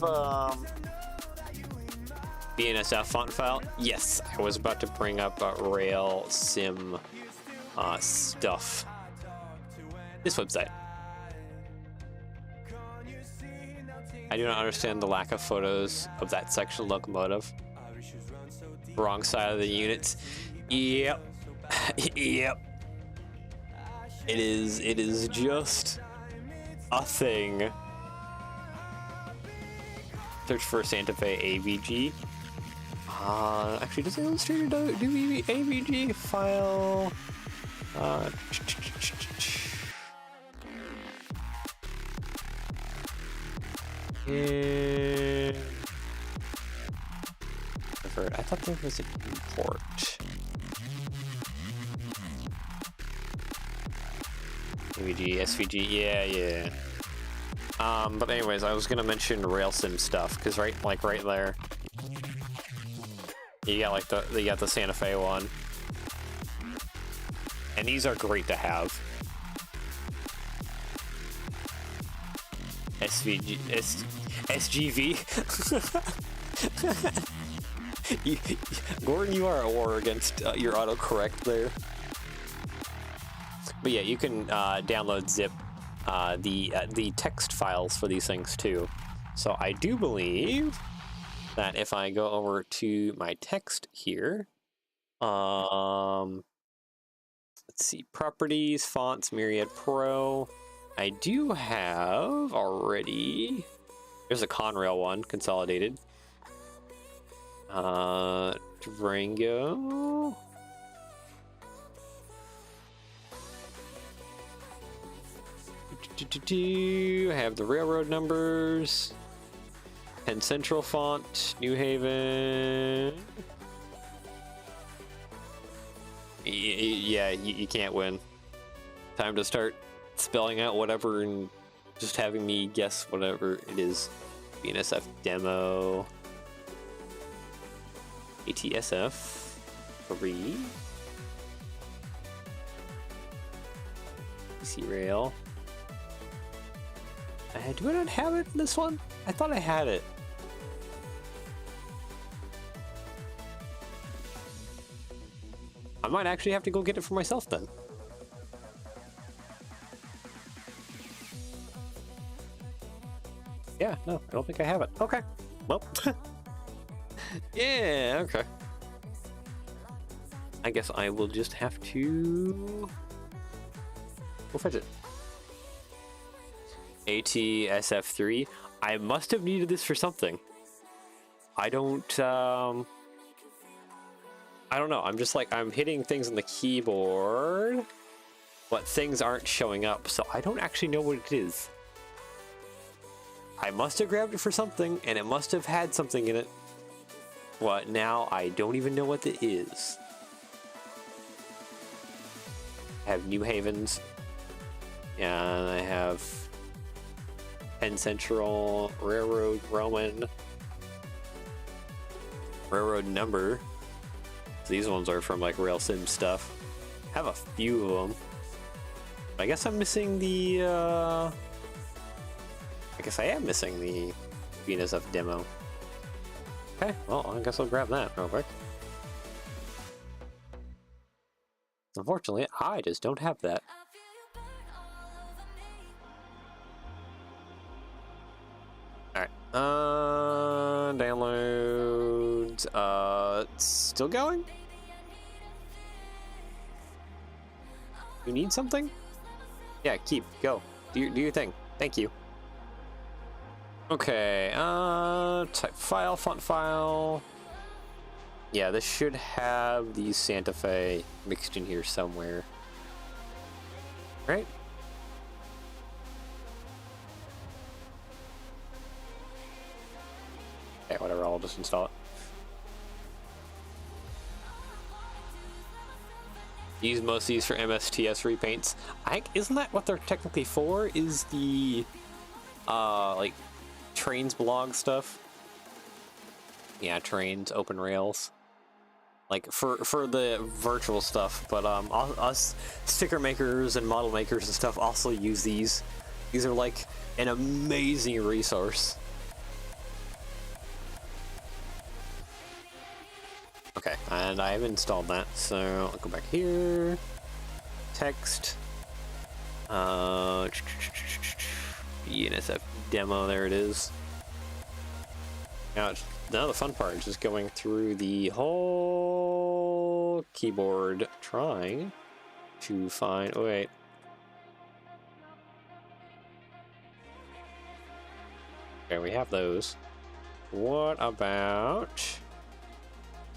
BNSF font file. Yes, I was about to bring up Rail Sim stuff. This website. I do not understand the lack of photos of that section locomotive. Wrong side of the units. Yep. Yep. It is just a thing. Search for Santa Fe AVG. Actually, does Illustrator do AVG file? I thought there was an import. AVG, SVG, yeah. But anyways, I was gonna mention Railsim stuff because right there, you got like the Santa Fe one, and these are great to have. SGV. Gordon, you are at war against your autocorrect there. But yeah, you can download zip the text files for these things too. So I do believe that if I go over to my text here, let's see, properties, fonts, Myriad Pro. I do have already. There's a Conrail one consolidated. Durango. I have the railroad numbers. Penn Central font, New Haven. Yeah, you can't win. Time to start spelling out whatever and just having me guess whatever it is. BNSF demo. ATSF 3. PC Rail. Do I not have it in this one? I thought I had it. I might actually have to go get it for myself then. Yeah, no, I don't think I have it. Okay. Well. Yeah, okay. I guess I will just have to go fetch it. ATSF3. I must have needed this for something. I don't, I don't know. I'm just like, I'm hitting things on the keyboard, but things aren't showing up, so I don't actually know what it is. I must have grabbed it for something, and it must have had something in it. But now I don't even know what it is. I have New Havens, and I have Penn Central, Railroad Roman, Railroad Number. So these ones are from like Rail Sim stuff. I have a few of them. I guess I'm missing the, I guess I am missing the Venus of demo. Okay, well, I guess I'll grab that real quick. Unfortunately, I just don't have that. Alright, downloads, still going? You need something? Yeah, keep, go. Do your thing. Thank you. Okay, type file, font file. Yeah, this should have the Santa Fe mixed in here somewhere. Right? Okay, whatever, I'll just install it. Use most of these for MSTS repaints. I think, isn't that what they're technically for? Is the, like, trains blog stuff? Yeah, trains, open rails. Like, for the virtual stuff, but, us sticker makers and model makers and stuff also use these. These are, like, an amazing resource. Okay, and I've installed that, so I'll go back here. Text. ENSF demo, there it is. Now the fun part is just going through the whole keyboard, trying to find. Oh, wait. Okay, we have those. What about?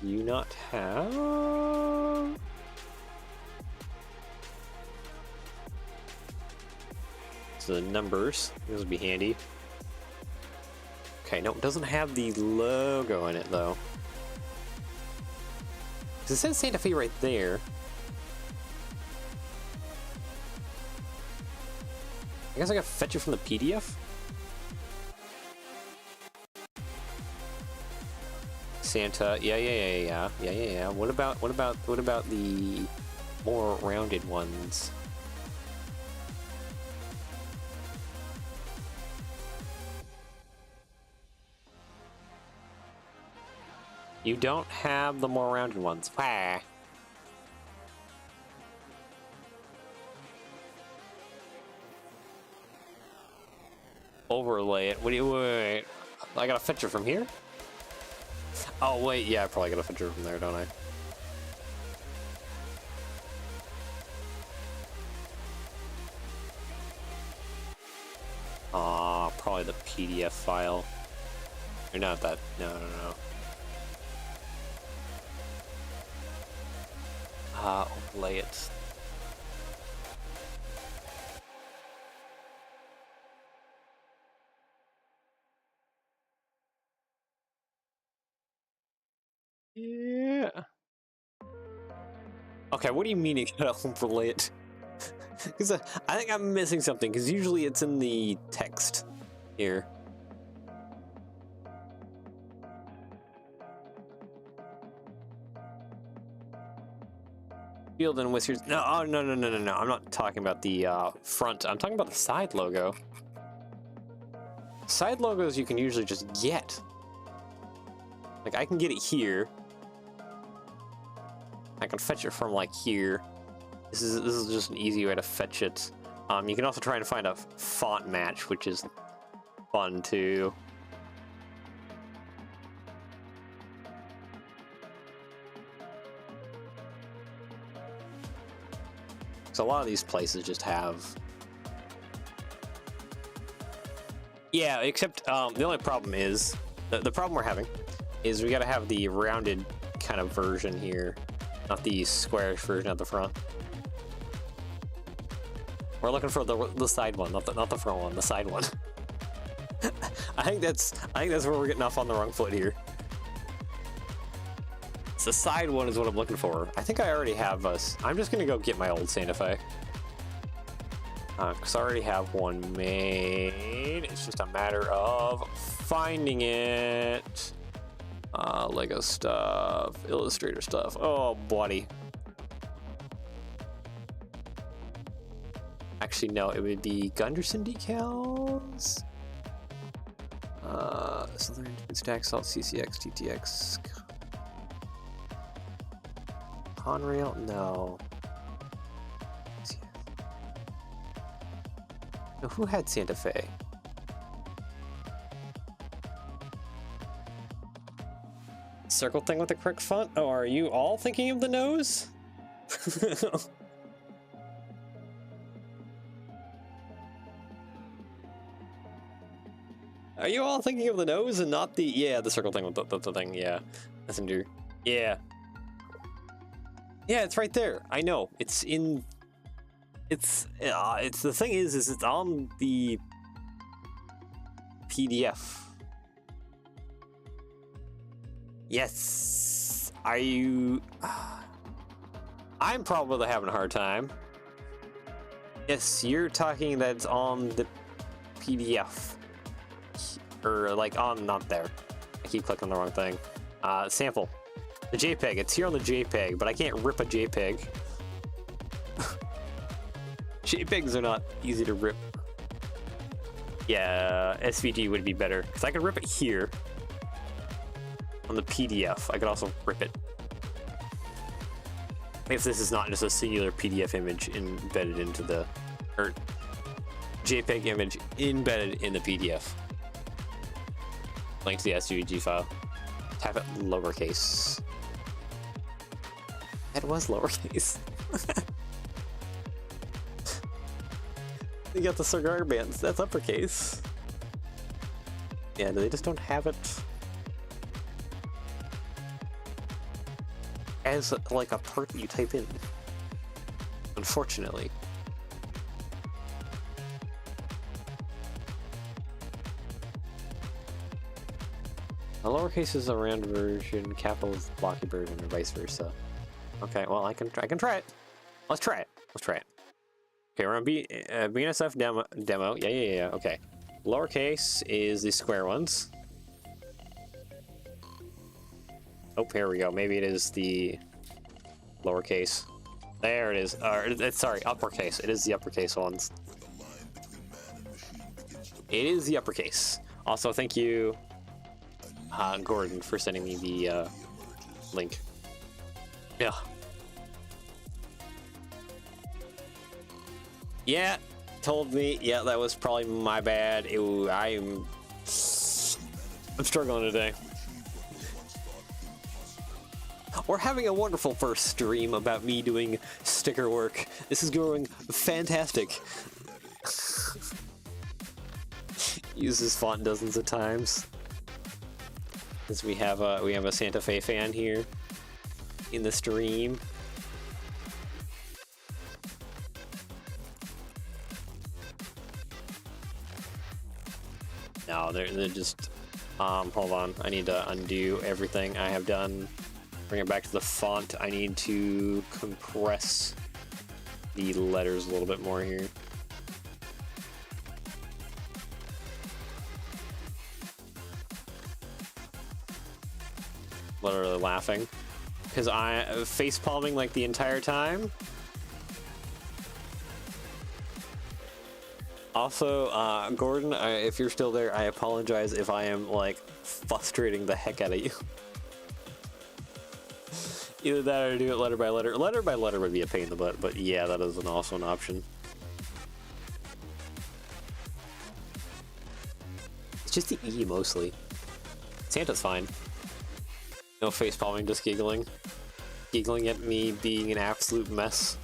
Do you not have? So the numbers, this would be handy. Okay, no, it doesn't have the logo in it though. It says Santa Fe right there. I guess I gotta fetch it from the PDF. Santa, yeah. What about the more rounded ones? You don't have the more rounded ones. Wah. Overlay it. What do you wait? I gotta fetch it from here? Oh wait, yeah, I probably gotta fetch it from there, don't I? Aw, probably the PDF file. Or not that. No. Overlay it. Yeah. Okay, what do you mean you gotta overlay it? Because I think I'm missing something, because usually it's in the text here. Field and Whiskers. No, oh, no. I'm not talking about the front. I'm talking about the side logo. Side logos you can usually just get. Like, I can get it here. I can fetch it from, like, here. This is just an easy way to fetch it. You can also try and find a font match, which is fun, too. So a lot of these places just have... Yeah, except the only problem is... The problem we're having is we gotta have the rounded kind of version here, not the squarish version at the front. We're looking for the side one, not the front one, the side one. I think that's where we're getting off on the wrong foot here. It's the side one is what I'm looking for. I think I already have us. I'm just gonna go get my old Santa Fe. Because I already have one made. It's just a matter of finding it. Lego stuff, Illustrator stuff. Oh, buddy. Actually, no, it would be Gunderson decals. Southern Stack Salt, CCX, TTX. Conrail? No. No, who had Santa Fe? Circle thing with the correct font? Oh, are you all thinking of the nose? Are you all thinking of the nose and not the... Yeah, the circle thing with the thing, yeah. Messenger. Yeah. Yeah, it's right there. I know. It's in... It's the thing is it's on the PDF. Yes. Are you... I'm probably having a hard time. Yes, you're talking that it's on the PDF. Or like on, not there. I keep clicking the wrong thing. Sample. The JPEG. It's here on the JPEG, but I can't rip a JPEG. JPEGs are not easy to rip. Yeah, SVG would be better because I could rip it here on the PDF. I could also rip it if this is not just a singular PDF image embedded into the, or JPEG image embedded in the PDF. Link to the SVG file. Type it lowercase. That was lowercase. You got the cigar bands. That's uppercase. Yeah, they just don't have it as like a part that you type in. Unfortunately. A lowercase is a round version, capital is the blocky version, or vice versa. Okay, well I can try it. Let's try it. Let's try it. Okay, we're on BNSF demo. Yeah. Okay. Lowercase is the square ones. Oh, here we go. Maybe it is the lowercase. There it is. Sorry, uppercase. It is the uppercase ones. It is the uppercase. Also, thank you, Gordon, for sending me the link. Yeah. Yeah, told me. Yeah, that was probably my bad. I'm struggling today. We're having a wonderful first stream about me doing sticker work. This is going fantastic. Use this font dozens of times. Because we have a Santa Fe fan here in the stream. No, they're just, hold on. I need to undo everything I have done. Bring it back to the font. I need to compress the letters a little bit more here. Literally laughing. Because I face palming like the entire time. Also, Gordon, if you're still there, I apologize if I am, like, frustrating the heck out of you. Either that or do it letter by letter. Letter by letter would be a pain in the butt, but yeah, that is also an option. It's just the E, mostly. Santa's fine. No face palming, just giggling. Giggling at me being an absolute mess.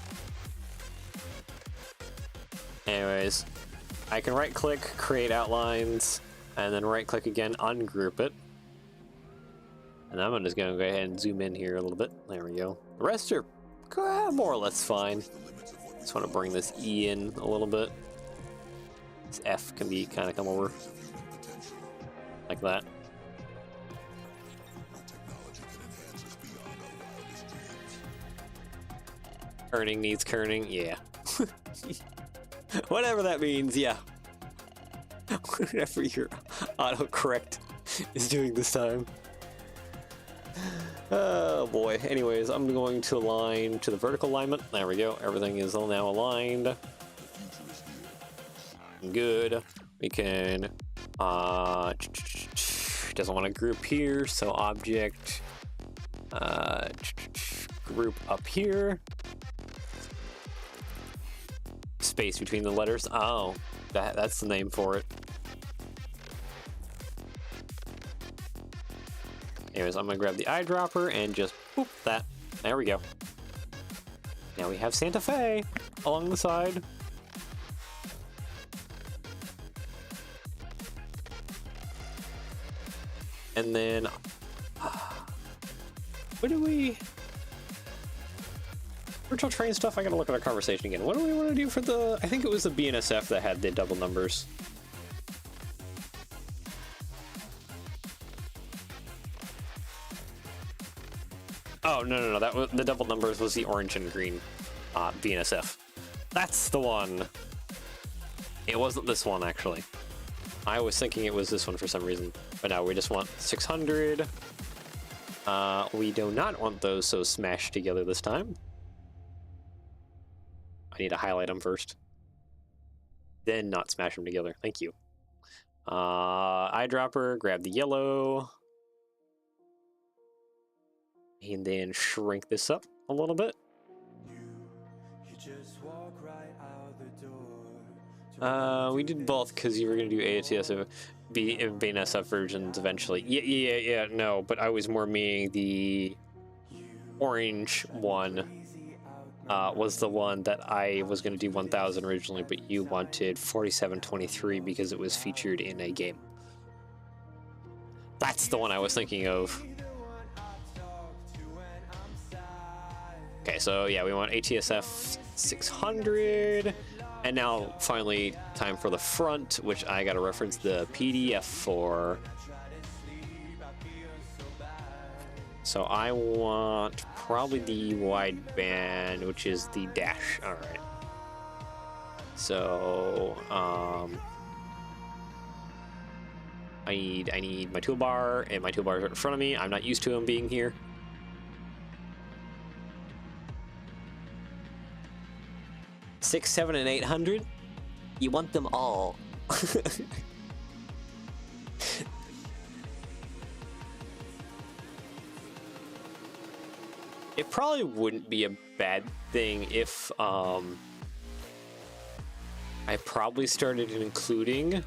Anyways. I can right-click, create outlines, and then right-click again, ungroup it. And I'm just gonna go ahead and zoom in here a little bit. There we go. The rest are more or less fine. Just want to bring this E in a little bit. This F can be kind of come over like that. Kerning needs kerning, yeah. Whatever that means, yeah. Whatever your autocorrect is doing this time. Oh boy. Anyways, I'm going to align to the vertical alignment. There we go. Everything is all now aligned. Good. We can doesn't want to group here, so object group up here. Space between the letters. Oh, that's the name for it. Anyways, I'm gonna grab the eyedropper and just boop that. There we go. Now we have Santa Fe along the side. And then, what do we? Virtual train stuff, I gotta look at our conversation again. What do we want to do for the, I think it was the BNSF that had the double numbers. Oh, no, that was, the double numbers was the orange and green BNSF. That's the one. It wasn't this one, actually. I was thinking it was this one for some reason. But no, we just want 600. We do not want those so smashed together this time. I need to highlight them first. Then not smash them together. Thank you. Eyedropper, grab the yellow. And then shrink this up a little bit. We did both because you were going to do ATS of BNSF versions eventually. Yeah, no, but I was more meaning the orange one. Was the one that I was going to do 1000 originally, but you wanted 4723 because it was featured in a game. That's the one I was thinking of. Okay, so yeah, we want ATSF 600. And now finally time for the front, which I got to reference the PDF for. So I want probably the wideband, which is the dash. All right. So I need my toolbar, and my toolbar is right in front of me. I'm not used to them being here. Six, 7, and 800. You want them all. It probably wouldn't be a bad thing if I probably started including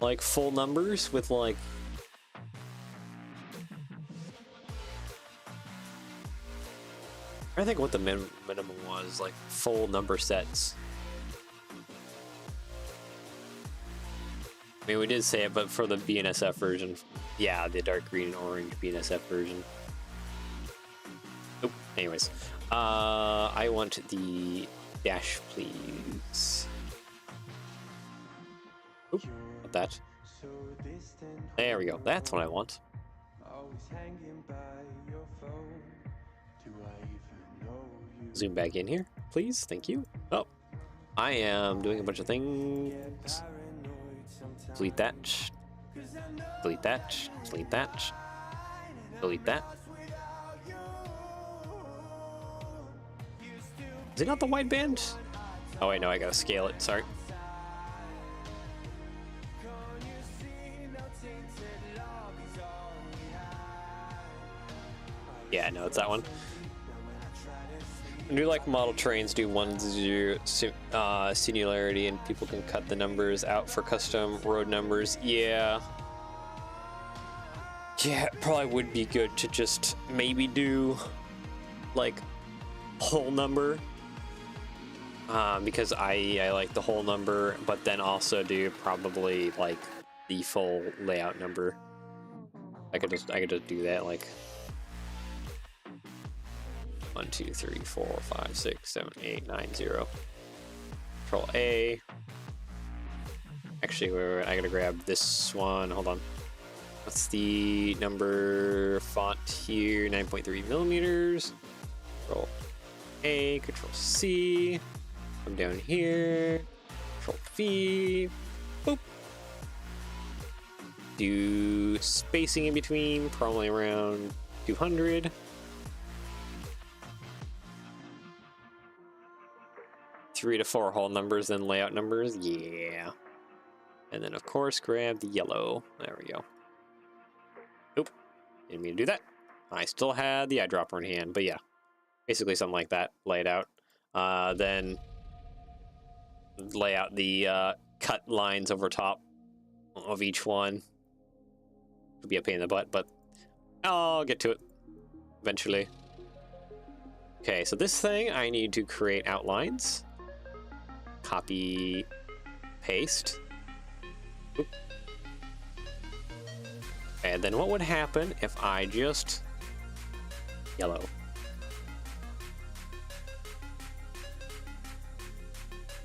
like full numbers with like I think what the minimum was, like full number sets. I mean, we did say it, but for the BNSF version, yeah, the dark green and orange BNSF version. Nope. Anyways, I want the dash, please. Oop, not that. There we go. That's what I want. Zoom back in here, please. Thank you. Oh, I am doing a bunch of things. Delete that. Delete that. Delete that. Delete that. Is it not the wideband? Oh wait, no, I gotta scale it. Sorry. Yeah, no, it's that one. Do like model trains do 1-0 singularity, and people can cut the numbers out for custom road numbers. Yeah, it probably would be good to just maybe do like whole number, because I like the whole number, but then also do probably like the full layout number. I could just do that like 1, 2, 3, 4, 5, 6, 7, 8, 9, 0. Control A. Actually, wait, I gotta grab this one. Hold on. What's the number font here? 9.3 millimeters. Control A, Control C. Come down here. Control V. Boop. Do spacing in between, probably around 200. Three to four whole numbers, then layout numbers. Yeah. And then, of course, grab the yellow. There we go. Oop. Didn't mean to do that. I still had the eyedropper in hand, but yeah. Basically something like that. Lay it out. Then lay out the cut lines over top of each one. Could be a pain in the butt, but I'll get to it eventually. Okay, so this thing, I need to create outlines. Copy, paste. Oop. And then what would happen if I just yellow?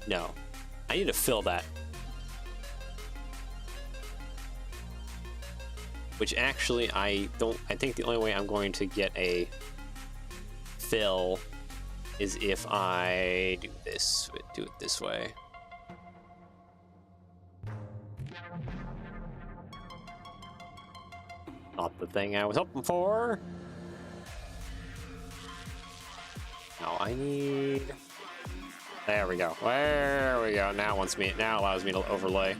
No, I need to fill that. Which actually I think the only way I'm going to get a fill is if I do it this way. Not the thing I was hoping for. Now I need. There we go. There we go. Now allows me to overlay.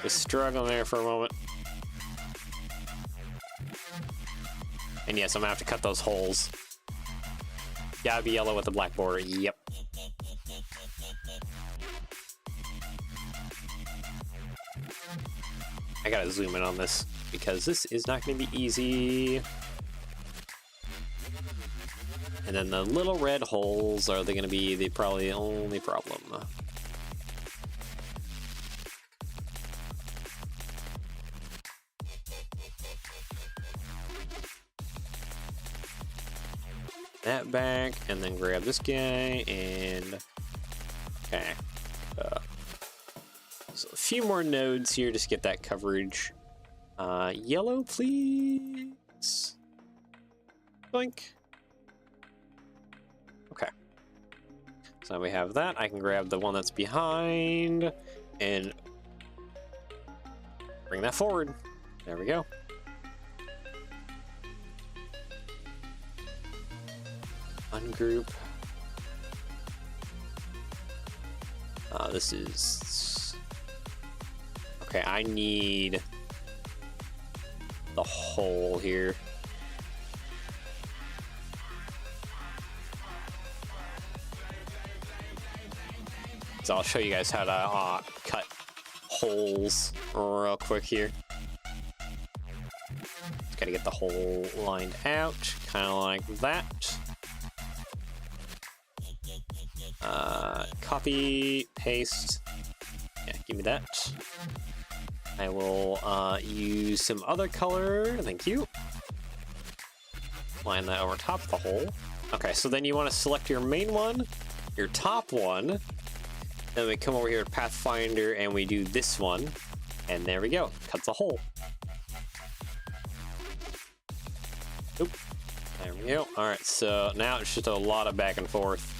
Was struggling there for a moment. And yes, I'm gonna have to cut those holes. Gotta be yellow with the black border. Yep. I gotta zoom in on this because this is not gonna be easy. And then the little red holes are they gonna be probably the only problem. That back, and then grab this guy, and okay. So a few more nodes here, just get that coverage. Yellow, please. Boink. Okay. So now we have that. I can grab the one that's behind and bring that forward. There we go. Ungroup. This is okay. I need the hole here. So I'll show you guys how to cut holes real quick here. Just gotta get the hole lined out, kind of like that. Copy, paste. Yeah, give me that. I will use some other color. Thank you. Line that over top of the hole. Okay, so then you want to select your main one, your top one. Then we come over here to Pathfinder and we do this one. And there we go. Cuts a hole. Oop. There we go. Alright, so now it's just a lot of back and forth.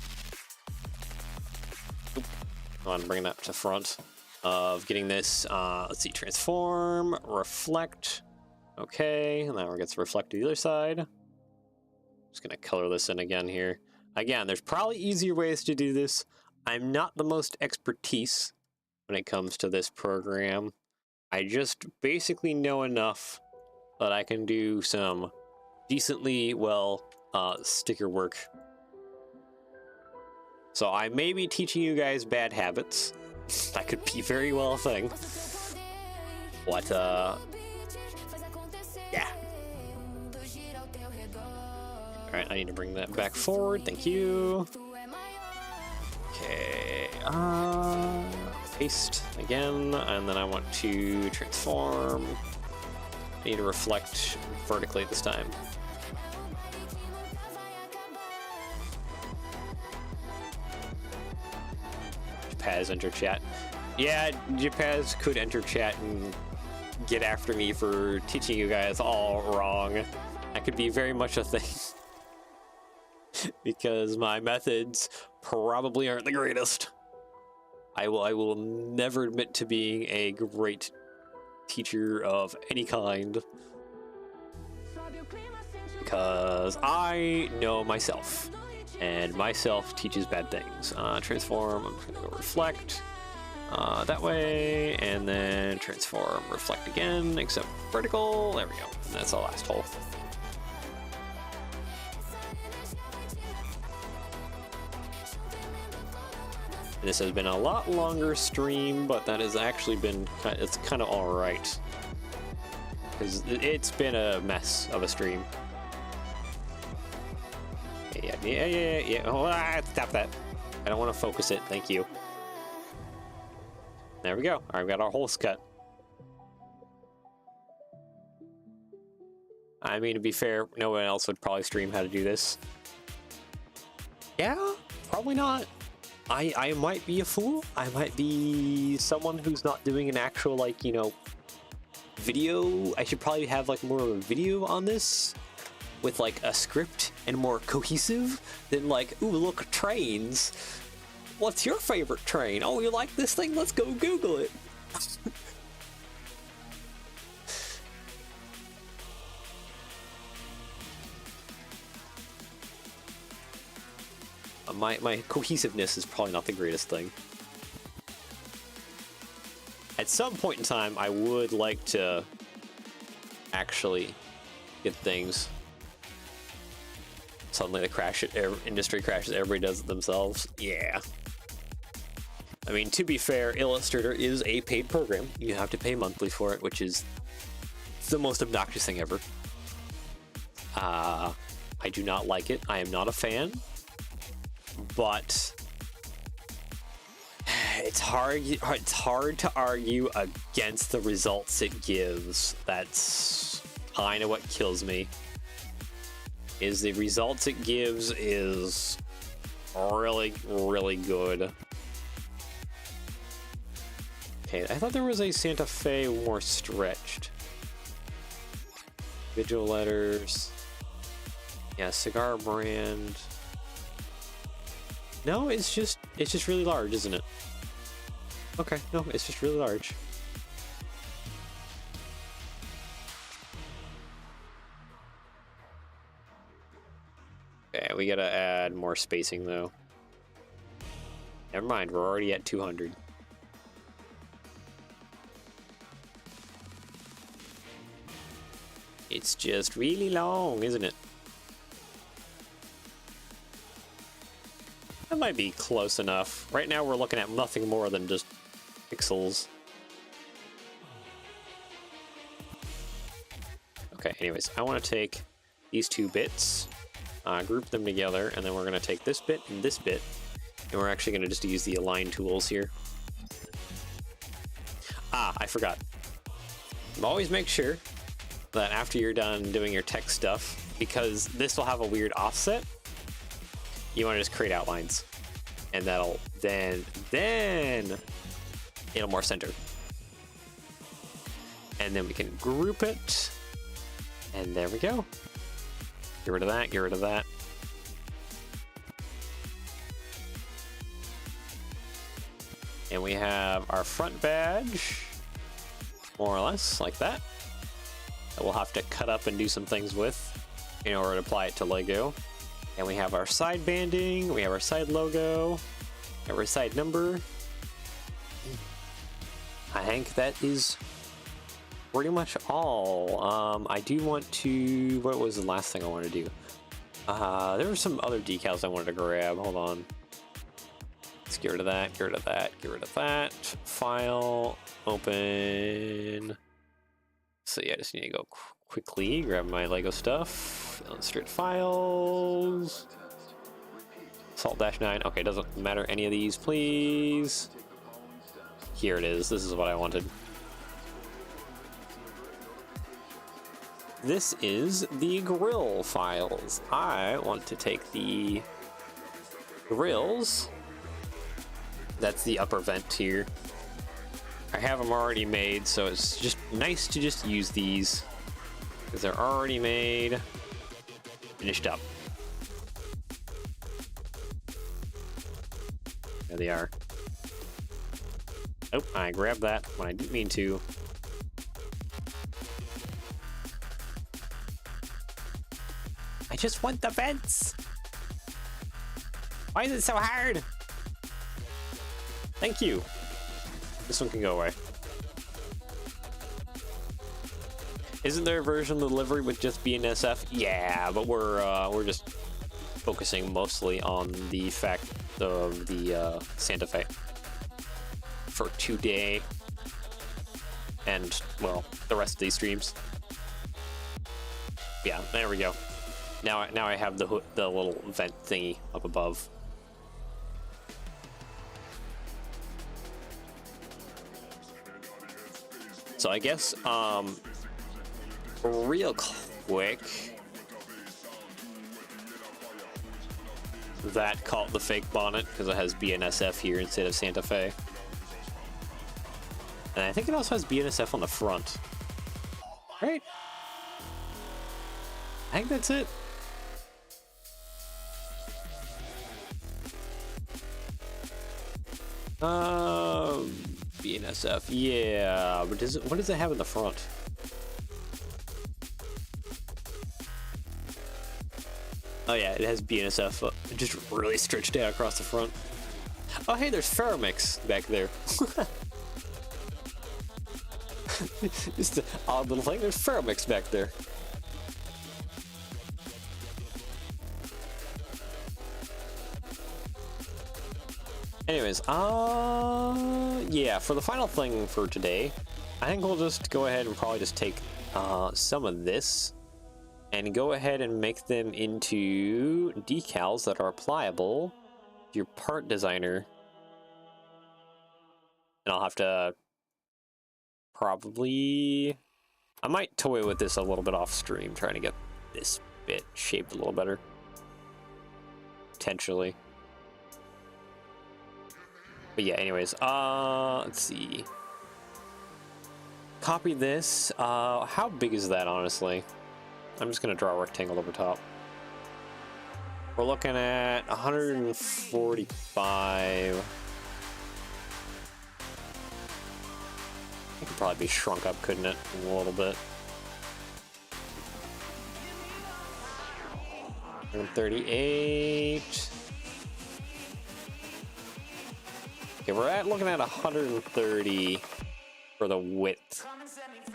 Go on, bring that to front of getting this. Let's see, transform, reflect. Okay, and now it gets reflect to the other side. Just gonna color this in again here. Again, there's probably easier ways to do this. I'm not the most expertise when it comes to this program. I just basically know enough that I can do some decently well sticker work. So I may be teaching you guys bad habits. That could be very well a thing. But, yeah. Alright, I need to bring that back forward. Thank you. Okay. Paste again. And then I want to transform I need to reflect vertically this time. Japaz enter chat. Yeah, Japaz could enter chat and get after me for teaching you guys all wrong. That could be very much a thing. Because my methods probably aren't the greatest. I will never admit to being a great teacher of any kind. Because I know myself. And myself teaches bad things. Transform, I'm just gonna go reflect. That way, and then transform, reflect again, except vertical. There we go. And that's the last hole. This has been a lot longer stream, but that has actually been it's kind of all right because it's been a mess of a stream. Yeah. Oh, stop that! I don't want to focus it. Thank you. There we go. All right, we got our holes cut. I mean, to be fair, no one else would probably stream how to do this. Yeah, probably not. I might be a fool. I might be someone who's not doing an actual, like, you know, video. I should probably have, like, more of a video on this with, like, a script and more cohesive than, like, ooh, look, trains. What's your favorite train? Oh, you like this thing? Let's go Google it. My cohesiveness is probably not the greatest thing. At some point in time, I would like to actually get things. Suddenly the industry crashes, everybody does it themselves. Yeah. I mean, to be fair, Illustrator is a paid program. You have to pay monthly for it, which is the most obnoxious thing ever. I do not like it. I am not a fan. But it's hard to argue against the results it gives. That's kind of what kills me. Is the results it gives is really, really good. Okay, I thought there was a Santa Fe more stretched. Visual letters. Yeah, cigar brand. No, it's just really large, isn't it? Okay, no, it's just really large. Okay, we gotta add more spacing though. Never mind, we're already at 200. It's just really long, isn't it? That might be close enough. Right now we're looking at nothing more than just pixels. Okay, anyways, I want to take these two bits, group them together, and then we're going to take this bit, and we're actually going to just use the align tools here. Ah, I forgot. Always make sure that after you're done doing your text stuff, because this will have a weird offset, you want to just create outlines, and that'll then it'll more center, and then we can group it, and there we go. Get rid of that, get rid of that. And we have our front badge, more or less like that we'll have to cut up and do some things with in order to apply it to Lego. And we have our side banding, we have our side logo, we have our side number. I think that is pretty much all. I do want to, what was the last thing I wanted to do? There were some other decals I wanted to grab, hold on. Let's get rid of that, get rid of that, get rid of that. File, open. So yeah, I just need to go quickly grab my Lego stuff. Illustrate files. Salt-9. Okay, doesn't matter any of these, please. Here it is. This is what I wanted. this is the grill files. I want to take the grills. That's the upper vent here. I have them already made, so it's just nice to just use these because they're already made, finished up. There they are. Oh, I grabbed that when I didn't mean to. I just want the vents. Why is it so hard? Thank you. This one can go away. Isn't there a version of the livery with just BNSF? Yeah, but we're just focusing mostly on the fact of the Santa Fe for today, and well, the rest of these streams. Yeah, there we go. Now I have the little vent thingy up above. So I guess, real quick, that called the fake bonnet because it has BNSF here instead of Santa Fe. And I think it also has BNSF on the front. Right? I think that's it. BNSF, yeah, but what does it have in the front? Oh yeah, it has BNSF just really stretched out across the front. Oh hey, there's Ferromix back there. Just an odd little thing, there's Ferromix back there. Anyways, yeah, for the final thing for today, I think we'll just go ahead and probably just take some of this and go ahead and make them into decals that are applicable to your part designer. And I'll have to probably... I might toy with this a little bit off stream, trying to get this bit shaped a little better. Potentially. But yeah, anyways, let's see. Copy this. How big is that, honestly? I'm just gonna draw a rectangle over top. We're looking at 145. It could probably be shrunk up, couldn't it? A little bit. 138. Okay, we're looking at 130 for the width.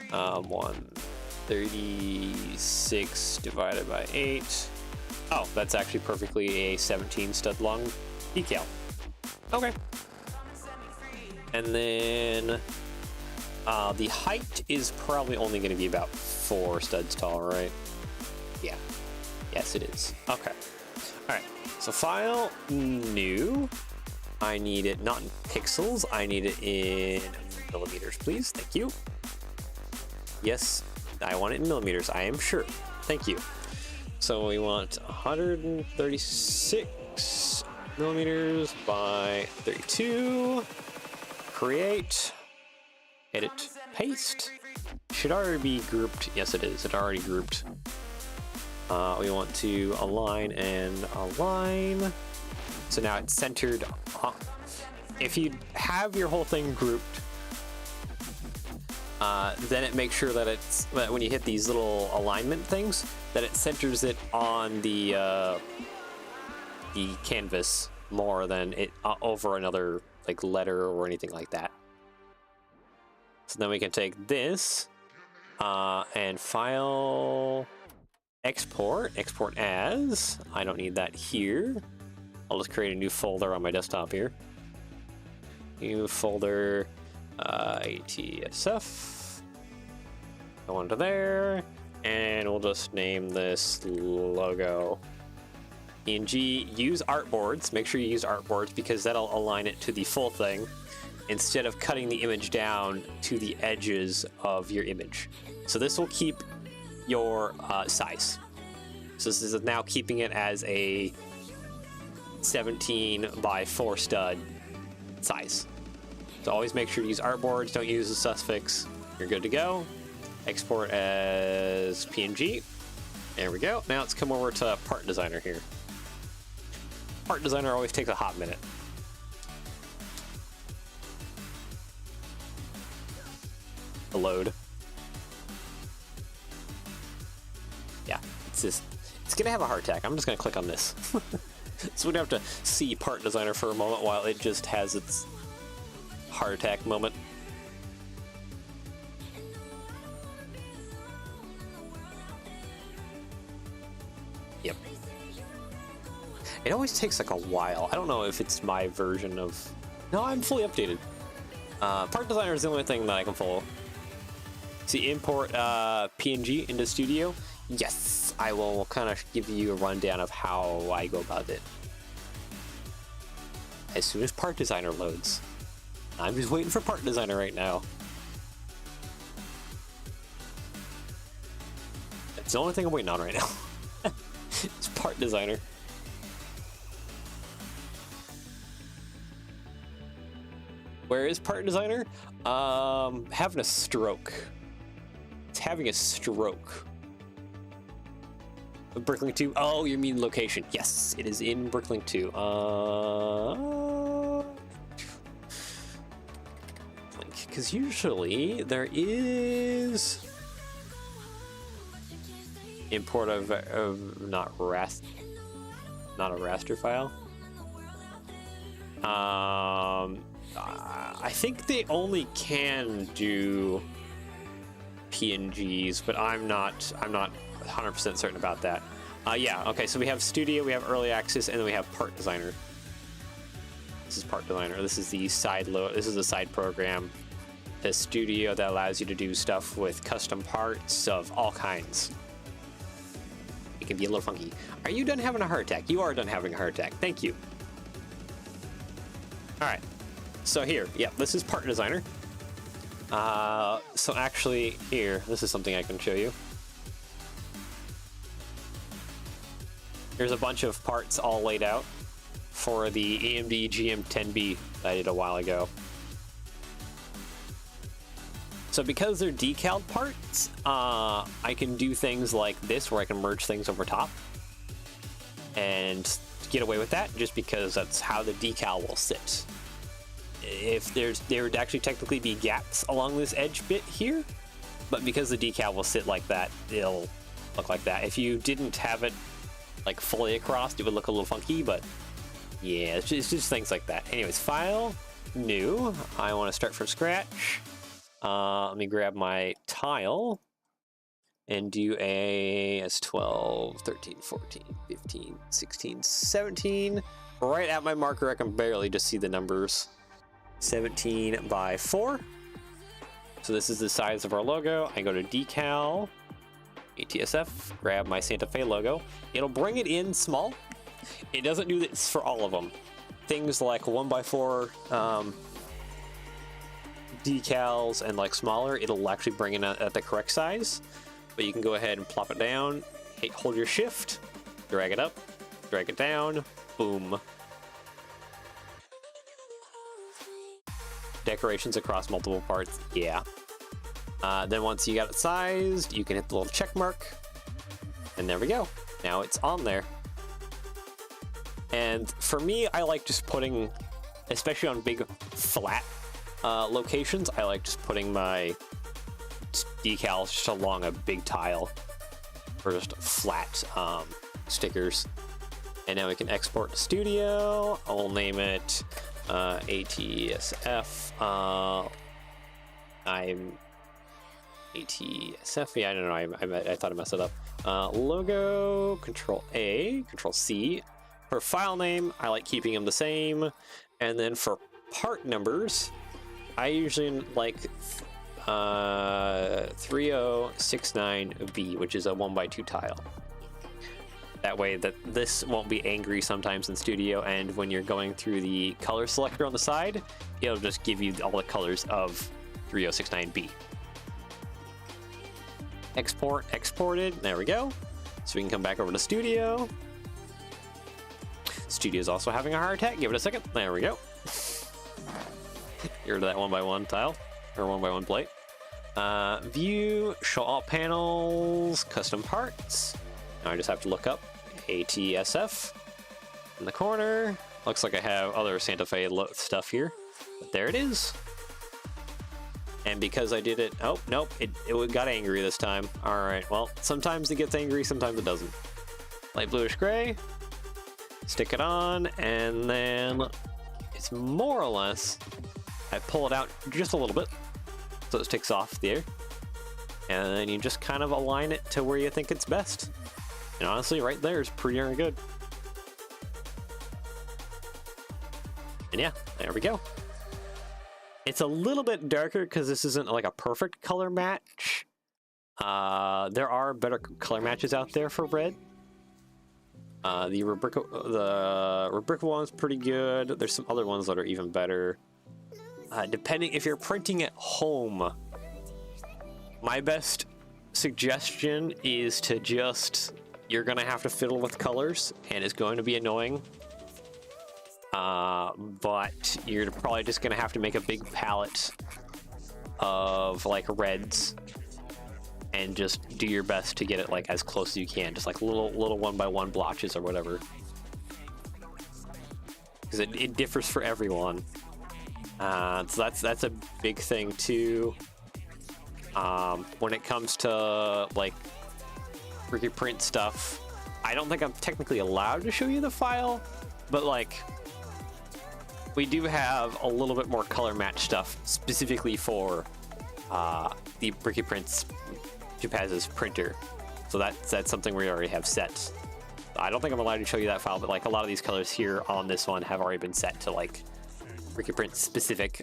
136 divided by 8. Oh, that's actually perfectly a 17 stud long decal. Okay. And then the height is probably only going to be about 4 studs tall, right? Yeah. Yes, it is. Okay. All right. So file, new. I need it not in pixels, I need it in millimeters, please. Thank you. Yes, I want it in millimeters, I am sure. Thank you. So we want 136 millimeters by 32. Create. Edit. Paste. Should already be grouped. Yes, it is. It's already grouped. We want to align and align. So now it's centered. If you have your whole thing grouped, then it makes sure that that when you hit these little alignment things, that it centers it on the canvas more than it over another like letter or anything like that. So then we can take this and file, export as. I don't need that here. I'll just create a new folder on my desktop here. New folder, ATSF. Go into there, and we'll just name this logo. PNG, use artboards. Make sure you use artboards because that'll align it to the full thing instead of cutting the image down to the edges of your image. So this will keep your size. So this is now keeping it as a 17 by 4 stud size. So always make sure to use artboards, don't use the suffix. You're good to go. Export as PNG. There we go. Now let's come over to Part Designer here. Part Designer always takes a hot minute. To load. Yeah, it's gonna have a heart attack. I'm just gonna click on this. So we don't have to see Part Designer for a moment while it just has its heart attack moment. Yep. It always takes like a while. I don't know if it's my version of... No, I'm fully updated. Part Designer is the only thing that I can follow. See, import PNG into Studio. Yes, I will kind of give you a rundown of how I go about it. As soon as Part Designer loads. I'm just waiting for Part Designer right now. That's the only thing I'm waiting on right now. It's Part Designer. Where is Part Designer? Having a stroke. It's having a stroke. Bricklink 2. Oh, you mean location. Yes, it is in Bricklink 2. Because usually there is import of not a raster file. I think they only can do PNGs, but I'm not 100% certain about that. Yeah, okay, so we have Studio, we have Early Access, and then we have Part Designer. This is Part Designer. This is the side load. This is the side program. The Studio that allows you to do stuff with custom parts of all kinds. It can be a little funky. Are you done having a heart attack? You are done having a heart attack. Thank you. All right. So here, yeah, this is Part Designer. So actually here, this is something I can show you. Here's a bunch of parts all laid out for the AMD GM10B that I did a while ago. So because they're decal parts, I can do things like this where I can merge things over top and get away with that just because that's how the decal will sit. If there would actually technically be gaps along this edge bit here, but because the decal will sit like that, it'll look like that. If you didn't have it like fully across, it would look a little funky, but yeah, it's just things like that. Anyways, file, new, I want to start from scratch. Let me grab my tile and do a S12, 13, 14, 15, 16, 17. Right at my marker, I can barely just see the numbers. 17 by 4. So this is the size of our logo. I go to decal, ATSF, grab my Santa Fe logo. It'll bring it in small. It doesn't do this for all of them. Things like 1x4 decals and like smaller, it'll actually bring it at the correct size. But you can go ahead and plop it down, hold your shift, drag it up, drag it down, boom. Decorations across multiple parts, yeah. Then once you got it sized, you can hit the little check mark, and there we go. Now it's on there. And for me, I like just putting, especially on big flat locations, I like just putting my decals just along a big tile for just flat stickers. And now we can export to Studio. I'll name it ATSF. I'm ATSF. Yeah, I don't know. I thought I messed it up. Logo, Control A, Control C. For file name, I like keeping them the same. And then for part numbers, I usually like 3069B, which is a 1x2 tile. That way that this won't be angry sometimes in Studio, and when you're going through the color selector on the side, it'll just give you all the colors of 3069B. Export, exported. There we go. So we can come back over to Studio. Studio's also having a heart attack. Give it a second. There we go. Get rid of that 1x1 tile, or 1x1 plate. View, show all panels, custom parts. Now I just have to look up ATSF in the corner. Looks like I have other Santa Fe stuff here, but there it is. And because I did it, oh, nope, it got angry this time. All right, well, sometimes it gets angry, sometimes it doesn't. Light bluish gray, stick it on, and then it's more or less, I pull it out just a little bit, so it sticks off there. And then you just kind of align it to where you think it's best. And honestly, right there is pretty darn good. And yeah, there we go. It's a little bit darker because this isn't like a perfect color match. There are better color matches out there for red. The rebrickable one's pretty good. There's some other ones that are even better. Depending if you're printing at home, my best suggestion is to just, you're gonna have to fiddle with colors and it's going to be annoying. But you're probably just gonna have to make a big palette of like reds and just do your best to get it like as close as you can, just like little 1x1 blotches or whatever, because it differs for everyone. So that's a big thing too. When it comes to like Ricky print stuff, I don't think I'm technically allowed to show you the file, but like we do have a little bit more color match stuff specifically for the Bricky Prints Japaz's printer. So that's something we already have set. I don't think I'm allowed to show you that file, but like a lot of these colors here on this one have already been set to like Bricky Print specific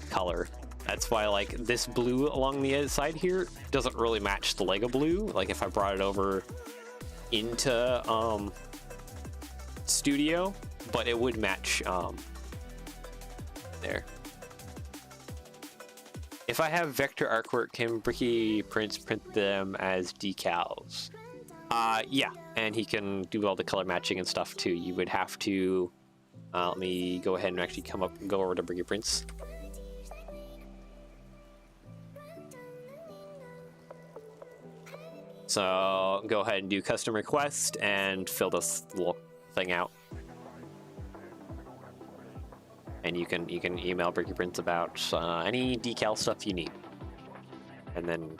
color. That's why like this blue along the side here doesn't really match the Lego blue. Like if I brought it over into Studio, but it would match there. If I have vector artwork, can Bricky Prints print them as decals? Yeah, and he can do all the color matching and stuff too. You would have to, let me go ahead and actually come up and go over to Bricky Prints. So go ahead and do custom request and fill this little thing out. And you can email Bricky Prints about any decal stuff you need. And then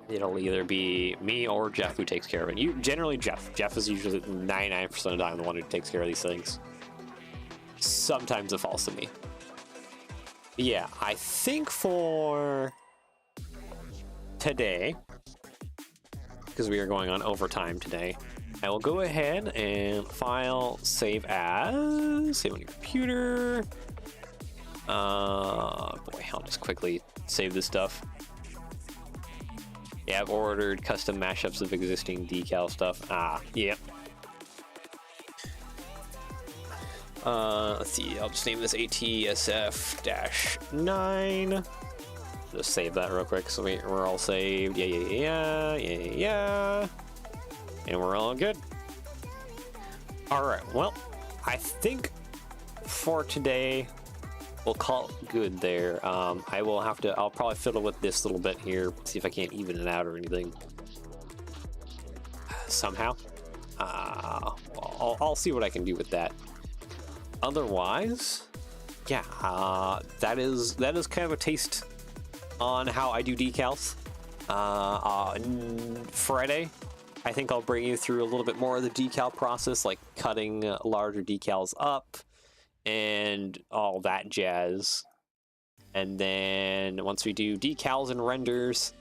it'll either be me or Jeff who takes care of it. Generally Jeff. Jeff is usually 99% of the time the one who takes care of these things. Sometimes it falls to me. But yeah, I think for today, because we are going on overtime today, I will go ahead and file, save as, save on your computer. Boy, I'll just quickly save this stuff. Yeah, I've ordered custom mashups of existing decal stuff. Yep. Let's see, I'll just name this ATSF-9. Just save that real quick so we're all saved. Yeah. And we're all good. Alright, well, I think for today, we'll call it good there. I'll probably fiddle with this little bit here, see if I can't even it out or anything. Somehow. I'll see what I can do with that. Otherwise, yeah, that is kind of a taste on how I do decals. Friday, I think I'll bring you through a little bit more of the decal process, like cutting larger decals up and all that jazz. And then once we do decals and renders,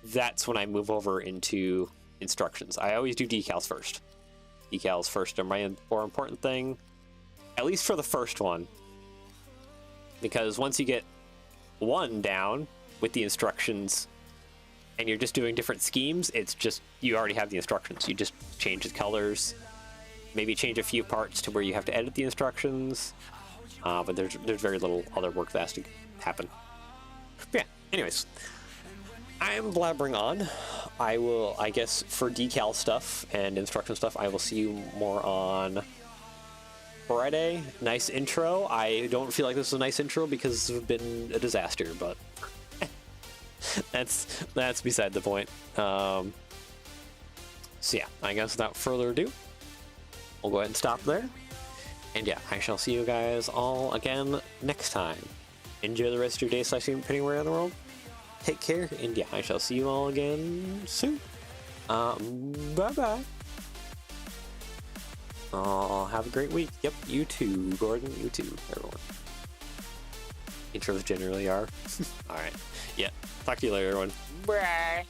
that's when I move over into instructions. I always do decals first. Decals first are my more important thing, at least for the first one. Because once you get one down with the instructions and you're just doing different schemes, it's just, you already have the instructions. You just change the colors, maybe change a few parts to where you have to edit the instructions, but there's very little other work that has to happen. Yeah, anyways,
I'm blabbering on. I will, I guess, for decal stuff and instruction stuff, I will see you more on Friday. Nice intro. I don't feel like this is a nice intro because it's been a disaster, but that's beside the point. So yeah, I guess without further ado, we'll go ahead and stop there. And yeah, I shall see you guys all again next time. Enjoy the rest of your day / anywhere in the world. Take care, and yeah, I shall see you all again soon. Bye-bye. Have a great week. Yep, you too, Gordon. You too, everyone. Intros generally are. Alright. Yeah, talk to you later, everyone. Bye.